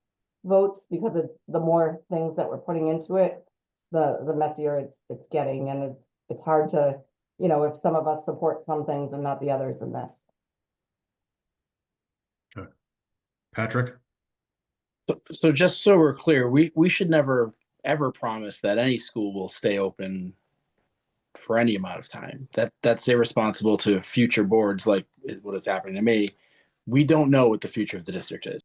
votes, because it's the more things that we're putting into it, the messier it's getting, and it's hard to, if some of us support some things and not the others in this. Okay. Patrick? So just so we're clear, we should never ever promise that any school will stay open for any amount of time. That's irresponsible to future boards, like what is happening to me. We don't know what the future of the district is.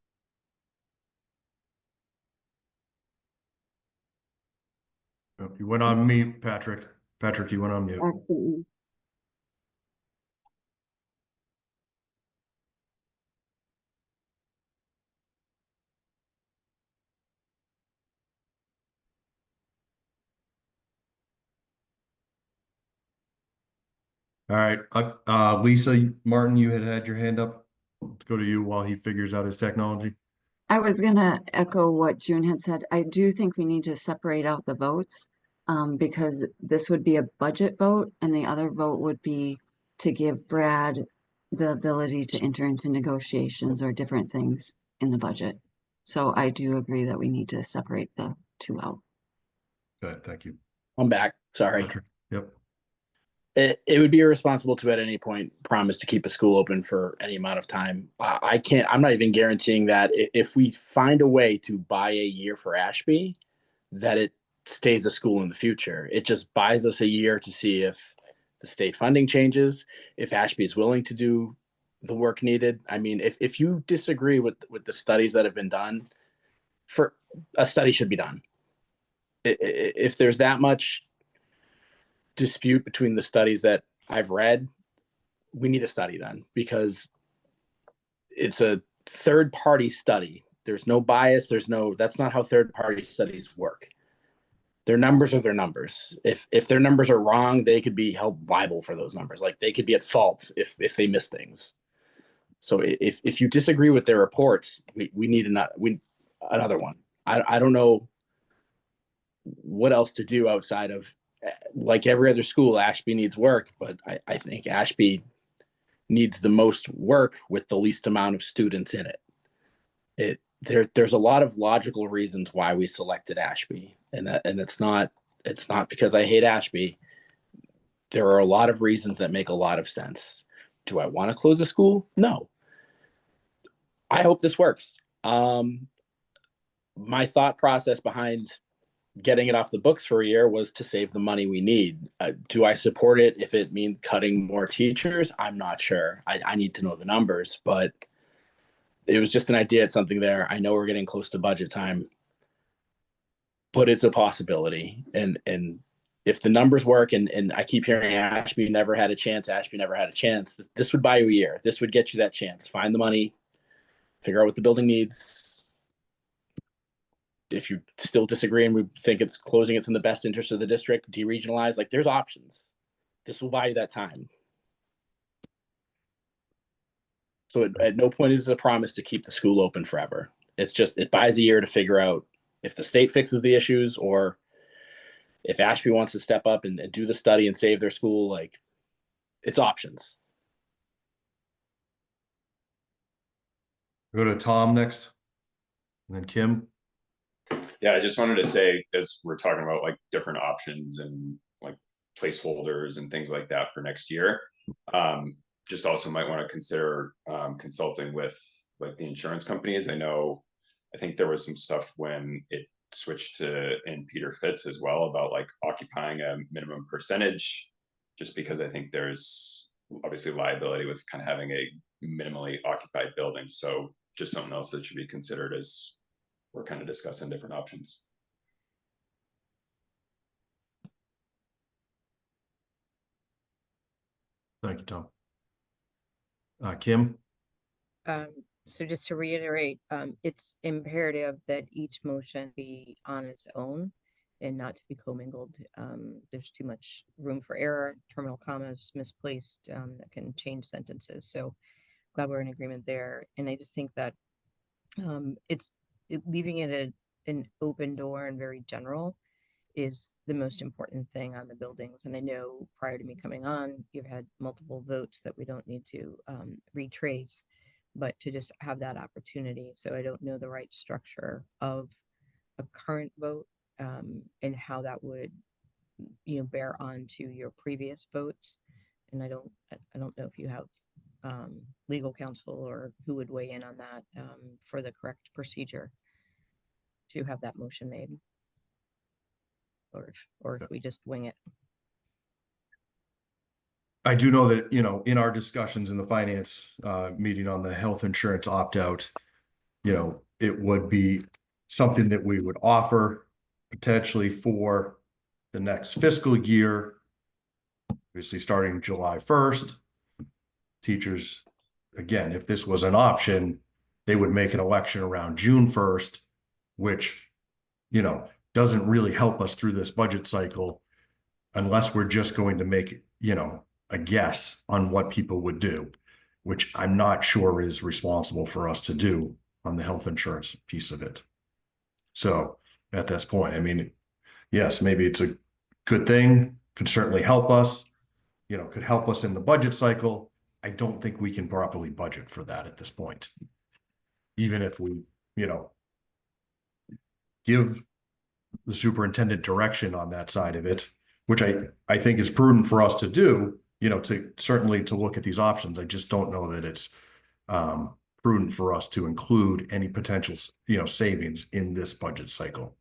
You went on mute, Patrick. Patrick, you went on mute. Absolutely. All right. Lisa Martin, you had your hand up. Let's go to you while he figures out his technology. I was gonna echo what June had said. I do think we need to separate out the votes, because this would be a budget vote and the other vote would be to give Brad the ability to enter into negotiations or different things in the budget. So I do agree that we need to separate the two out. Good, thank you. I'm back. Sorry. Patrick. Yep. It would be irresponsible to at any point promise to keep a school open for any amount of time. I'm not even guaranteeing that if we find a way to buy a year for Ashby, that it stays a school in the future. It just buys us a year to see if the state funding changes, if Ashby is willing to do the work needed. I mean, if you disagree with the studies that have been done, for a study should be done. If there's that much dispute between the studies that I've read, we need a study then, because it's a third party study. There's no bias. That's not how third party studies work. Their numbers are their numbers. If their numbers are wrong, they could be held liable for those numbers. Like they could be at fault if they miss things. So if you disagree with their reports, we need another one. I don't know what else to do outside of, like every other school, Ashby needs work, but I think Ashby needs the most work with the least amount of students in it. There's a lot of logical reasons why we selected Ashby, and it's not because I hate Ashby. There are a lot of reasons that make a lot of sense. Do I want to close the school? No. I hope this works. My thought process behind getting it off the books for a year was to save the money we need. Do I support it if it means cutting more teachers? I'm not sure. I need to know the numbers, but it was just an idea. It's something there. I know we're getting close to budget time, but it's a possibility. And if the numbers work, and I keep hearing Ashby never had a chance, this would buy you a year. This would get you that chance. Find the money, figure out what the building needs. If you still disagree and we think it's in the best interest of the district, deregionalize, like there's options. This will buy you that time. So at no point is it a promise to keep the school open forever. It's just, it buys a year to figure out if the state fixes the issues, or if Ashby wants to step up and do the study and save their school. Like, it's options. Go to Tom next, and then Kim. Yeah, I just wanted to say, as we're talking about like different options and like placeholders and things like that for next year, just also might want to consider consulting with like the insurance companies. I think there was some stuff when it switched to in Peter Fitz as well about like occupying a minimum percentage, just because I think there's obviously liability with kind of having a minimally occupied building. So just something else that should be considered as we're kind of discussing different options. Thank you, Tom. Kim? So just to reiterate, it's imperative that each motion be on its own and not to be commingled. There's too much room for error, terminal commas misplaced, that can change sentences. So glad we're in agreement there. And I just think that leaving it an open door and very general is the most important thing on the buildings. And I know prior to me coming on, you've had multiple votes that we don't need to retrace, but to just have that opportunity. So I don't know the right structure of a current vote and how that would, bear on to your previous votes. And I don't know if you have legal counsel or who would weigh in on that for the correct procedure to have that motion made. Or if we just wing it. I do know that, in our discussions in the finance meeting on the health insurance opt-out, it would be something that we would offer potentially for the next fiscal year, obviously starting July 1st. Teachers, again, if this was an option, they would make an election around June 1st, which, doesn't really help us through this budget cycle unless we're just going to make, a guess on what people would do, which I'm not sure is responsible for us to do on the health insurance piece of it. So at this point, yes, maybe it's a good thing, could certainly help us, could help us in the budget cycle. I don't think we can properly budget for that at this point. Even if we, give the superintendent direction on that side of it, which I think is prudent for us to do, to certainly to look at these options. I just don't know that it's prudent for us to include any potential, savings in this budget cycle.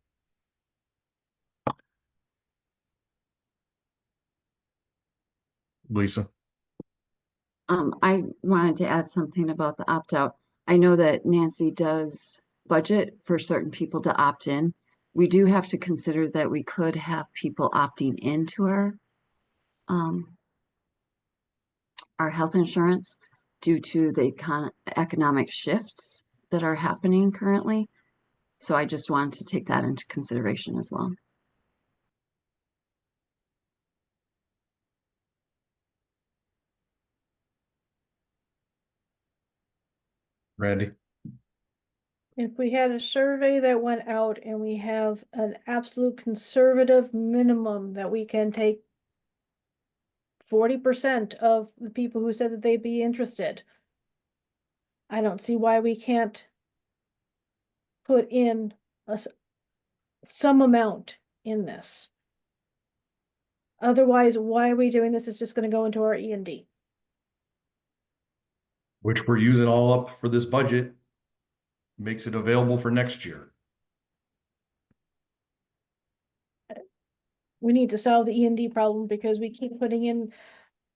Lisa? I wanted to add something about the opt-out. I know that Nancy does budget for certain people to opt in. We do have to consider that we could have people opting into our health insurance due to the economic shifts that are happening currently. So I just wanted to take that into consideration as well. Randy? If we had a survey that went out and we have an absolute conservative minimum that we can take 40% of the people who said that they'd be interested, I don't see why we can't put in some amount in this. Otherwise, why are we doing this? It's just going to go into our E&D. Which we're using all up for this budget, makes it available for next year. We need to solve the E&D problem because we keep putting in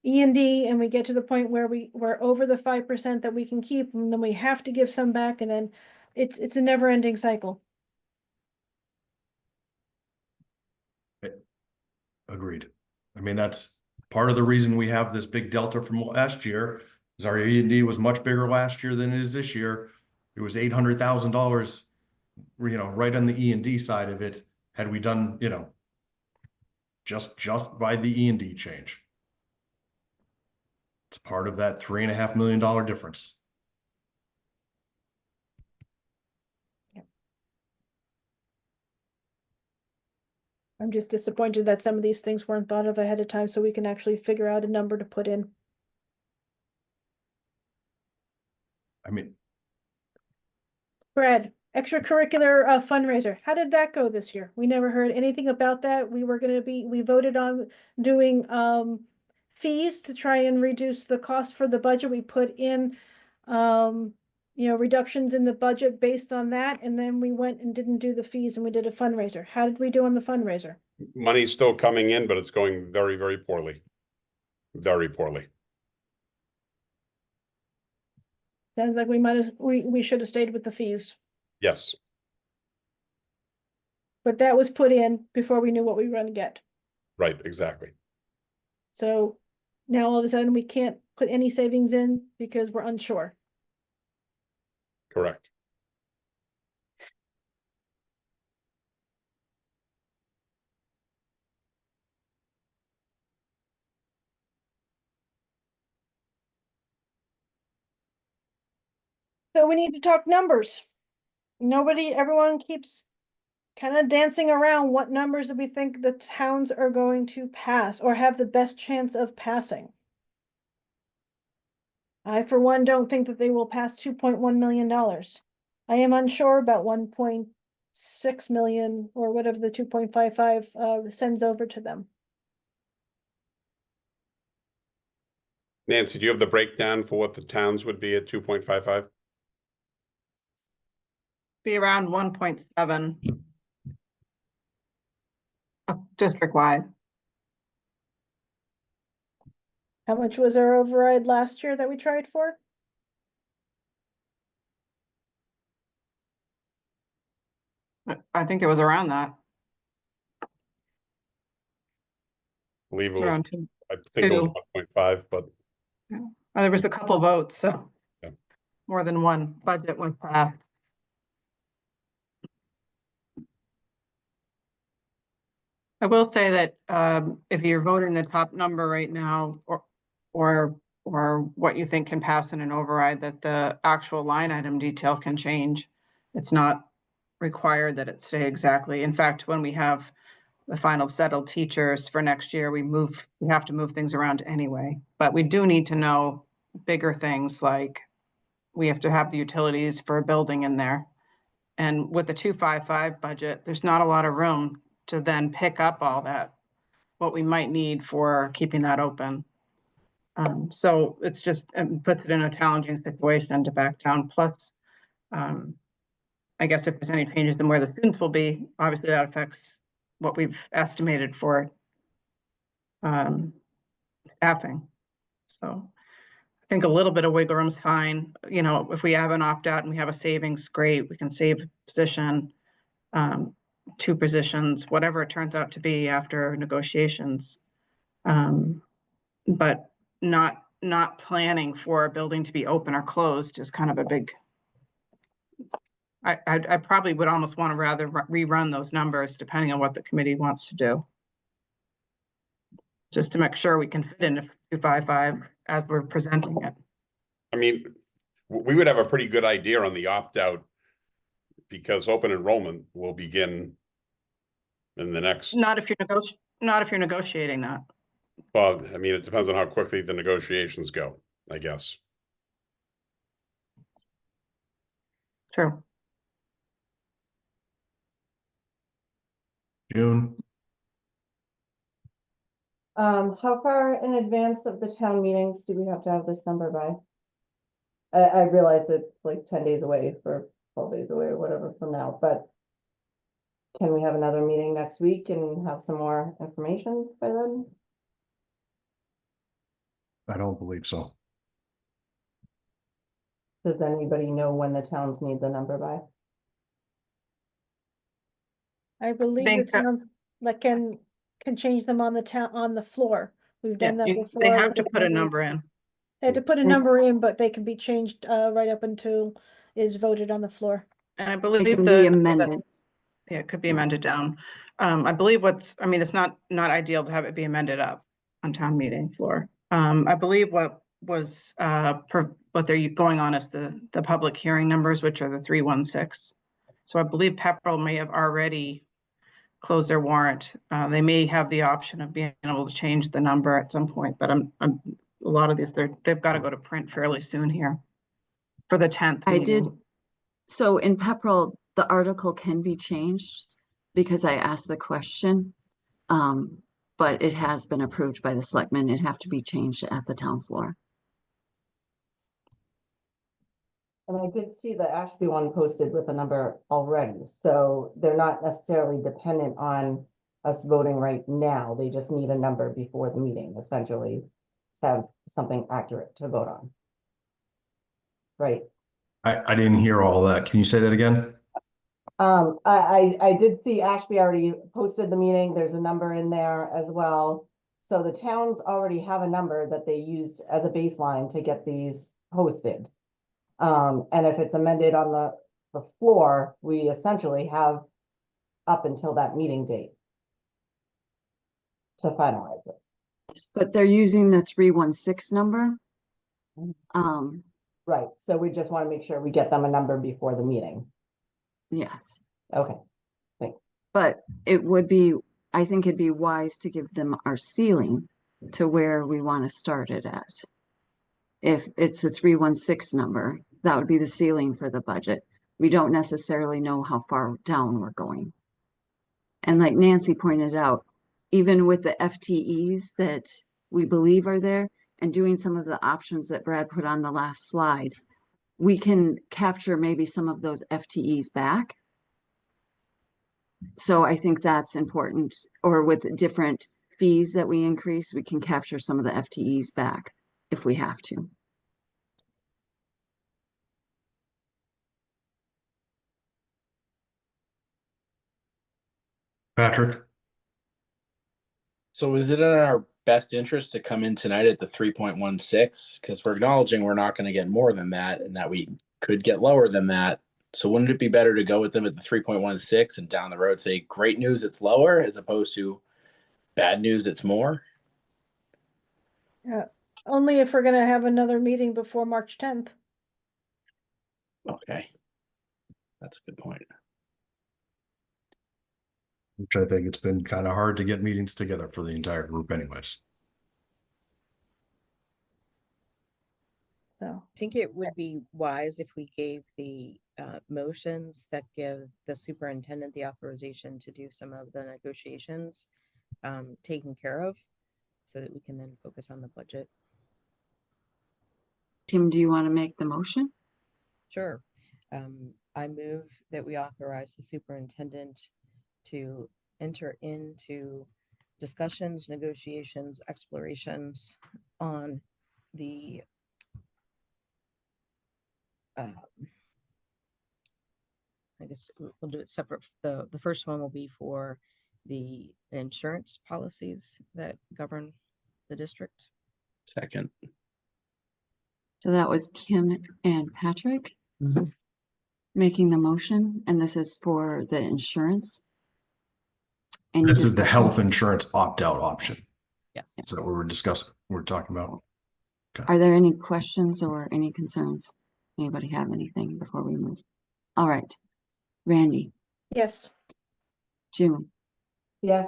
E&D and we get to the point where we're over the 5% that we can keep, and then we have to give some back, and then it's a never-ending cycle. Agreed. That's part of the reason we have this big delta from last year, is our E&D was much bigger last year than it is this year. It was $800,000, right on the E&D side of it, had we done, just by the E&D change. It's part of that $3.5 million difference. I'm just disappointed that some of these things weren't thought of ahead of time so we can actually figure out a number to put in. Brad, extracurricular fundraiser. How did that go this year? We never heard anything about that. We voted on doing fees to try and reduce the cost for the budget. We put in, reductions in the budget based on that, and then we went and didn't do the fees and we did a fundraiser. How did we do on the fundraiser? Money's still coming in, but it's going very, very poorly. Very poorly. Sounds like we should have stayed with the fees, Yes, but that was put in before we knew what we were gonna get. right, exactly. So now all of a sudden we can't put any savings in because we're unsure. Correct. So we need to talk numbers. Everyone keeps kind of dancing around what numbers do we think the towns are going to pass or have the best chance of passing. I, for one, don't think that they will pass $2.1 million. I am unsure about 1.6 million or whatever the 2.55 sends over to them. Nancy, do you have the breakdown for what the towns would be at 2.55? Be around 1.7 district-wide. How much was our override last year that we tried for? I think it was around that. I believe it was, Around two. I think it was Two. 1.5, but Yeah. Well, there was a couple votes, so yeah. more than one budget was passed. I will say that if you're voting the top number right now, or what you think can pass in an override, that the actual line item detail can change. It's not required that it stay exactly. In fact, when we have the final settled teachers for next year, we have to move things around anyway. But we do need to know bigger things like we have to have the utilities for a building in there. And with the 255 budget, there's not a lot of room to then pick up all that, what we might need for keeping that open. So it's just, it puts it in a challenging situation to back down. Plus, I guess if there's any changes in where the students will be, obviously that affects what we've estimated for staffing. So I think a little bit of wiggle room is fine. If we have an opt-out and we have a savings, great, we can save a position, 2 positions, whatever it turns out to be after negotiations. But not planning for a building to be open or closed is kind of a big. I probably would almost want to rather rerun those numbers depending on what the committee wants to do. Just to make sure we can fit in 255 as we're presenting it. I mean, we would have a pretty good idea on the opt-out because open enrollment will begin in the next. Not if you're negotiating that. Well, I mean, it depends on how quickly the negotiations go, I guess. True. June. How far in advance of the town meetings do we have to have this number by? I realize it's like 10 days away for 12 days away or whatever from now, but can we have another meeting next week and have some more information by then? I don't believe so. Does anybody know when the towns need the number by? I believe the think that- towns that can change them on the floor. We've Yeah, done that before. they have to with put a the- number in. They had to put a number in, but they can be changed right up until is voted on the floor. And I It believe can be amended. Yeah, it could be amended down. I believe it's not ideal to have it be amended up on town meeting floor. I believe what was what they're going on is the public hearing numbers, which are the 316. So I believe Pepperell may have already closed their warrant. They may have the option of being able to change the number at some point, but a lot of these they've got to go to print fairly soon here for the 10th. I did. So in Pepperell, the article can be changed because I asked the question, but it has been approved by the selectmen. It'd have to be changed at the town floor. And I did see the Ashby one posted with a number already, so they're not necessarily dependent on us voting right now. They just need a number before the meeting, essentially, to have something accurate to vote on. Right. I didn't hear all that. Can you say that again? I did see Ashby already posted the meeting. There's a number in there as well. So the towns already have a number that they used as a baseline to get these posted. And if it's amended on the floor, we essentially have up until that meeting date to finalize this. But they're using the 316 number. Right, so we just want to make sure we get them a number before the meeting. Yes. Okay, thanks. But it would be, I think it'd be wise to give them our ceiling to where we want to start it at. If it's the 316 number, that would be the ceiling for the budget. We don't necessarily know how far down we're going. And like Nancy pointed out, even with the FTEs that we believe are there and doing some of the options that Brad put on the last slide, we can capture maybe some of those FTEs back. So I think that's important. Or with different fees that we increase, we can capture some of the FTEs back if we have to. Patrick? So is it in our best interest to come in tonight at the 3.16? Because we're acknowledging we're not going to get more than that and that we could get lower than that. So wouldn't it be better to go with them at the 3.16 and down the road say, great news, it's lower, as opposed to bad news, it's more? Yeah, only if we're gonna have another meeting before March 10th. Okay. That's a good point. Which I think it's been kind of hard to get meetings together for the entire group anyways. So I think it would be wise if we gave the motions that give the superintendent the authorization to do some of the negotiations taken care of, so that we can then focus on the budget. Tim, do you want to make the motion? Sure. I move that we authorize the superintendent to enter into discussions, negotiations, explorations on the I guess we'll do it separate. The first one will be for the insurance policies that govern the district. Second. So that was Kim and Patrick making the motion, and this is for the insurance. Any This is the discussion? health insurance opt-out option. Yes. Is that what we're discussing? We're talking about. Are there any questions or any concerns? Anybody have anything before we move? All right. Randy, yes. June, Yes.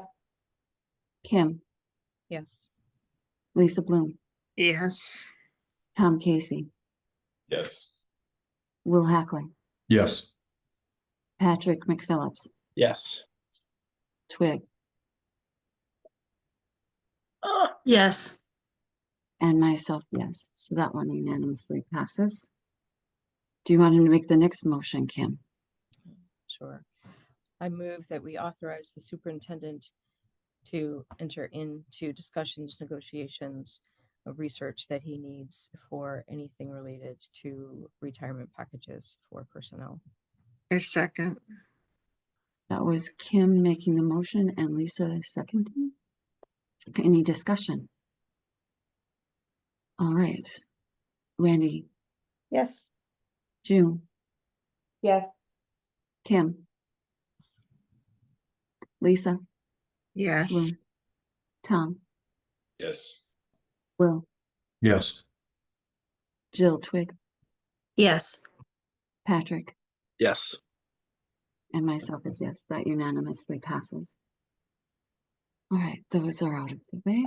Kim, Yes. Lisa Bloom, Yes. Tom Casey, Yes. Will Hackling, Yes. Patrick McPhillips, Yes. Twig, Yes. and myself, yes. So that one unanimously passes. Do you want to make the next motion, Kim? Sure. I move that we authorize the superintendent to enter into discussions, negotiations, of research that he needs for anything related to retirement packages for personnel. A second. That was Kim making the motion and Lisa seconding. Any discussion? All right. Randy, Yes. June, Yes. Kim, Lisa, Yes. Bloom, Tom, Yes. Will, Yes. Jill, Twig, Yes. Patrick, Yes. and myself is yes. That unanimously passes. All right, those are out of the way.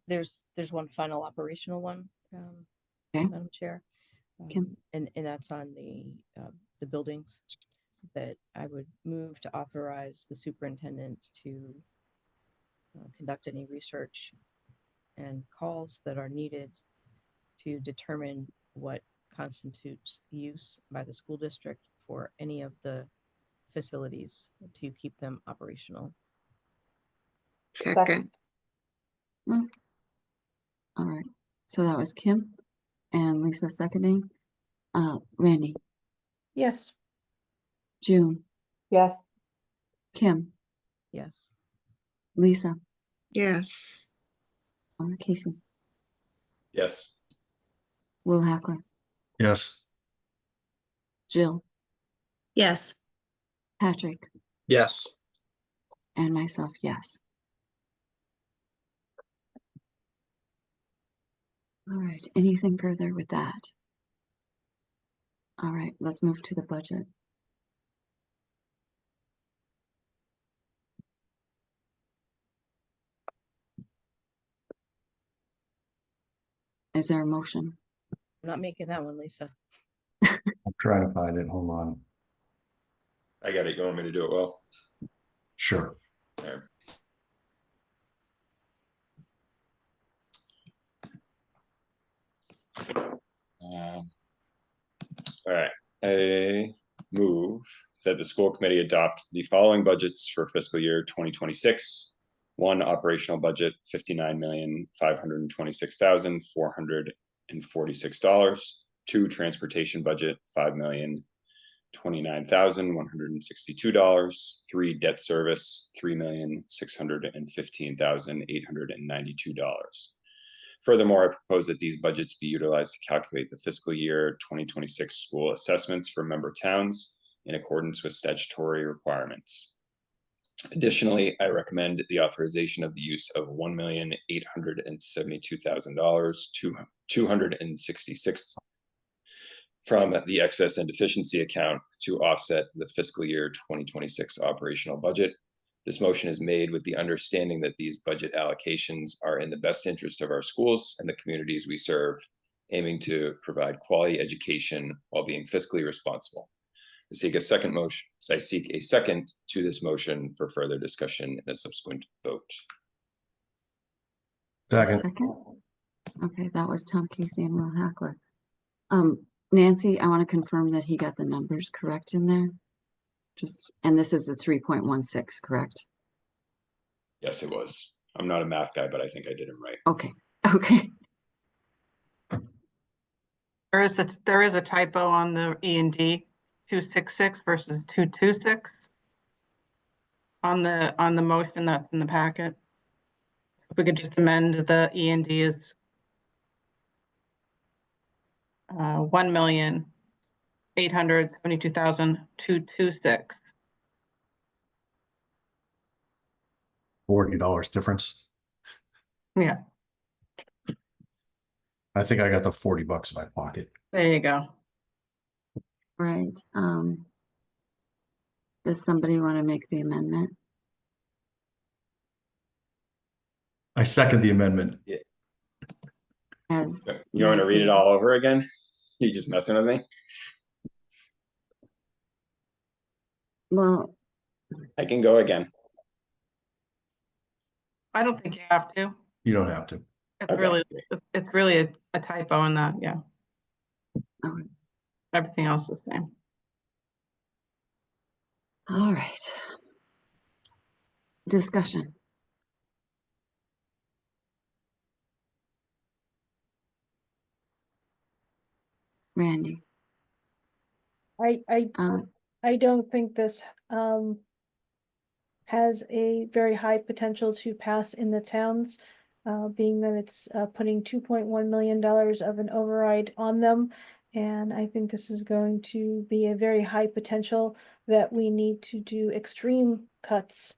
There's one final operational one, Okay. Madam Chair, Kim? and that's on the buildings, that I would move to authorize the superintendent to conduct any research and calls that are needed to determine what constitutes use by the school district for any of the facilities to keep them operational. Second. All right, so that was Kim and Lisa seconding. Randy, Yes. June, Yes. Kim, Yes. Lisa, Yes. Casey, Yes. Will Hackler, Yes. Jill, Yes. Patrick, Yes. and myself, yes. All right, anything further with that? All right, let's move to the budget. Is there a motion? I'm not making that one, Lisa. I'm trying to find it. Hold on. I got it. You want me to do it well? Sure. There. All right, I move that the school committee adopt the following budgets for fiscal year 2026. One, operational budget, $59,526,446. Two, transportation budget, $5,029,162. Three, debt service, $3,615,892. Furthermore, I propose that these budgets be utilized to calculate the fiscal year 2026 school assessments for member towns in accordance with statutory requirements. Additionally, I recommend the authorization of the use of $1,872,266 from the excess and deficiency account to offset the fiscal year 2026 operational budget. This motion is made with the understanding that these budget allocations are in the best interest of our schools and the communities we serve, aiming to provide quality education while being fiscally responsible. I seek a second to this motion for further discussion in a subsequent vote. Second. Okay, that was Tom Casey and Will Hackler. Nancy, I want to confirm that he got the numbers correct in there. And this is the 3.16, correct? Yes, it was. I'm not a math guy, but I think I did him right. Okay. There is a typo on the E&D 266 versus 226 on the motion that's in the packet. If we could just amend the E&D is $1,872,226. $40 difference. Yeah, I think I got the $40 in my pocket. there you go. Right. Does somebody want to make the amendment? I second the amendment. Yeah. As You want to read it all over again? You just messing with me? Well, I can go again. I don't think you have to. You don't have to. It's really a typo in that, yeah. Everything else is the same. all right. Discussion. Randy. I don't think this has a very high potential to pass in the towns, being that it's putting $2.1 million of an override on them. And I think this is going to be a very high potential that we need to do extreme cuts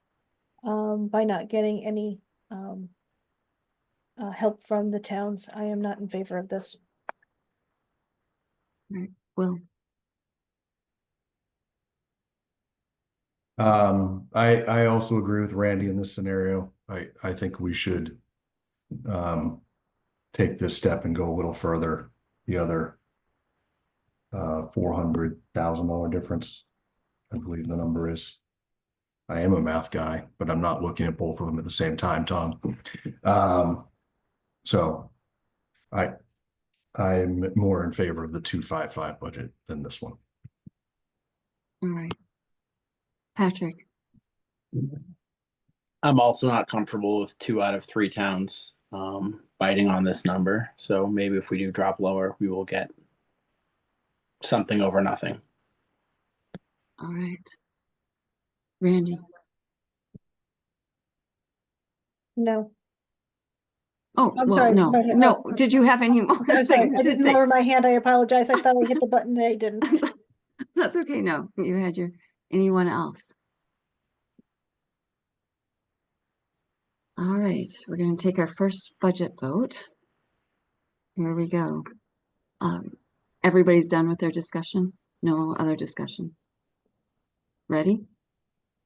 by not getting any help from the towns. I am not in favor of this. Right. Will. I also agree with Randy in this scenario. I think we should take this step and go a little further. The other $400,000 difference, I believe the number is. I am a math guy, but I'm not looking at both of them at the same time, Tom. So I I'm more in favor of the 255 budget than this one. All right. Patrick, I'm also not comfortable with 2 out of 3 towns biting on this number. So maybe if we do drop lower, we will get something over nothing. all right. Randy. No. Oh, I'm well, sorry. no, Go ahead. no. Oh, Did you have any more? I'm sorry. things I to didn't say? lower my hand. I apologize. I thought I hit the button. I didn't. That's okay. No, you had your, anyone else? All right, we're going to take our first budget vote. Here we go. Everybody's done with their discussion? No other discussion? Ready?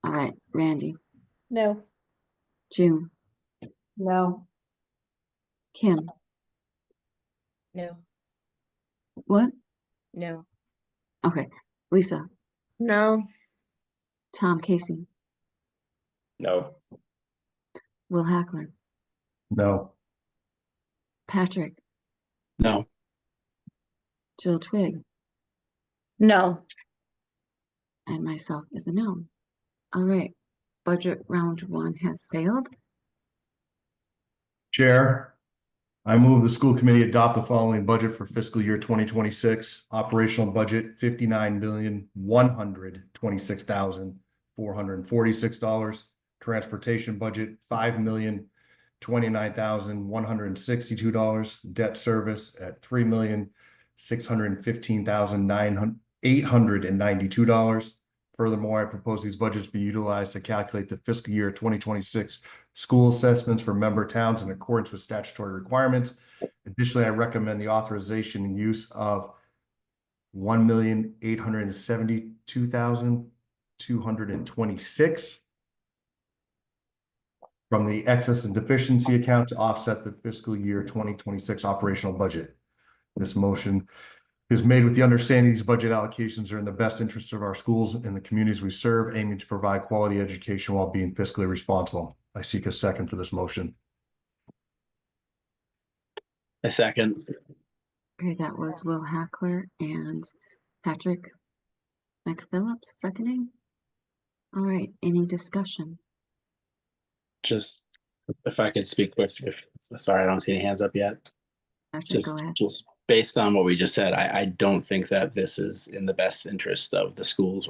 All right, Randy, No. June, No. Kim, No. what? No. Okay, Lisa, No. Tom, Casey, No. Will Hackler, No. Patrick, No. Jill Twig, No. and myself is a no. All right, budget round 1 has failed. Chair, I move the school committee adopt the following budget for fiscal year 2026. Operational budget $59,126,446. Transportation budget $5,029,162. Debt service at $3,615,892. Furthermore, I propose these budgets be utilized to calculate the fiscal year 2026 school assessments for member towns in accordance with statutory requirements. Additionally, I recommend the authorization and use of $1,872,226 from the excess and deficiency account to offset the fiscal year 2026 operational budget. This motion is made with the understanding these budget allocations are in the best interest of our schools and the communities we serve, aiming to provide quality education while being fiscally responsible. I seek a second for this motion. A second. Okay, that was Will Hackler and Patrick McPhillips seconding. All right, any discussion? Just if I could speak quick, sorry, I don't see any hands up yet. Patrick, go ahead. Just based on what we just said, I don't think that this is in the best interest of the schools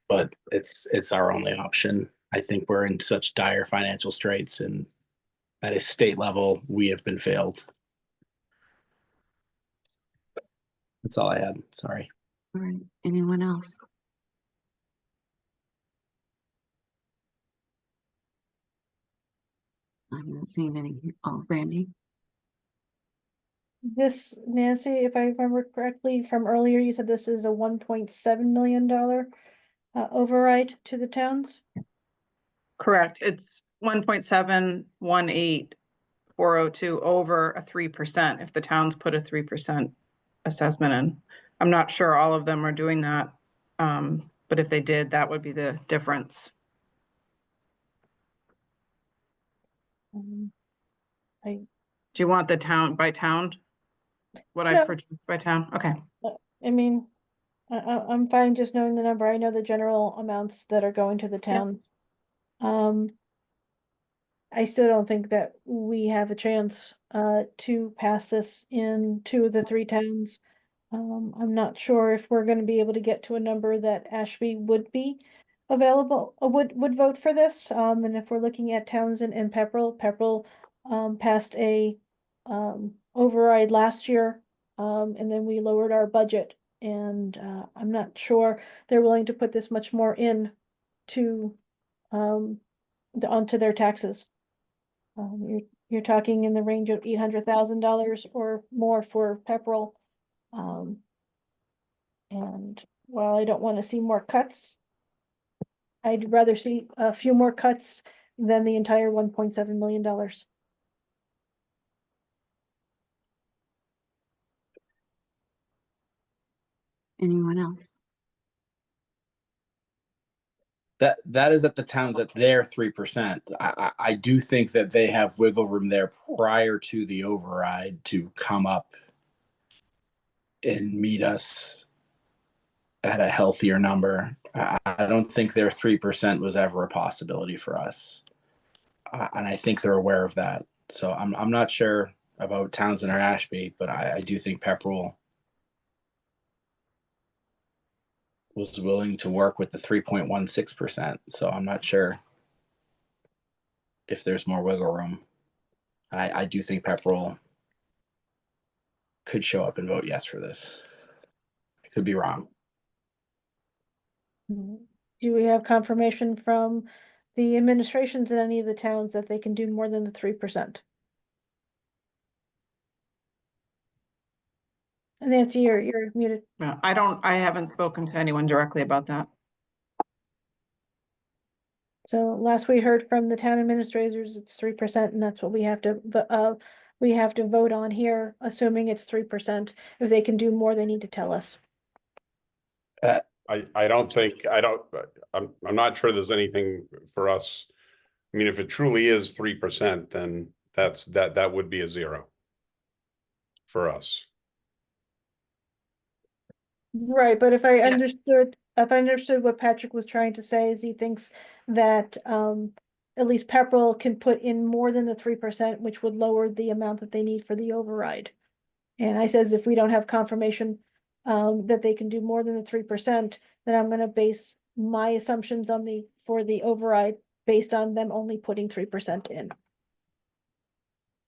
but it's our only option. I think we're in such dire financial straits, and at a state level, we have been failed. That's all I had. Sorry. All right, anyone else? I'm not seeing any. Oh, Randy? This, Nancy, if I remember correctly from earlier, you said this is a $1.7 million override to the towns? Correct. It's 1.718402 over a 3% if the towns put a 3% assessment in. I'm not sure all of them are doing that. But if they did, that would be the difference. I Do you want the town by town? What I No. purchased by town? Okay. I mean, I'm fine just knowing the number. I know the general amounts that are going to the town. I still don't think that we have a chance to pass this in 2 of the 3 towns. I'm not sure if we're gonna be able to get to a number that Ashby would be available, would vote for this. And if we're looking at Townsend and Pepperell passed a override last year. And then we lowered our budget, and I'm not sure they're willing to put this much more in to onto their taxes. You're talking in the range of $800,000 or more for Pepperell. And while I don't want to see more cuts, I'd rather see a few more cuts than the entire $1.7 million. Anyone else? That is at the towns at their 3%. I do think that they have wiggle room there prior to the override to come up and meet us at a healthier number. I don't think their 3% was ever a possibility for us. And I think they're aware of that. So I'm not sure about Townsend or Ashby, but I do think Pepperell was willing to work with the 3.16%. So I'm not sure if there's more wiggle room. I do think Pepperell could show up and vote yes for this. I could be wrong. Do we have confirmation from the administrations in any of the towns that they can do more than the 3%? And Nancy, you're muted. No, I haven't spoken to anyone directly about that. So last we heard from the town administrators, it's 3%, and that's what we have to vote on here, assuming it's 3%. If they can do more, they need to tell us. I don't think, I'm not sure there's anything for us. I mean, if it truly is 3%, then that would be a 0 for us. Right, but if I understood what Patrick was trying to say is he thinks that at least Pepperell can put in more than the 3%, which would lower the amount that they need for the override. And I says if we don't have confirmation that they can do more than the 3%, then I'm gonna base my assumptions on for the override based on them only putting 3% in.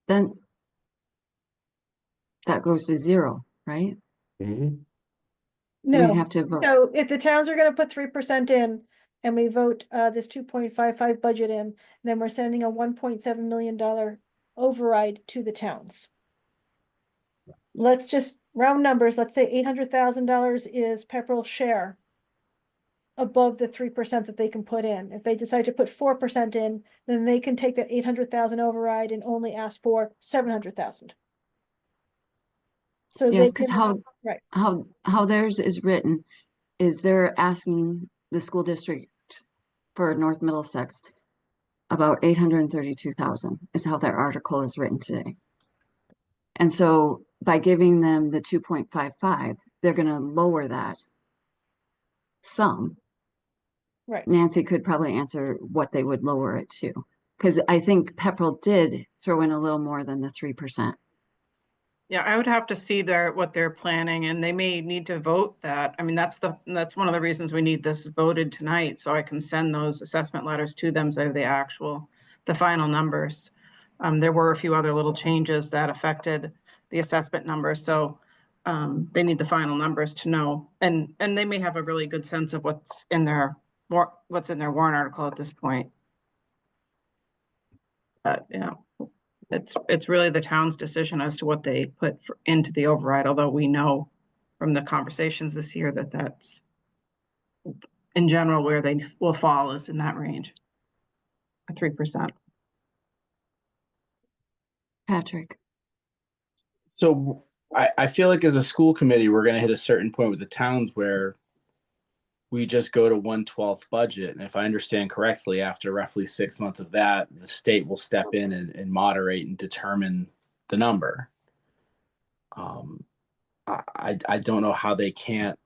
Then that goes to 0, right? Mm-hmm. No, We have to vote. so if the towns are gonna put 3% in and we vote this 2.55 budget in, then we're sending a $1.7 million override to the towns. Let's just round numbers. Let's say $800,000 is Pepperell's share above the 3% that they can put in. If they decide to put 4% in, then they can take that 800,000 override and only ask for 700,000. So Yes, they because can, right. how theirs is written is they're asking the school district for North Middlesex about 832,000 is how their article is written today. And so by giving them the 2.55, they're going to lower that some. Right. Nancy could probably answer what they would lower it to, because I think Pepperell did throw in a little more than the 3%. Yeah, I would have to see what they're planning, and they may need to vote that. I mean, that's one of the reasons we need this voted tonight, so I can send those assessment letters to them, so the final numbers. There were a few other little changes that affected the assessment numbers, so they need the final numbers to know, and they may have a really good sense of what's in their warrant article at this point. But yeah. It's really the town's decision as to what they put into the override, although we know from the conversations this year that that's in general where they will fall is in that range, 3%. Patrick. So I feel like as a school committee, we're going to hit a certain point with the towns where we just go to 1/12 budget. And if I understand correctly, after roughly 6 months of that, the state will step in and moderate and determine the number. I don't know how they can't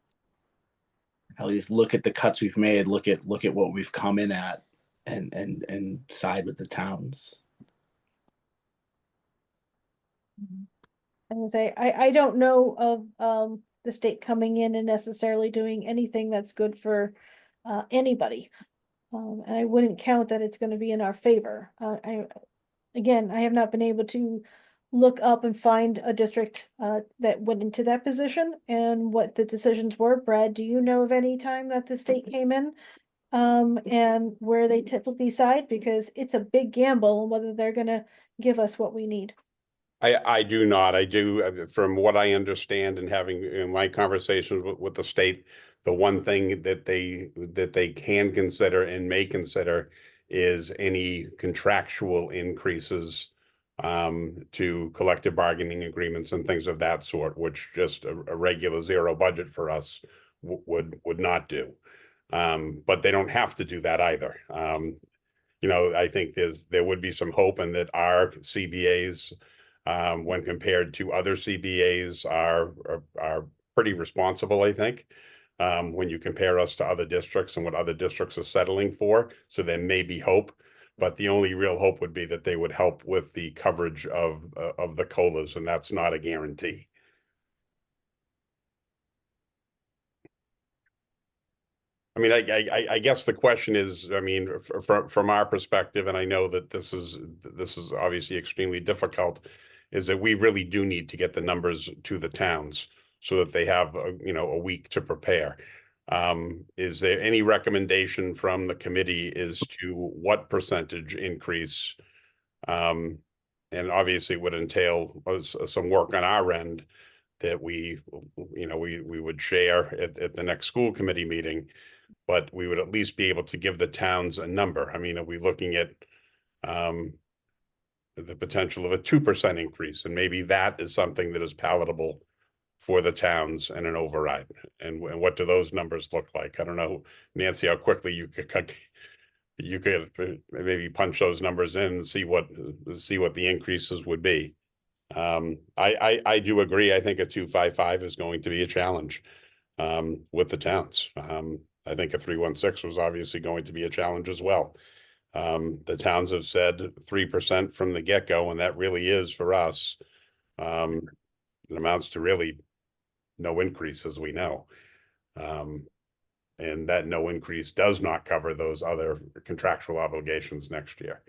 at least look at the cuts we've made, look at what we've come in at and side with the towns. And I don't know of the state coming in and necessarily doing anything that's good for anybody. And I wouldn't count that it's going to be in our favor. I have not been able to look up and find a district that went into that position and what the decisions were. Brad, do you know of any time that the state came in and where they typically side? Because it's a big gamble on whether they're going to give us what we need. I do not. I do, from what I understand and having in my conversations with the state, the one thing that they can consider and may consider is any contractual increases to collective bargaining agreements and things of that sort, which just a regular 0 budget for us would not do. But they don't have to do that either. I think there would be some hope in that our CBAs, when compared to other CBAs, are pretty responsible, I think, when you compare us to other districts and what other districts are settling for. So there may be hope, but the only real hope would be that they would help with the coverage of the COLAs, and that's not a guarantee. I mean, I guess the question is, I mean, from our perspective, and I know that this is obviously extremely difficult, is that we really do need to get the numbers to the towns so that they have a week to prepare. Is there any recommendation from the committee as to what percentage increase? And obviously it would entail some work on our end that we would share at the next school committee meeting, but we would at least be able to give the towns a number. I mean, are we looking at the potential of a 2% increase? And maybe that is something that is palatable for the towns and an override. And what do those numbers look like? I don't know, Nancy, how quickly you could maybe punch those numbers in and see what the increases would be. I do agree. I think a 255 is going to be a challenge with the towns. I think a 316 was obviously going to be a challenge as well. The towns have said 3% from the get-go, and that really is for us. It amounts to really no increase, as we know. And that no increase does not cover those other contractual obligations next year.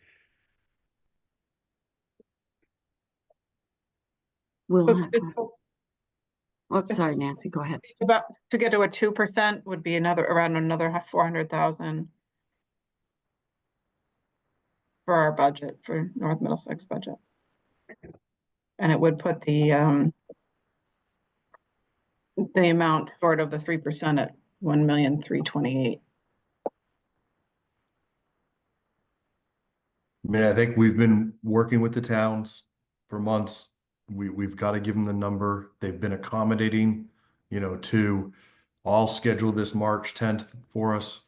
Sorry, Nancy, go ahead. About to get to a 2% would be around another 400,000 for our budget, for North Middlesex budget. And it would put the amount short of the 3% at 1,328,000. I mean, I think we've been working with the towns for months. We've got to give them the number. They've been accommodating, to all schedule this March 10th for us.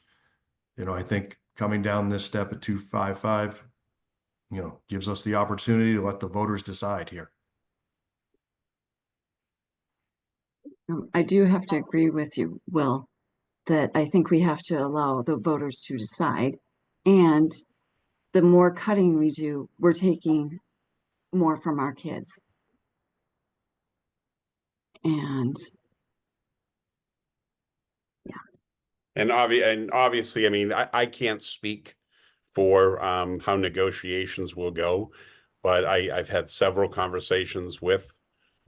I think coming down this step at 255, gives us the opportunity to let the voters decide here. I do have to agree with you, Will, that I think we have to allow the voters to decide. And the more cutting we do, we're taking more from our kids. And yeah. And obviously, I mean, I can't speak for how negotiations will go, but I've had several conversations with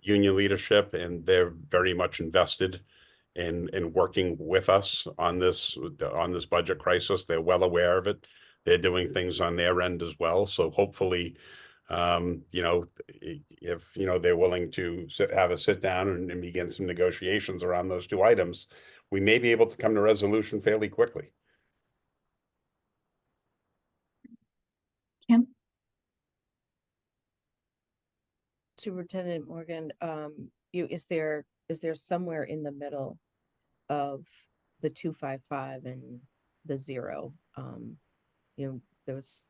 union leadership, and they're very much invested in working with us on this budget crisis. They're well aware of it. They're doing things on their end as well. So hopefully, if they're willing to have a sit down and begin some negotiations around those two items, we may be able to come to resolution fairly quickly. Kim? Superintendent Morgan, is there somewhere in the middle of the 255 and the 0? There was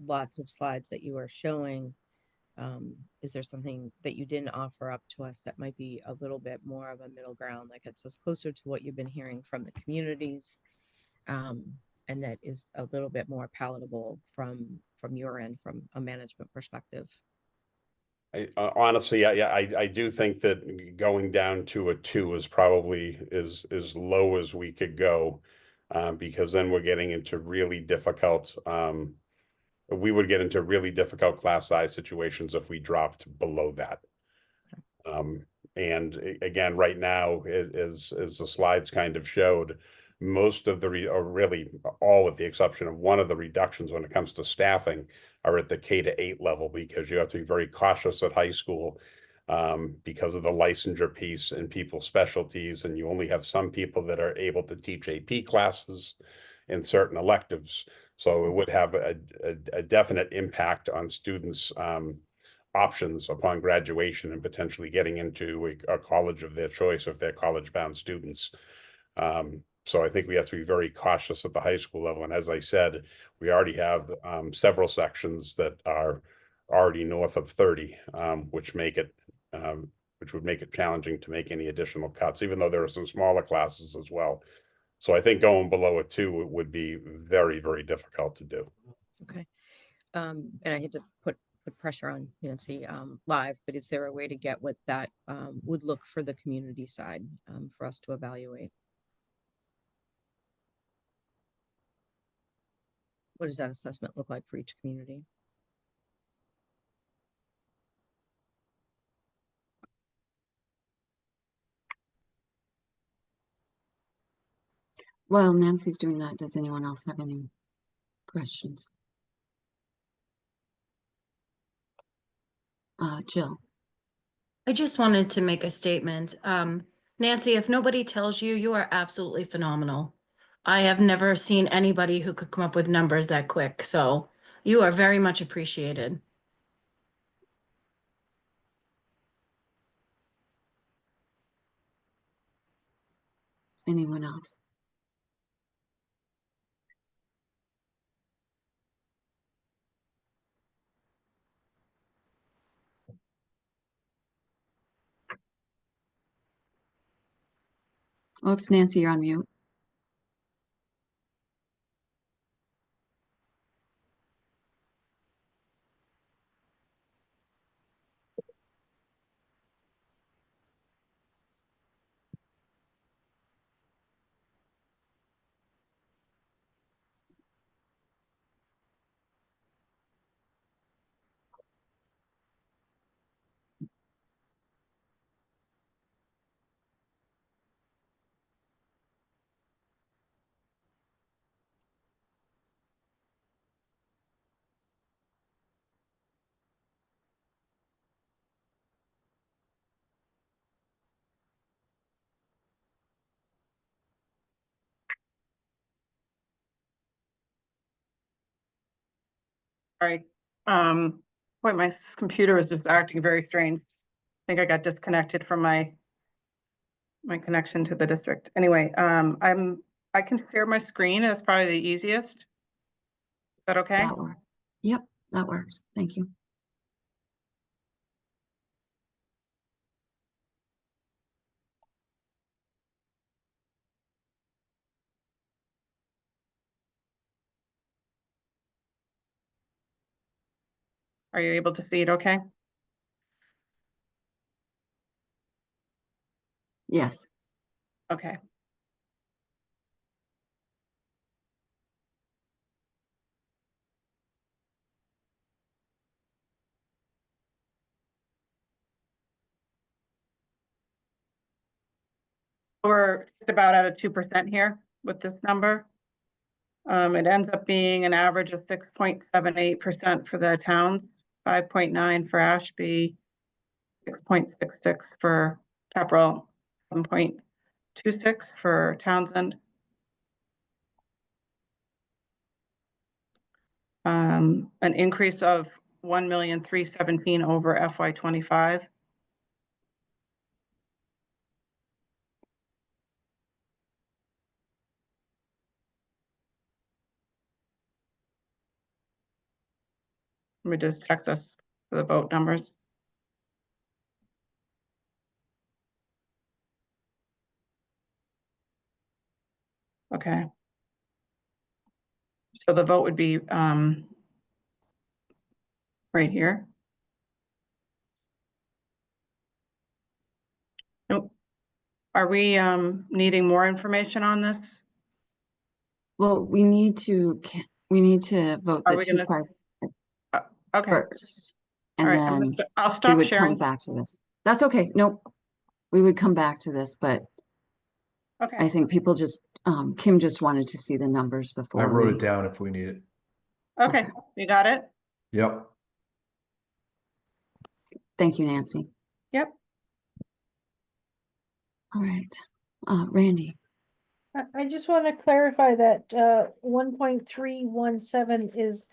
lots of slides that you are showing. Is there something that you didn't offer up to us that might be a little bit more of a middle ground that gets us closer to what you've been hearing from the communities, and that is a little bit more palatable from your end, from a management perspective? Honestly, I do think that going down to a 2 is probably as low as we could go, because then we're getting into really difficult. We would get into really difficult class size situations if we dropped below that. And again, right now, as the slides kind of showed, most of or really all with the exception of one of the reductions when it comes to staffing are at the K-8 level, because you have to be very cautious at high school because of the licensure piece and people's specialties, and you only have some people that are able to teach AP classes in certain electives. So it would have a definite impact on students' options upon graduation and potentially getting into a college of their choice if they're college-bound students. So I think we have to be very cautious at the high school level. And as I said, we already have several sections that are already north of 30, which make it which would make it challenging to make any additional cuts, even though there are some smaller classes as well. So I think going below a 2 would be very, very difficult to do. Okay. And I hate to put pressure on Nancy live, but is there a way to get what that would look for the community side for us to evaluate? What does that assessment look like for each community? While Nancy's doing that, does anyone else have any questions? Jill. I just wanted to make a statement. Nancy, if nobody tells you, you are absolutely phenomenal. I have never seen anybody who could come up with numbers that quick, so you are very much appreciated. Anyone else? Oops, Nancy, you're on mute. Sorry. Boy, my computer is just acting very strange. I think I got disconnected from my connection to the district. Anyway, I can share my screen as probably the easiest. Is that okay? That works. Yep, that works. Thank you. Are you able to see it okay? Yes. Okay. We're just about at a 2% here with this number. It ends up being an average of 6.78% for the towns, 5.9 for Ashby, 6.66 for Pepperell, 7.26 for Townsend. An increase of 1,317,000 over FY25. Let me just check this for the vote numbers. Okay. So the vote would be right here. Nope. Are we needing more information on this? Well, we need to vote Are the we 2.5 okay. first. All And right, then I'll we stop would sharing. come back to this. That's okay. Nope. We would come back to this, but Okay. I think people just, Kim just wanted to see the numbers before. I wrote it down if we need it. Okay, you got it? Yep. Thank you, Nancy. Yep. All right. Randy. I just want to clarify that 1.317 is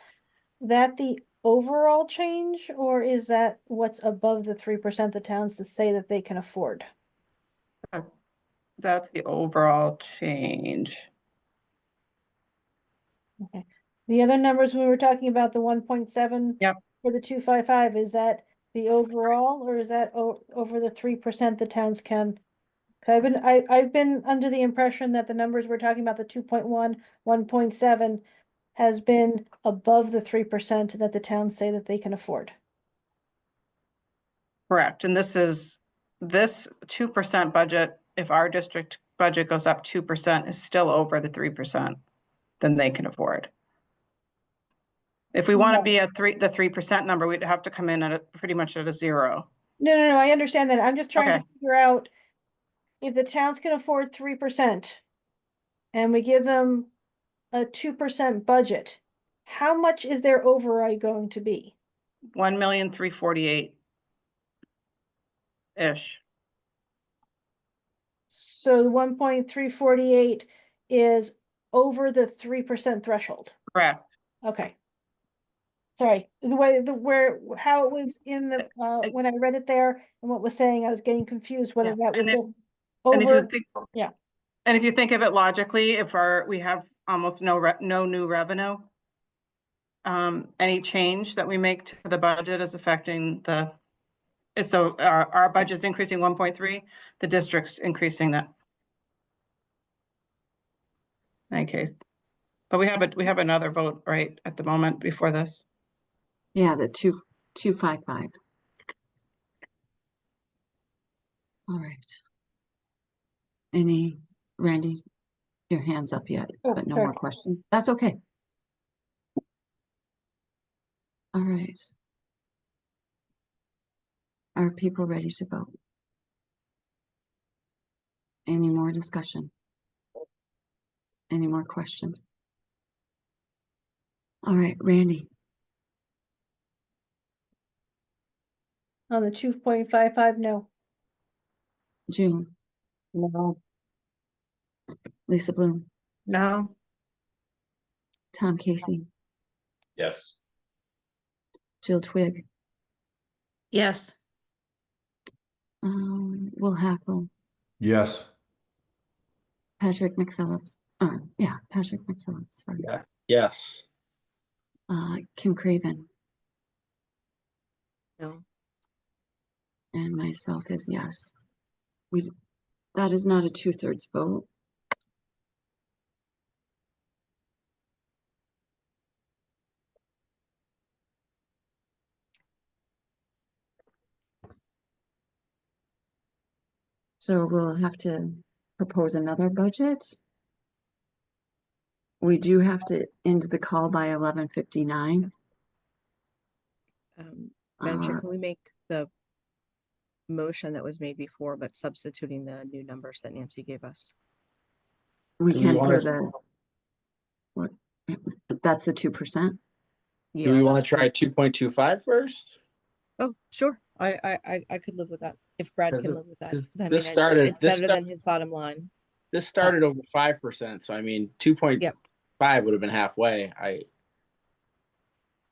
that the overall change, or is that what's above the 3% the towns that say that they can afford? That's the overall change. Okay. The other numbers we were talking about, the 1.7 yep. for the 255, is that The overall, or is that over the 3% the towns can? 'Cause I've been under the impression that the numbers we're talking about, the 2.1, 1.7, has been above the 3% that the towns say that they can afford. Correct, and this 2% budget, if our district budget goes up 2%, is still over the 3% than they can afford. If we want to be at the 3% number, we'd have to come in at pretty much at a 0. No, I understand that. I'm just trying Okay. to figure out if the towns can afford 3% and we give them a 2% budget, how much is their override going to be? 1,348,000 ish. So the 1.348 is over the 3% threshold. Correct. Okay. Sorry, how it was in the, when I read it there and what was saying, I was getting confused whether that was just And if you over, think, yeah. and if you think of it logically, if we have almost no new revenue, any change that we make to the budget is affecting so our budget's increasing 1.3, the district's increasing that. Okay, but we have another vote right at the moment before this. Yeah, the 255. All right. Randy, your hand's up yet, Oh, but no sorry. more questions. That's okay. All right. Are people ready to vote? Any more discussion? Any more questions? All right, Randy, On the 2.55, no. June, No. Lisa Bloom, No. Tom Casey, Yes. Jill Twigg, Yes. Will Hackle, Yes. Patrick McPhillips. Patrick McPhillips. Sorry. Yeah. Yes. Kim Craven. No. And myself is yes. That is not a 2/3 vote. So we'll have to propose another budget. We do have to end the call by 11:59. Madam Chair, can we make the motion that was made before, but substituting the new numbers that Nancy gave us? We Do we can wanna- for that's the 2%. Do we want to try 2.25 first? Oh, sure. I could live with that. If Brad Because can live with that. this- I mean, this started- it's this better start- than his bottom line. This started over 5%, so I mean 2.5 would have been halfway.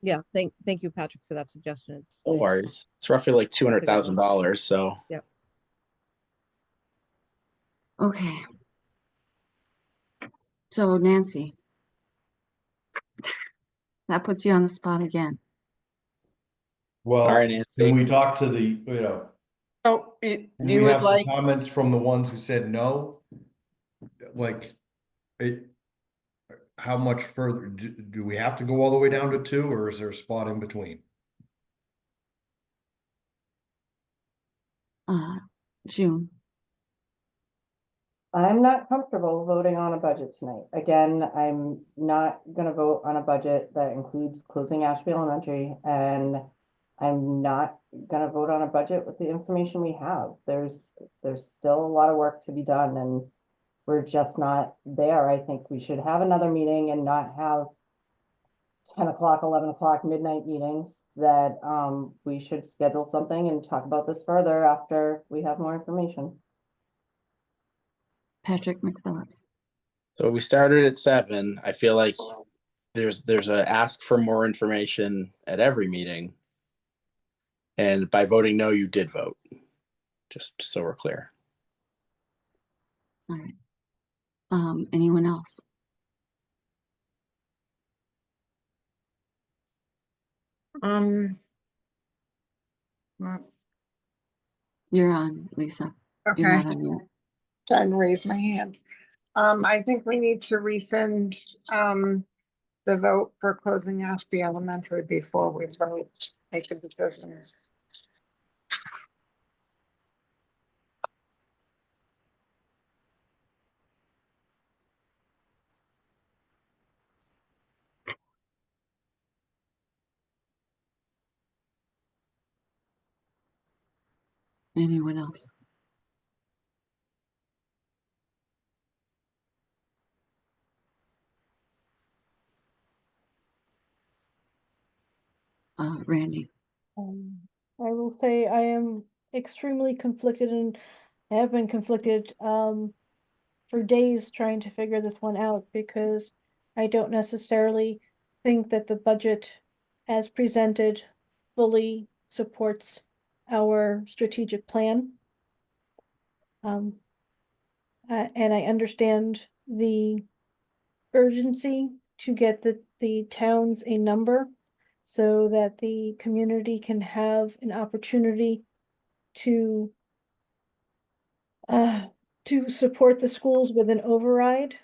Yeah, thank you, Patrick, for that suggestion. No worries. It's roughly like $200,000. So Yep. Okay. So Nancy, that puts you on the spot again. Well, All right, Nancy. can we talk to the, So can you we would have some like, comments from the ones who said no? Like, how much further, do we have to go all the way down to 2, or is there a spot in between? June. I'm not comfortable voting on a budget tonight. Again, I'm not gonna vote on a budget that includes closing Ashby Elementary, and I'm not gonna vote on a budget with the information we have. There's still a lot of work to be done, and we're just not there. I think we should have another meeting and not have 10 o'clock, 11 o'clock, midnight meetings, that we should schedule something and talk about this further after we have more information. Patrick McPhillips. So we started at 7. I feel like there's a ask for more information at every meeting. And by voting no, you did vote. Just so we're clear. All right. Anyone else? You're on, Lisa. You're Okay, not on yet. trying to raise my hand. I think we need to rescind, the vote for closing Ashby Elementary before we vote, make a decision. Anyone else? Randy. I will say I am extremely conflicted and have been conflicted for days trying to figure this one out because I don't necessarily think that the budget as presented fully supports our strategic plan. And I understand the urgency to get the towns a number so that the community can have an opportunity to support the schools with an override.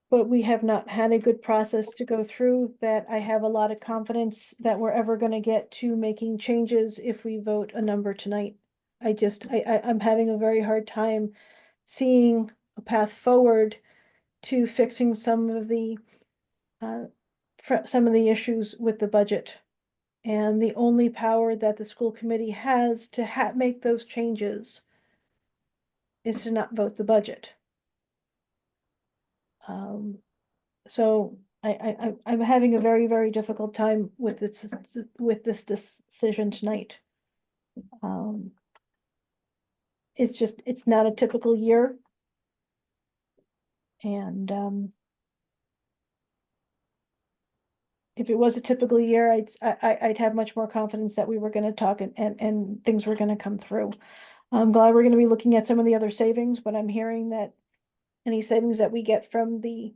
But we have not had a good process to go through that. I have a lot of confidence that we're ever going to get to making changes if we vote a number tonight. I'm having a very hard time seeing a path forward to fixing some of the issues with the budget. And the only power that the school committee has to make those changes is to not vote the budget. So I'm having a very, very difficult time with this decision tonight. It's not a typical year. And if it was a typical year, I'd have much more confidence that we were gonna talk and things were gonna come through. I'm glad we're gonna be looking at some of the other savings, but I'm hearing that any savings that we get from the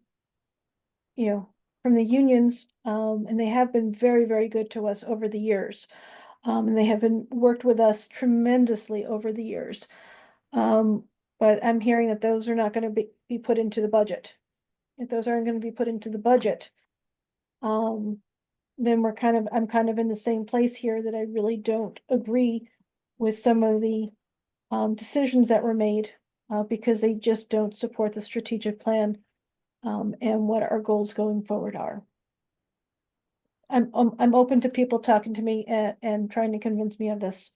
unions, and they have been very, very good to us over the years. And they have been worked with us tremendously over the years. But I'm hearing that those are not gonna be put into the budget. If those aren't gonna be put into the budget, then I'm kind of in the same place here that I really don't agree with some of the decisions that were made, because they just don't support the strategic plan, and what our goals going forward are. I'm open to people talking to me and trying to convince me of this.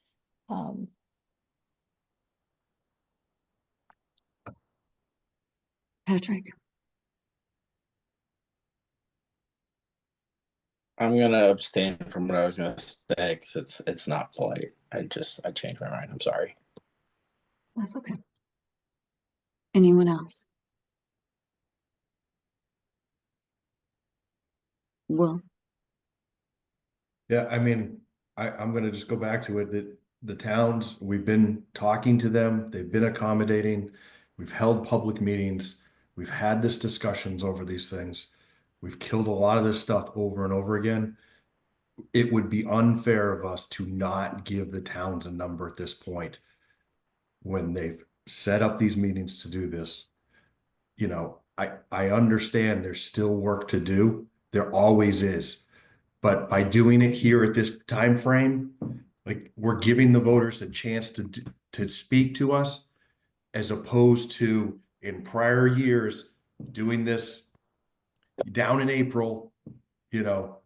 Patrick. I'm gonna abstain from what I was gonna say because it's not polite. I changed my mind. I'm sorry. That's okay. Anyone else? Will. Yeah, I mean, I'm gonna just go back to it that the towns, we've been talking to them, they've been accommodating, we've held public meetings, we've had this discussions over these things. We've killed a lot of this stuff over and over again. It would be unfair of us to not give the towns a number at this point when they've set up these meetings to do this. You know, I understand there's still work to do. There always is. But by doing it here at this time frame, like we're giving the voters a chance to speak to us, as opposed to in prior years doing this down in April,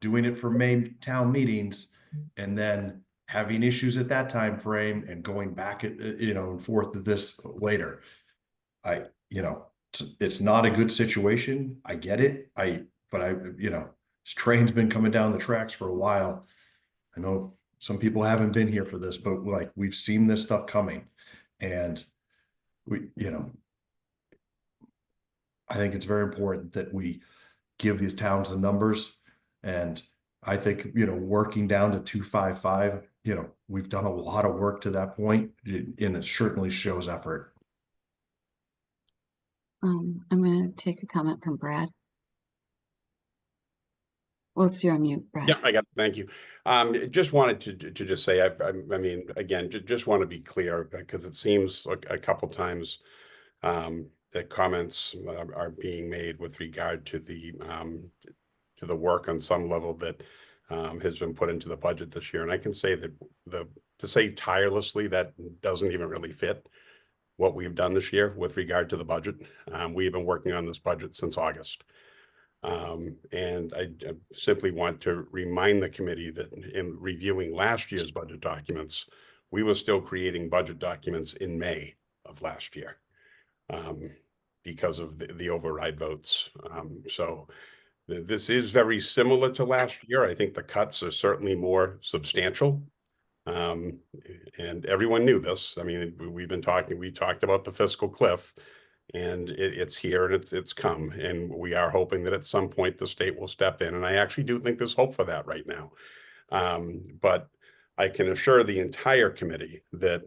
doing it for May town meetings, and then having issues at that time frame and going back and forth to this later. It's not a good situation. I get it. This train's been coming down the tracks for a while. I know some people haven't been here for this, but like we've seen this stuff coming, and I think it's very important that we give these towns the numbers. And I think, working down to 255, we've done a lot of work to that point, and it certainly shows effort. I'm going to take a comment from Brad. Whoops, you're on mute, Brad. Yeah, I got it. Thank you. Just wanted to just say, I mean, again, just want to be clear because it seems like a couple times that comments are being made with regard to the work on some level that has been put into the budget this year. And I can say that to say tirelessly, that doesn't even really fit what we've done this year with regard to the budget. We've been working on this budget since August. And I simply want to remind the committee that in reviewing last year's budget documents, we were still creating budget documents in May of last year because of the override votes. So this is very similar to last year. I think the cuts are certainly more substantial. And everyone knew this. I mean, we talked about the fiscal cliff, and it's here and it's come. And we are hoping that at some point the state will step in. And I actually do think there's hope for that right now. But I can assure the entire committee that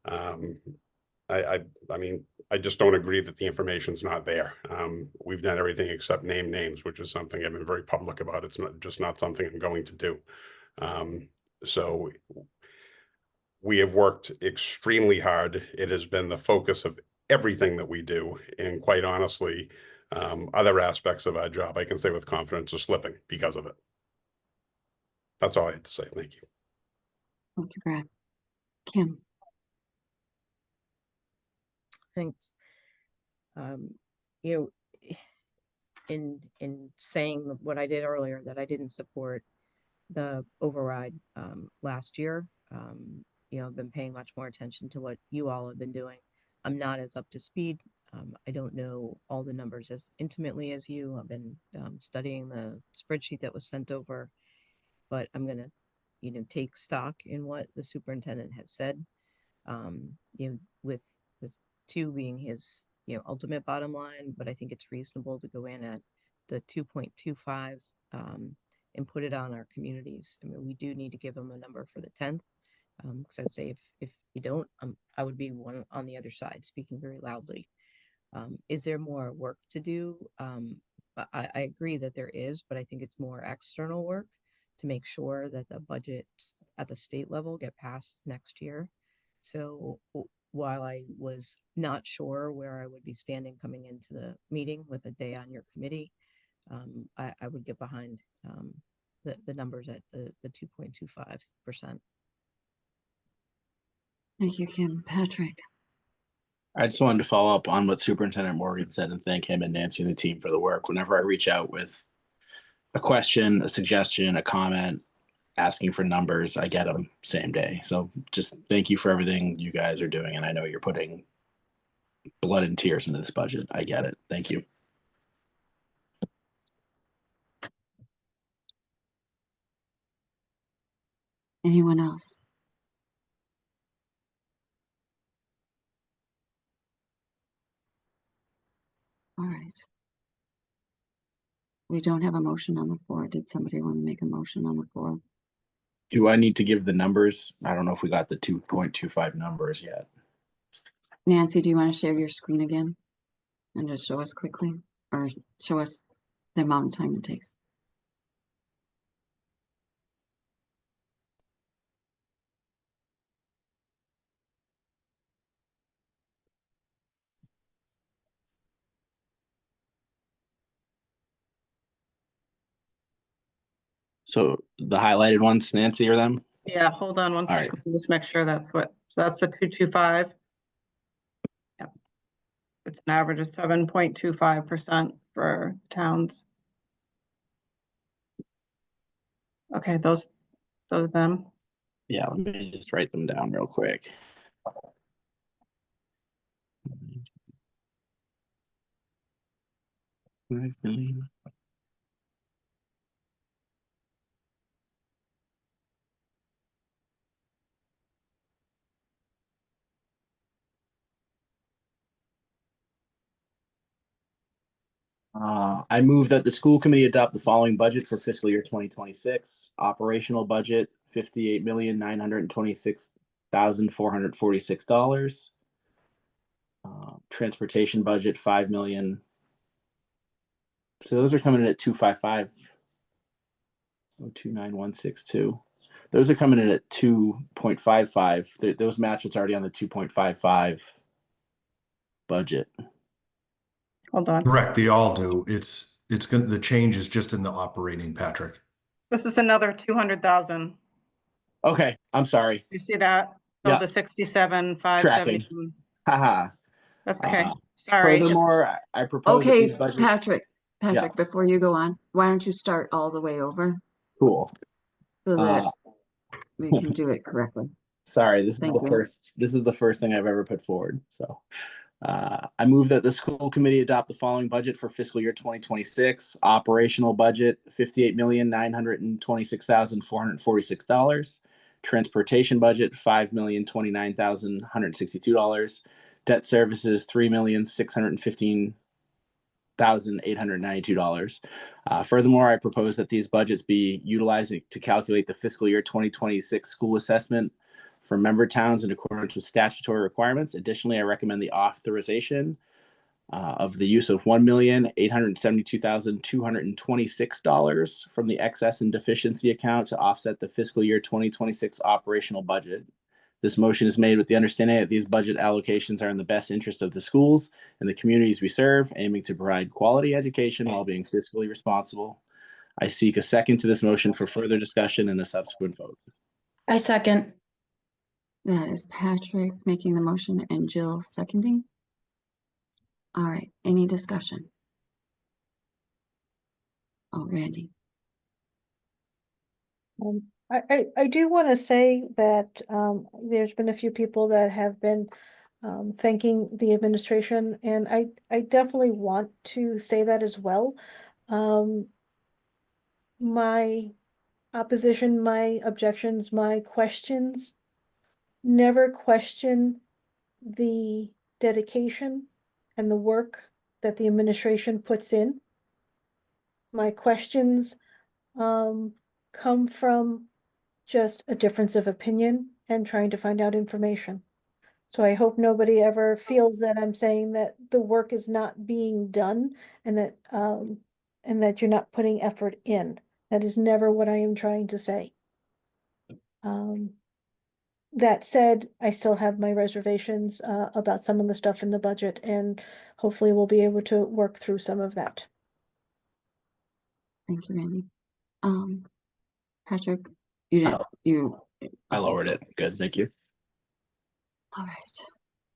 I mean, I just don't agree that the information's not there. We've done everything except name names, which is something I've been very public about. It's not something I'm going to do. So we have worked extremely hard. It has been the focus of everything that we do. And quite honestly, other aspects of our job, I can say with confidence, are slipping because of it. That's all I had to say. Thank you. Thank you, Brad. Kim. Thanks. You know, in saying what I did earlier, that I didn't support the override last year, you know, I've been paying much more attention to what you all have been doing. I'm not as up to speed. I don't know all the numbers as intimately as you. I've been studying the spreadsheet that was sent over, but I'm going to, you know, take stock in what the superintendent has said, you know, with 2 being his, you know, ultimate bottom line, but I think it's reasonable to go in at the 2.25 and put it on our communities. I mean, we do need to give them a number for the 10th. Because I'd say if you don't, I would be one on the other side, speaking very loudly. Is there more work to do? I agree that there is, but I think it's more external work to make sure that the budgets at the state level get passed next year. So while I was not sure where I would be standing coming into the meeting with a day on your committee, I would get behind the numbers at the 2.25%. Thank you, Kim. Patrick. I just wanted to follow up on what Superintendent Morgan said and thank him and Nancy and the team for the work. Whenever I reach out with a question, a suggestion, a comment, asking for numbers, I get them same day. So just thank you for everything you guys are doing. And I know you're putting blood and tears into this budget. I get it. Thank you. Anyone else? All right. We don't have a motion on the floor. Did somebody want to make a motion on the floor? Do I need to give the numbers? I don't know if we got the 2.25 numbers yet. Nancy, do you want to share your screen again and just show us quickly, or show us the amount of time it takes? So the highlighted ones, Nancy, or them? Yeah, hold on one All right. second. Just make sure that's what, so that's the 225. Yeah. It's an average of 7.25% for towns. Okay, those are them. Yeah, let me just write them down real quick. I move that the school committee adopt the following budget for fiscal year 2026. Operational budget, $58,926,446. Transportation budget, $5 million. So those are coming in at 255. 029162. Those are coming in at 2.55. Those match what's already on the 2.55 budget. Hold on. Correct, they all do. It's gonna, the change is just in the operating, Patrick. This is another 200,000. Okay, I'm sorry. You see that? So Yeah. the 67, 570. Tracking. Haha. That's okay. Sorry. Furthermore, I propose that Okay, these budgets. Patrick, before you go on, why don't you start all the way over Cool. so that we can do it correctly? Sorry, this is Thank the you. first. This is the first thing I've ever put forward. So, I move that the school committee adopt the following budget for fiscal year 2026. Operational budget $58,926,446. Transportation budget $5,029,162. Debt services $3,615,892. Furthermore, I propose that these budgets be utilized to calculate the fiscal year 2026 school assessment for member towns in accordance with statutory requirements. Additionally, I recommend the authorization of the use of $1,872,226 from the excess and deficiency account to offset the fiscal year 2026 operational budget. This motion is made with the understanding that these budget allocations are in the best interest of the schools and the communities we serve, aiming to provide quality education while being fiscally responsible. I seek a second to this motion for further discussion and a subsequent vote. I second. That is Patrick making the motion and Jill seconding. All right, any discussion? Oh, Randy. I do want to say that there's been a few people that have been thanking the administration, and I definitely want to say that as well. My opposition, my objections, my questions never question the dedication and the work that the administration puts in. My questions come from just a difference of opinion and trying to find out information. So I hope nobody ever feels that I'm saying that the work is not being done and that you're not putting effort in. That is never what I am trying to say. That said, I still have my reservations about some of the stuff in the budget, and hopefully we'll be able to work through some of that. Thank you, Randy. Patrick, you didn't, I lowered it. Good, thank you. all right.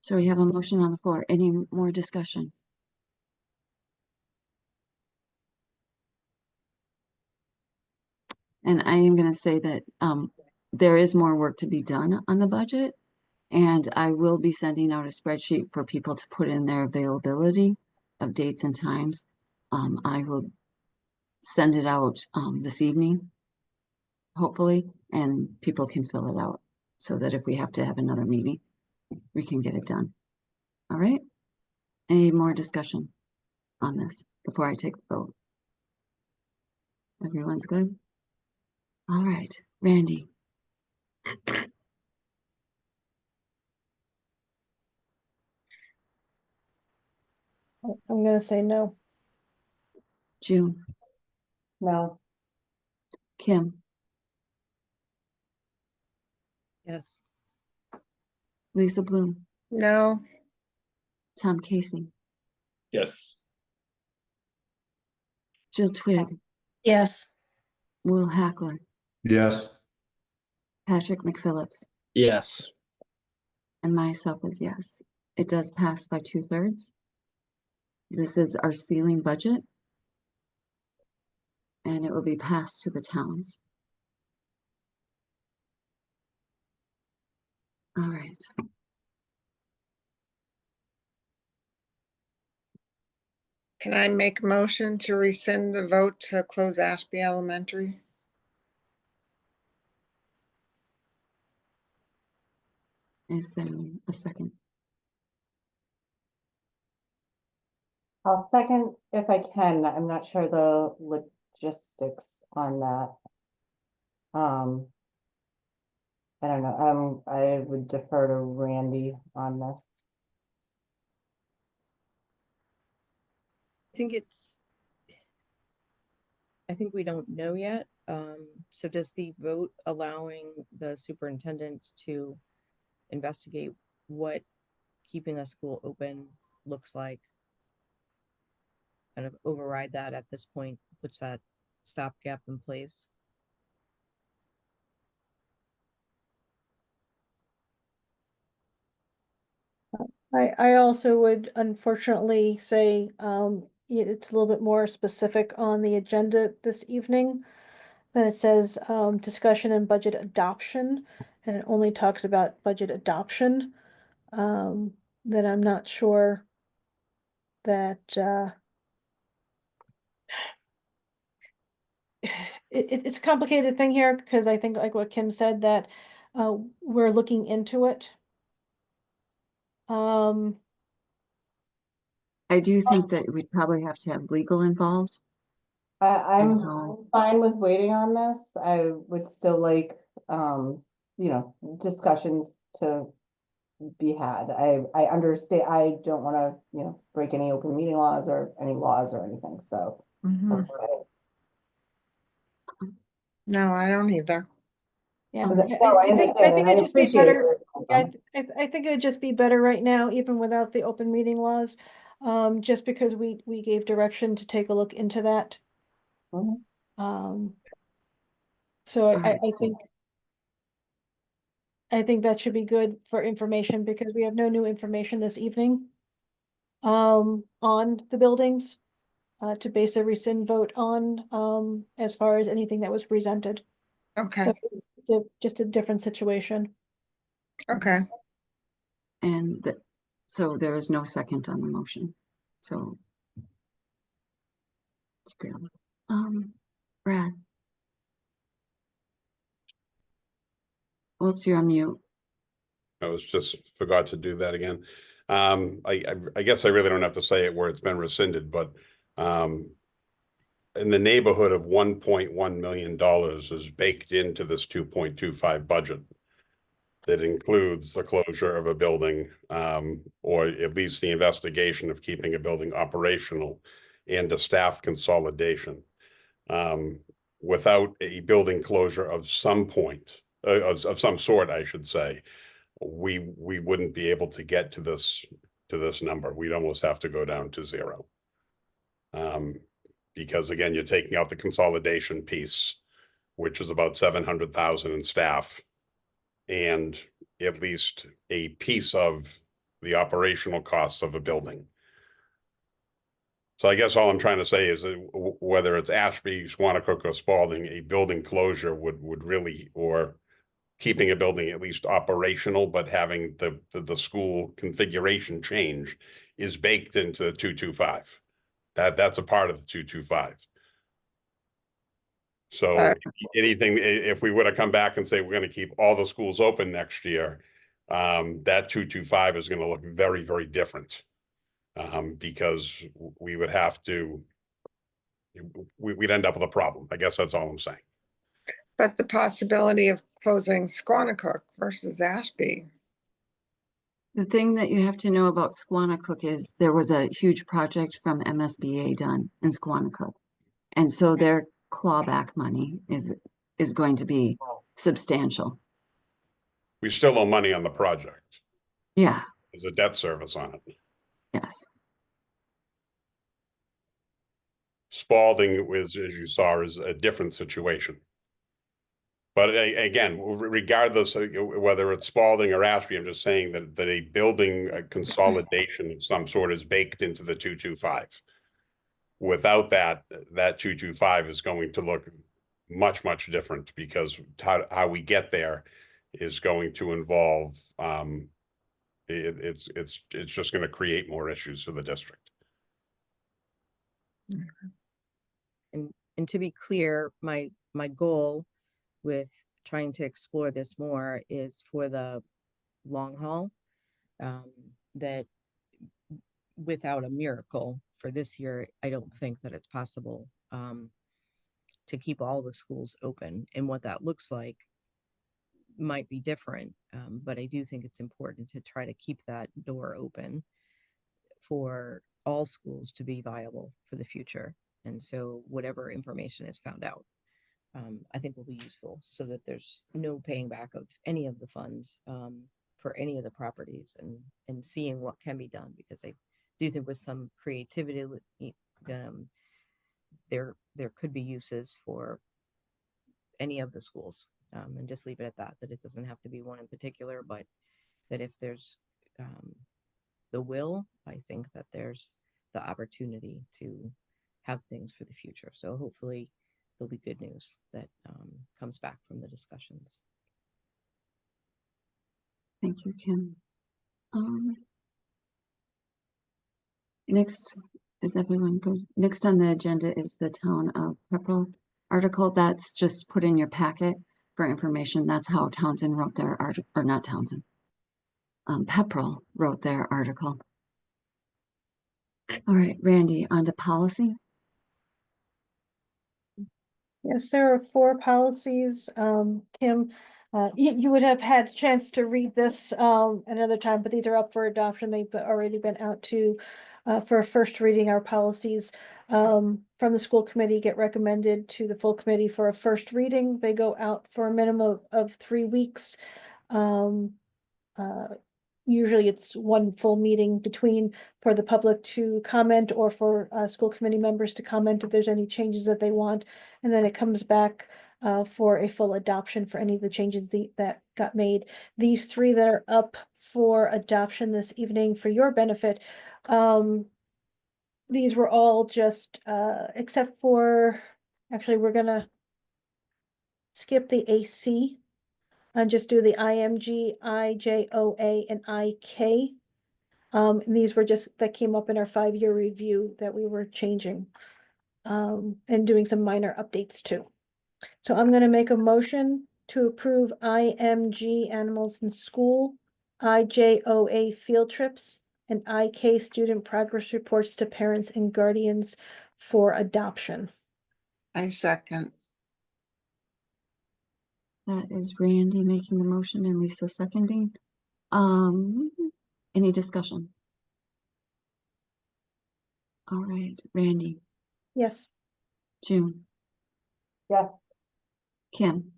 So we have a motion on the floor. Any more discussion? And I am going to say that there is more work to be done on the budget, and I will be sending out a spreadsheet for people to put in their availability of dates and times. I will send it out this evening, hopefully, and people can fill it out so that if we have to have another meeting, we can get it done. All right. Any more discussion on this before I take the vote? Everyone's good? All right, Randy. I'm gonna say no. June. No. Kim. Yes. Lisa Bloom. No. Tom Casey. Yes. Jill Twig. Yes. Will Hackler. Yes. Patrick McPhillips. Yes. And myself is yes. It does pass by 2/3. This is our ceiling budget, and it will be passed to the towns. All right. Can I make a motion to rescind the vote to close Ashby Elementary? Is there a second? I'll second if I can. I'm not sure the logistics on that. I don't know. I would defer to Randy on this. I think we don't know yet. So does the vote allowing the superintendent to investigate what keeping a school open looks like kind of override that at this point, puts that stopgap in place? I also would unfortunately say, it's a little bit more specific on the agenda this evening. Then it says, discussion and budget adoption, and it only talks about budget adoption. Then I'm not sure that, it's a complicated thing here, because I think like what Kim said, that, we're looking into it. I do think that we'd probably have to have legal involved. I'm know. fine with waiting on this. I would still like, you know, discussions to be had. I understand, I don't wanna, you know, break any open meeting laws or any laws or anything, so. That's what No, I don't either. Yeah, No, yeah, I I think, understand, and I it'd just be appreciate better, your. yeah, I think it'd just be better right now, even without the open meeting laws. Just because we gave direction to take a look into that. Mhm. So Alright, I think that should be good for information, because we have no new information this evening. On the buildings, to base a rescind vote on, as far as anything that was presented. Okay, So it's just a different situation. okay. And so there is no second on the motion. So it's failed. Brad. Oops, you're on mute. I was just forgot to do that again. I guess I really don't have to say it where it's been rescinded, but in the neighborhood of $1.1 million is baked into this 2.25 budget. That includes the closure of a building, or at least the investigation of keeping a building operational and a staff consolidation. Without a building closure of some point, of some sort, I should say, we wouldn't be able to get to this number. We'd almost have to go down to zero. Because again, you're taking out the consolidation piece, which is about 700,000 in staff, and at least a piece of the operational costs of a building. So I guess all I'm trying to say is that whether it's Ashby, Squanicook, or Spalding, a building closure would really, or keeping a building at least operational, but having the school configuration change is baked into the 225. That's a part of the 225. So anything, if we were to come back and say we're going to keep all the schools open next year, that 225 is going to look very, very different. Because we would have to, we'd end up with a problem. I guess that's all I'm saying. But the possibility of closing Squanicook versus Ashby. The thing that you have to know about Squanicook is there was a huge project from MSBA done in Squanicook. And so their clawback money is going to be substantial. We still owe money on the project. Yeah, There's a debt service on it. yes. Spalding was, as you saw, is a different situation. But again, regardless of whether it's Spalding or Ashby, I'm just saying that a building consolidation of some sort is baked into the 225. Without that 225 is going to look much, much different, because how we get there is going to involve, it's just going to create more issues for the district. And to be clear, my goal with trying to explore this more is for the long haul, that without a miracle for this year, I don't think that it's possible to keep all the schools open, and what that looks like might be different. But I do think it's important to try to keep that door open for all schools to be viable for the future. And so whatever information is found out, I think will be useful so that there's no paying back of any of the funds for any of the properties and seeing what can be done, because I do think with some creativity, there could be uses for any of the schools, and just leave it at that, that it doesn't have to be one in particular, but that if there's the will, I think that there's the opportunity to have things for the future. So hopefully there'll be good news that comes back from the discussions. Thank you, Kim. Next, is everyone good? Next on the agenda is the Town of Pepperell article. That's just put in your packet for information. That's how Townsend wrote their article, or not Townsend. Pepperell wrote their article. All right, Randy, on to policy. Yes, there are 4 policies. Kim, you would have had a chance to read this another time, but these are up for adoption. They've already been out to for a first reading. Our policies from the school committee get recommended to the full committee for a first reading. They go out for a minimum of 3 weeks. Usually it's one full meeting between for the public to comment or for school committee members to comment if there's any changes that they want. And then it comes back for a full adoption for any of the changes that got made. These 3 that are up for adoption this evening for your benefit, these were all just, except for, actually, we're gonna skip the AC and just do the IMG, IJOA, and IK. And these were just, that came up in our 5-year review that we were changing and doing some minor updates too. So I'm gonna make a motion to approve IMG animals in school, IJOA field trips, and IK student progress reports to parents and guardians for adoption. I second. That is Randy making the motion and Lisa seconding. Any discussion? All right, Randy, Yes. June, Yeah. Kim,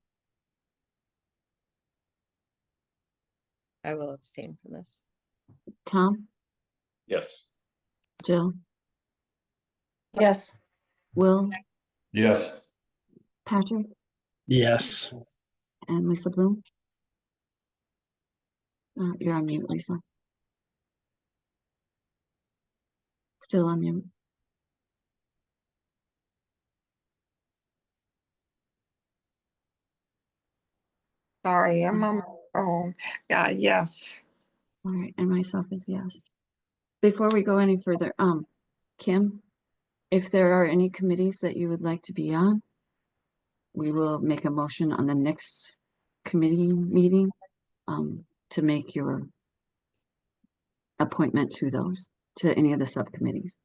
I will abstain from this. Tom, Yes. Jill, Yes. Will, Yes. Patrick, Yes. and Lisa Bloom. You're on mute, Lisa. Still on mute. Sorry, I'm on my phone. Yeah, yes. All right, and myself is yes. Before we go any further, Kim, if there are any committees that you would like to be on, we will make a motion on the next committee meeting to make your appointment to those, to any of the subcommittees.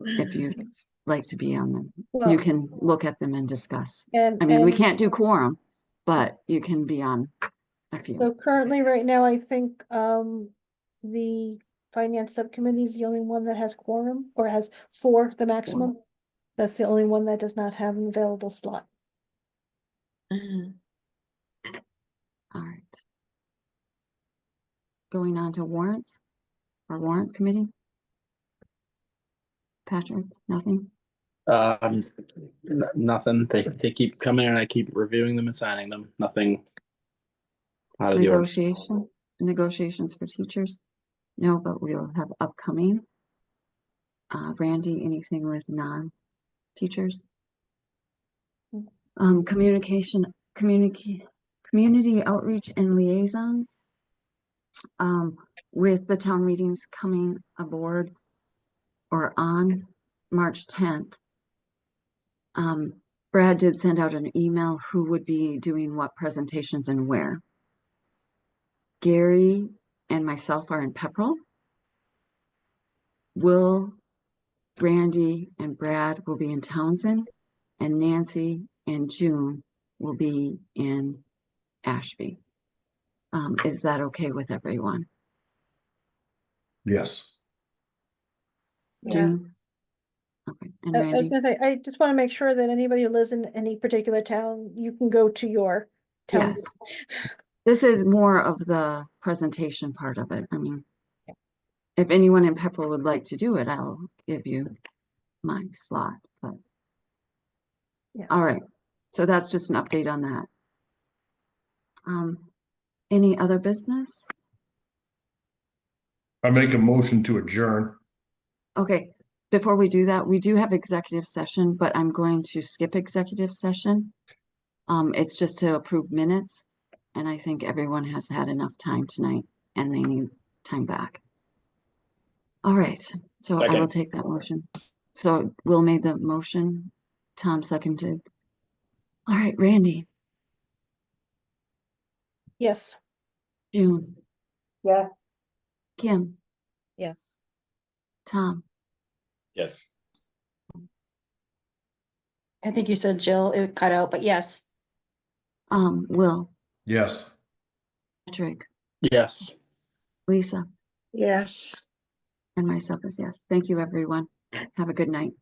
If you'd like to be on them, Well, you can look at them and discuss. And I mean, we and can't do quorum, but you can be on a few. so currently, right now, I think the finance subcommittee is the only one that has quorum or has 4, the maximum. That's the only one that does not have an available slot. All right. Going on to warrants, our warrant committee. Patrick, nothing? Nothing. They keep coming and I keep reviewing them and signing them. Nothing out of the ordinary. Negotiations for teachers? No, but we'll have upcoming. Randy, anything with non-teachers? Community outreach and liaisons. With the town meetings coming aboard or on March 10th. Brad did send out an email who would be doing what presentations and where. Gary and myself are in Pepperell. Will, Randy, and Brad will be in Townsend, and Nancy and June will be in Ashby. Is that okay with everyone? Yes. Yeah. June? Okay, and I was Randy? gonna say, I just want to make sure that anybody who lives in any particular town, you can go to your town. Yes. This is more of the presentation part of it. I mean, if anyone in Pepper would like to do it, I'll give you my slot, but. Yeah. All right, so that's just an update on that. Any other business? I make a motion to adjourn. Okay, before we do that, we do have executive session, but I'm going to skip executive session. It's just to approve minutes, and I think everyone has had enough time tonight and they need time back. All right, so I will Second. take that motion. So Will made the motion, Tom seconded. All right, Randy, Yes. June, Yeah. Kim, Yes. Tom, Yes. I think you said Jill, it cut out, but yes. Will, Yes. Patrick, Yes. Lisa, Yes. and myself is yes. Thank you, everyone. Have a good night.